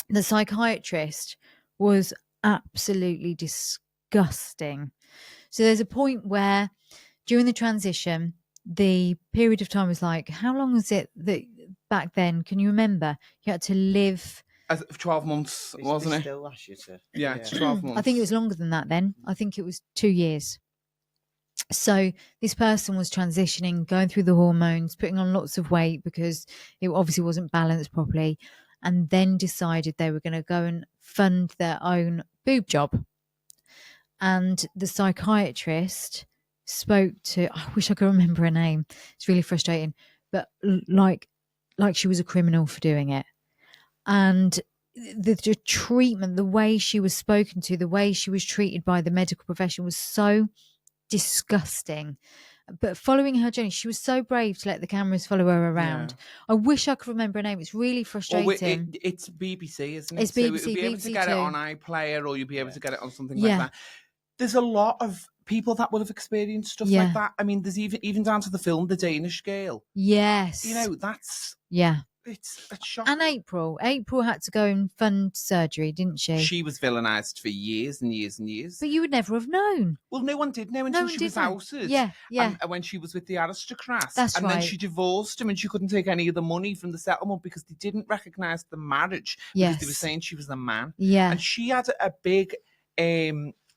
the psychiatrist was absolutely disgusting. So there's a point where during the transition, the period of time was like, how long was it that back then? Can you remember? You had to live 12 months, wasn't it? Still last year to, yeah, it's 12 months. I think it was longer than that then. I think it was 2 years. So this person was transitioning, going through the hormones, putting on lots of weight because it obviously wasn't balanced properly, and then decided they were going to go and fund their own boob job. And the psychiatrist spoke to, I wish I could remember her name. It's really frustrating, but like she was a criminal for doing it. And the treatment, the way she was spoken to, the way she was treated by the medical profession was so disgusting. But following her journey, she was so brave to let the cameras follow her around. Yeah. I wish I could remember her name. It's really frustrating. It's BBC, isn't it? It's BBC, so you'll be able to BBC get Two. it on iPlayer, or you'll be able to get it on something Yeah. like that. There's a lot of people that will have experienced stuff Yeah. like that. I mean, there's even down to the film The Danish Girl. Yes. You know, that's it's shocking. And April had to go and fund surgery, didn't she? She was villainised for years and years and years. But you would never have known. Well, no one did know until she was outed. Yeah. And when she was with the aristocrat. That's and right. then she divorced him, and she couldn't take any of the money from the settlement because they didn't recognise the marriage. Yes. Because they were saying she was a man. Yeah. And she had a big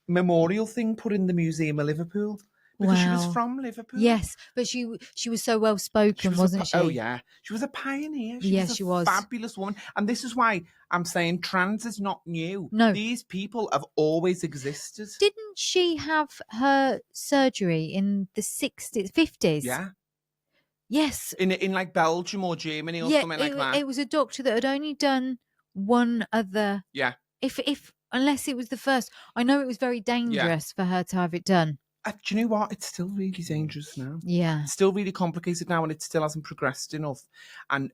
memorial thing put in the Museum of Liverpool. Because she was from Liverpool. Yes, but she was so well spoken, wasn't she? Oh yeah, she was a pioneer. She was. Fabulous woman, and this is why I'm saying trans is not new. No, these people have always existed. Didn't she have her surgery in the 60s, 50s? Yeah. Yes. In like Belgium or Germany or something like that. It was a doctor that had only done one other. Yeah. If unless it was the first, I know it was very dangerous for her to have it done. Do you know what? It's still really dangerous now. Yeah. It's still really complicated now, and it still hasn't progressed enough. And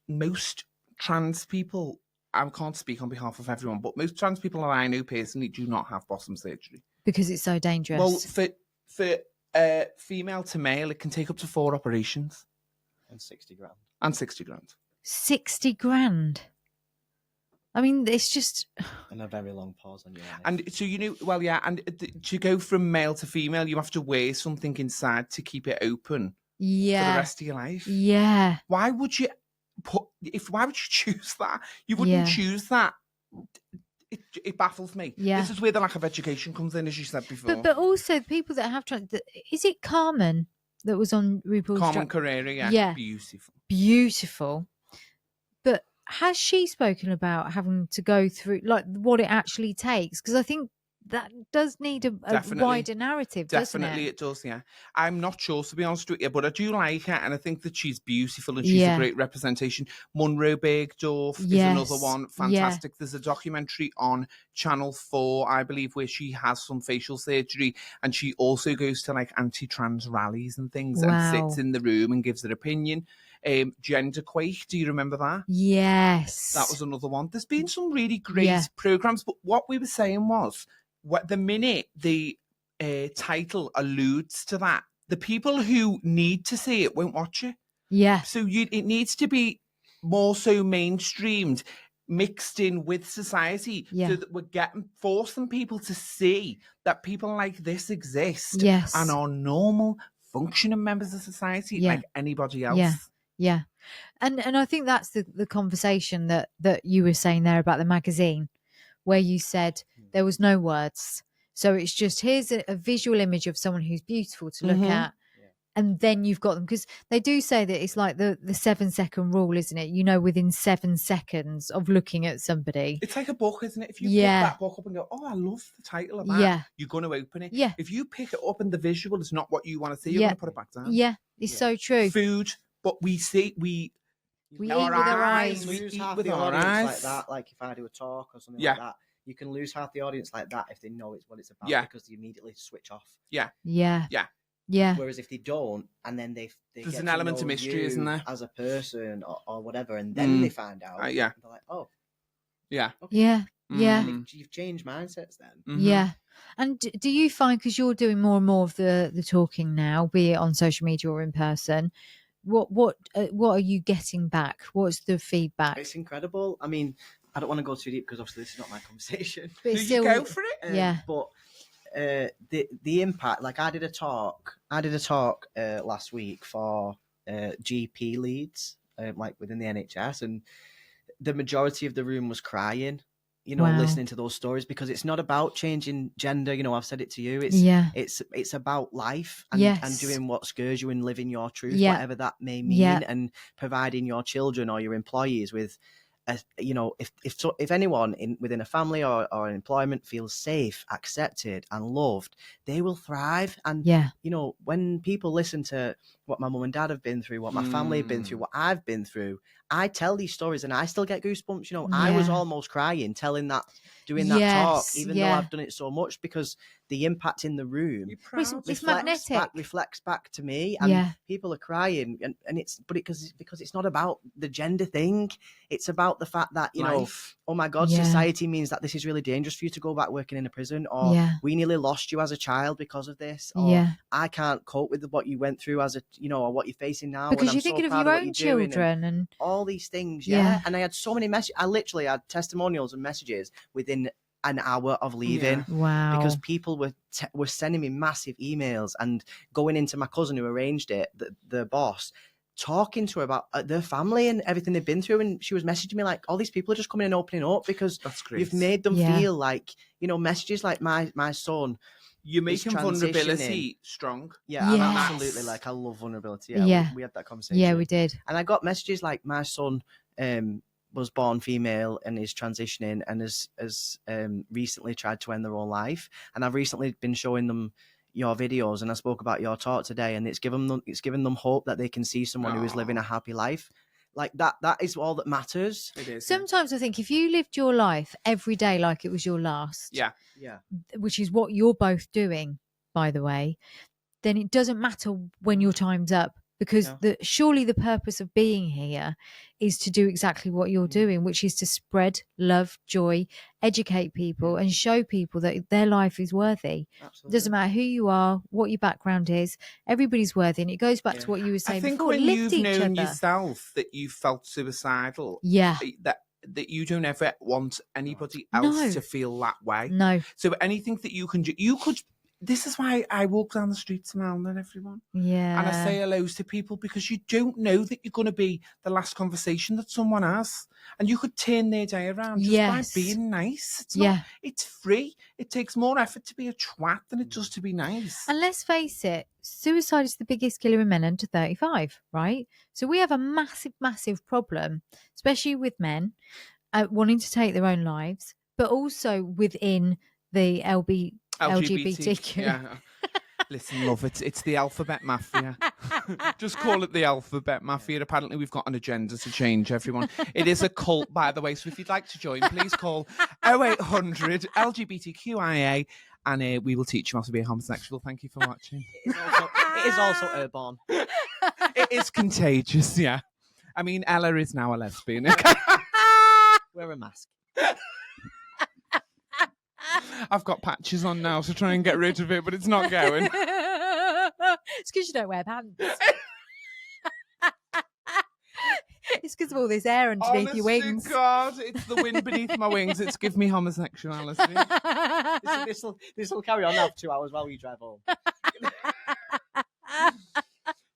most trans people, I can't speak on behalf of everyone, but most trans people that I know personally do not have bottom surgery. Because it's so dangerous. Well, for female to male, it can take up to 4 operations. And 60 grand. And 60 grand. 60 grand. I mean, it's just... And a very long pause on your eye. And so, to go from male to female, you have to wear something inside to keep it open for the rest of your life. Yeah. Why would you choose that? You wouldn't choose that. It baffles me. Yeah. This is where the lack of education comes in, as you said before. But also, people that have trans... Is it Carmen that was on RuPaul's Carmen Carrera, yeah. Beautiful. Beautiful. But has she spoken about having to go through, like, what it actually takes? Because I think that does need a wider narrative, doesn't it? Definitely it does, yeah. I'm not sure, to be honest with you, but I do like her, and I think that she's beautiful and she's a great representation. Munro Bergdorf is another one. Fantastic. There's a documentary on Channel 4, I believe, where she has some facial surgery, and she also goes to, like, anti-trans rallies and things and sits in the room and gives her opinion. Genderquake, do you remember that? Yes. That was another one. There's been some really great programs, but what we were saying was, the minute the title alludes to that, the people who need to see it won't watch it. Yeah. So it needs to be more so mainstreamed, mixed in with society, so that we're forcing people to see that people like this exist and are normal, functioning members of society Yeah. like anybody else. Yeah. Yeah. And I think that's the conversation that you were saying there about the magazine, where you said there was no words. So it's just, here's a visual image of someone who's beautiful to look at. Yeah. And then you've got them, because they do say that it's like the 7-second rule, isn't it? You know, within 7 seconds of looking at somebody. It's like a book, isn't it? If you Yeah. pick that book up and go, oh, I love the title of that, Yeah. you're going to open it. Yeah. If you pick it up and the visual is not what you want to see, you're Yeah. going to put it back down. Yeah, it's so true. Food, but we eat We with eat with our eyes. We lose eat half with the our audience eyes. like that. Like if I do a talk or something Yeah. like that, you can lose half the audience like that if they know it's what it's about, Yeah. because they immediately switch off. Yeah. Yeah. Yeah. Whereas if they don't, and then they There's get an to element of know mystery, you isn't there? as a person or whatever, and then they find out, yeah. they're like, oh, Yeah. okay. Yeah. Yeah. Mm. You've changed mindsets then. Mhm. Yeah. And do you find, because you're doing more and more of the talking now, be it on social media or in person, what are you getting back? What's the feedback? It's incredible. I mean, I don't want to go too deep because obviously this is not my conversation. But Do it's you still, go for it? Yeah. But the impact, like I did a talk last week for GP leads, like within the NHS, and the majority of the room was crying, Wow. listening to those stories, because it's not about changing gender. I've said it to you. It's about life and, Yes. and doing what scares you and living your truth, Yeah. whatever that may mean, Yeah. and providing your children or your employees with, if anyone within a family or an employment feels safe, accepted, and loved, they will thrive. And Yeah. when people listen to what my mum and dad have been through, what my family have been through, what I've been through, I tell these stories and I still get goosebumps. I was Yeah. almost crying doing that talk, Yes, even yeah. though I've done it so much, because the impact in the room You're Well, proud. it's magnetic. reflects back to me, and Yeah. people are crying, and it's because it's not about the gender thing. It's about the fact that Life. oh my God, Yeah. society means that this is really dangerous for you to go back working in a prison, or Yeah. we nearly lost you as a child because of this, or Yeah. I can't cope with what you went through as a or what you're facing now, and Because I'm you're so thinking of proud your what own you're doing, and children and all these things. Yeah. And I had so many messages. I literally had testimonials and messages within an hour of leaving. Yeah. wow. Because people were sending me massive emails and going into my cousin who arranged it, the boss, talking to her about their family and everything they've been through, and she was messaging me like, all these people are just coming and opening up because That's great. you've made them Yeah. feel like, messages like my son. You're is making transitioning. vulnerability strong. Yeah, Yes. I'm absolutely, like, I love vulnerability. Yeah. We had that conversation. Yeah, we did. And I got messages like, my son was born female and is transitioning and has recently tried to end their own life. And I've recently been showing them your videos, and I spoke about your talk today, and it's given them hope that they can see someone who is living a happy life. Like that is all that matters. It is. Sometimes I think if you lived your life every day like it was your last, Yeah. which is what you're both doing, by the way, then it doesn't matter when your time's up, because surely the purpose of being here is to do exactly what you're doing, which is to spread love, joy, educate people, and show people that their life is worthy. Absolutely. Doesn't matter who you are, what your background is, everybody's worthy. And it goes back to what you were saying I think before. when Lift you've each known other. yourself that you felt suicidal, Yeah. that you don't ever want anybody else No. to feel that way. No. So anything that you can do, you could. This is why I walk down the street smiling at everyone. Yeah. And I say hellos to people, because you don't know that you're going to be the last conversation that someone has. And you could turn their day around just by being nice. It's free. It takes more effort to be a twat than it does to be nice. And let's face it, suicide is the biggest killer in men under 35, right? So we have a massive, massive problem, especially with men wanting to take their own lives, but also within the LGBTQ. Yeah. Listen, love, it's the alphabet mafia. Just call it the alphabet mafia. Apparently we've got an agenda to change everyone. It is a cult, by the way, so if you'd like to join, please call 0800 LGBTQIA and we will teach you how to be a homosexual. Thank you for watching. It is also airborne. It is contagious, yeah. I mean, Ella is now a lesbian. Wear a mask. I've got patches on now to try and get rid of it, but it's not going. It's because you don't wear pants. It's because of all this air underneath your wings. God, it's the wind beneath my wings. It's give me homosexuality. This will carry on now for 2 hours while we drive home.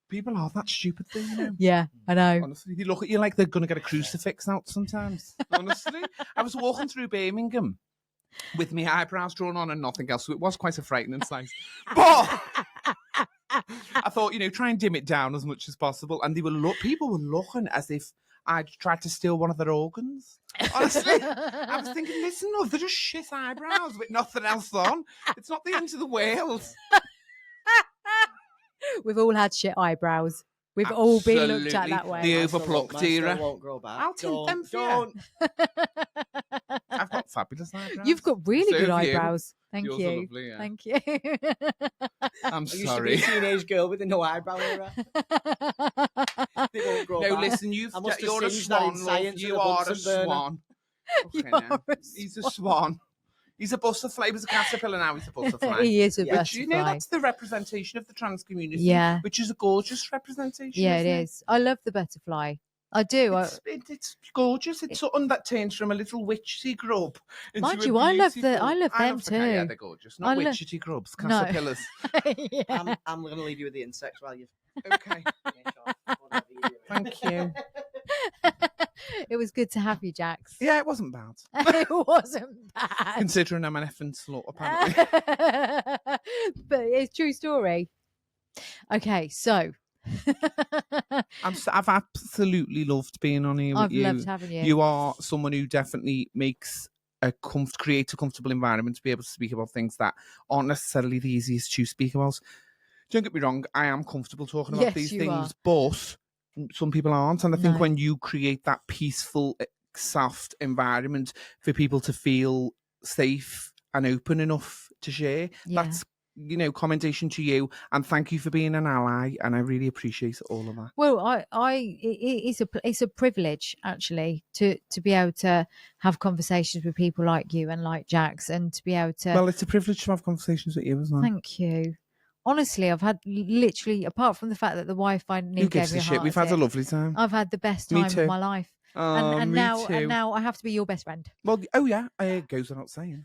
People are that stupid thing, you know. Yeah, I know. Honestly, they look at you like they're going to get a crucifix out sometimes. Honestly, I was walking through Birmingham with my eyebrows drawn on and nothing else, so it was quite a frightening sight. But I thought, try and dim it down as much as possible. And people were looking as if I'd tried to steal one of their organs. Honestly, I was thinking, listen, no, they're just shit eyebrows with nothing else on. It's not the end of the world. We've all had shit eyebrows. We've all been looked at Absolutely. that way. The Mine still overplucked won't- mine still era. won't grow back. I'll tint them for you. Don't. I've got fabulous eyebrows. You've got really So good have you. eyebrows. Thank Yours you. are lovely, yeah. Thank you. I'm I used to be sorry. a teenage girl with a no eyebrow era. They won't grow No, back. listen, I must have you're a singed that in swan, love. science You with a are a Bunsen burner. swan. You Okay, are now. a He's a swan. He's a butterfly. He was a caterpillar, now he's a butterfly. He is a Yeah. Which, butterfly. that's the representation of the trans community. Yeah. Which is a gorgeous representation. Yeah, it isn't is. I love the butterfly. I do. It's gorgeous. It's something that turns from a little witchy grub into Mind a you, I love beautiful- them Yeah, too. they're gorgeous. Not I lo- witchy grubs, No. caterpillars. Yeah. I'm going to leave you with the insects while you Okay. finish off whatever you're doing. Thank you. It was good to have you, Jax. Yeah, it wasn't bad. It wasn't bad. Considering I'm an effing slut, apparently. But it's a true story. Okay, so I've absolutely loved being on here with I've you. loved having you. You are someone who definitely makes creates a comfortable environment to be able to speak about things that aren't necessarily the easiest to speak about. Don't get me wrong, I am comfortable talking about Yes, these you things, but some people aren't. And I think No. when you create that peaceful, soft environment for people to feel safe and open enough to share, Yeah. that's commendation to you, and thank you for being an ally, and I really appreciate all of that. Well, it's a privilege actually to be able to have conversations with people like you and like Jax, and to be able to. Well, it's a privilege to have conversations with you as well. Thank you. Honestly, I've had literally, apart from the fact that the Wi-Fi Who nearly gives gave me a a shit? heart We've had a attack, lovely time. I've had the best Me time too. of my life. And Me now too. I have to be your best friend. Well, oh yeah, it goes without saying.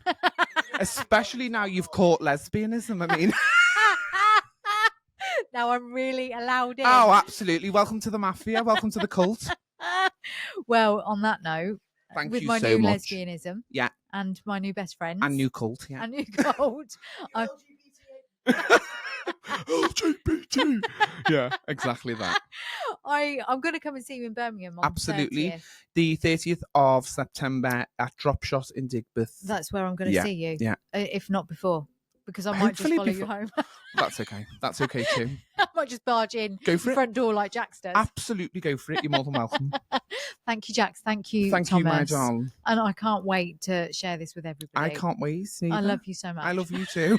Especially now you've caught lesbianism. I mean, Now I'm really allowed in. oh, absolutely. Welcome to the mafia. Welcome to the cult. Well, on that note, Thank with you my so new much. lesbianism, Yeah. and my new best friends, And new cult, yeah. and new gold, I- LGBT. Yeah, exactly that. I'm going to come and see you in Birmingham on Absolutely. 30th. The 30th of September at Dropshot in Digbeth. That's where I'm going to Yeah, see you. yeah. If not before, because I might just Hopefully follow you before. home. That's okay. That's okay too. I might just barge in Go the for it. front door like Jax does. Absolutely go for it. You're more than welcome. Thank you, Jax. Thank you, Thank Thomas. you, my darling. And I can't wait to share this with everybody. I can't wait. I neither. love you so much. I love you too.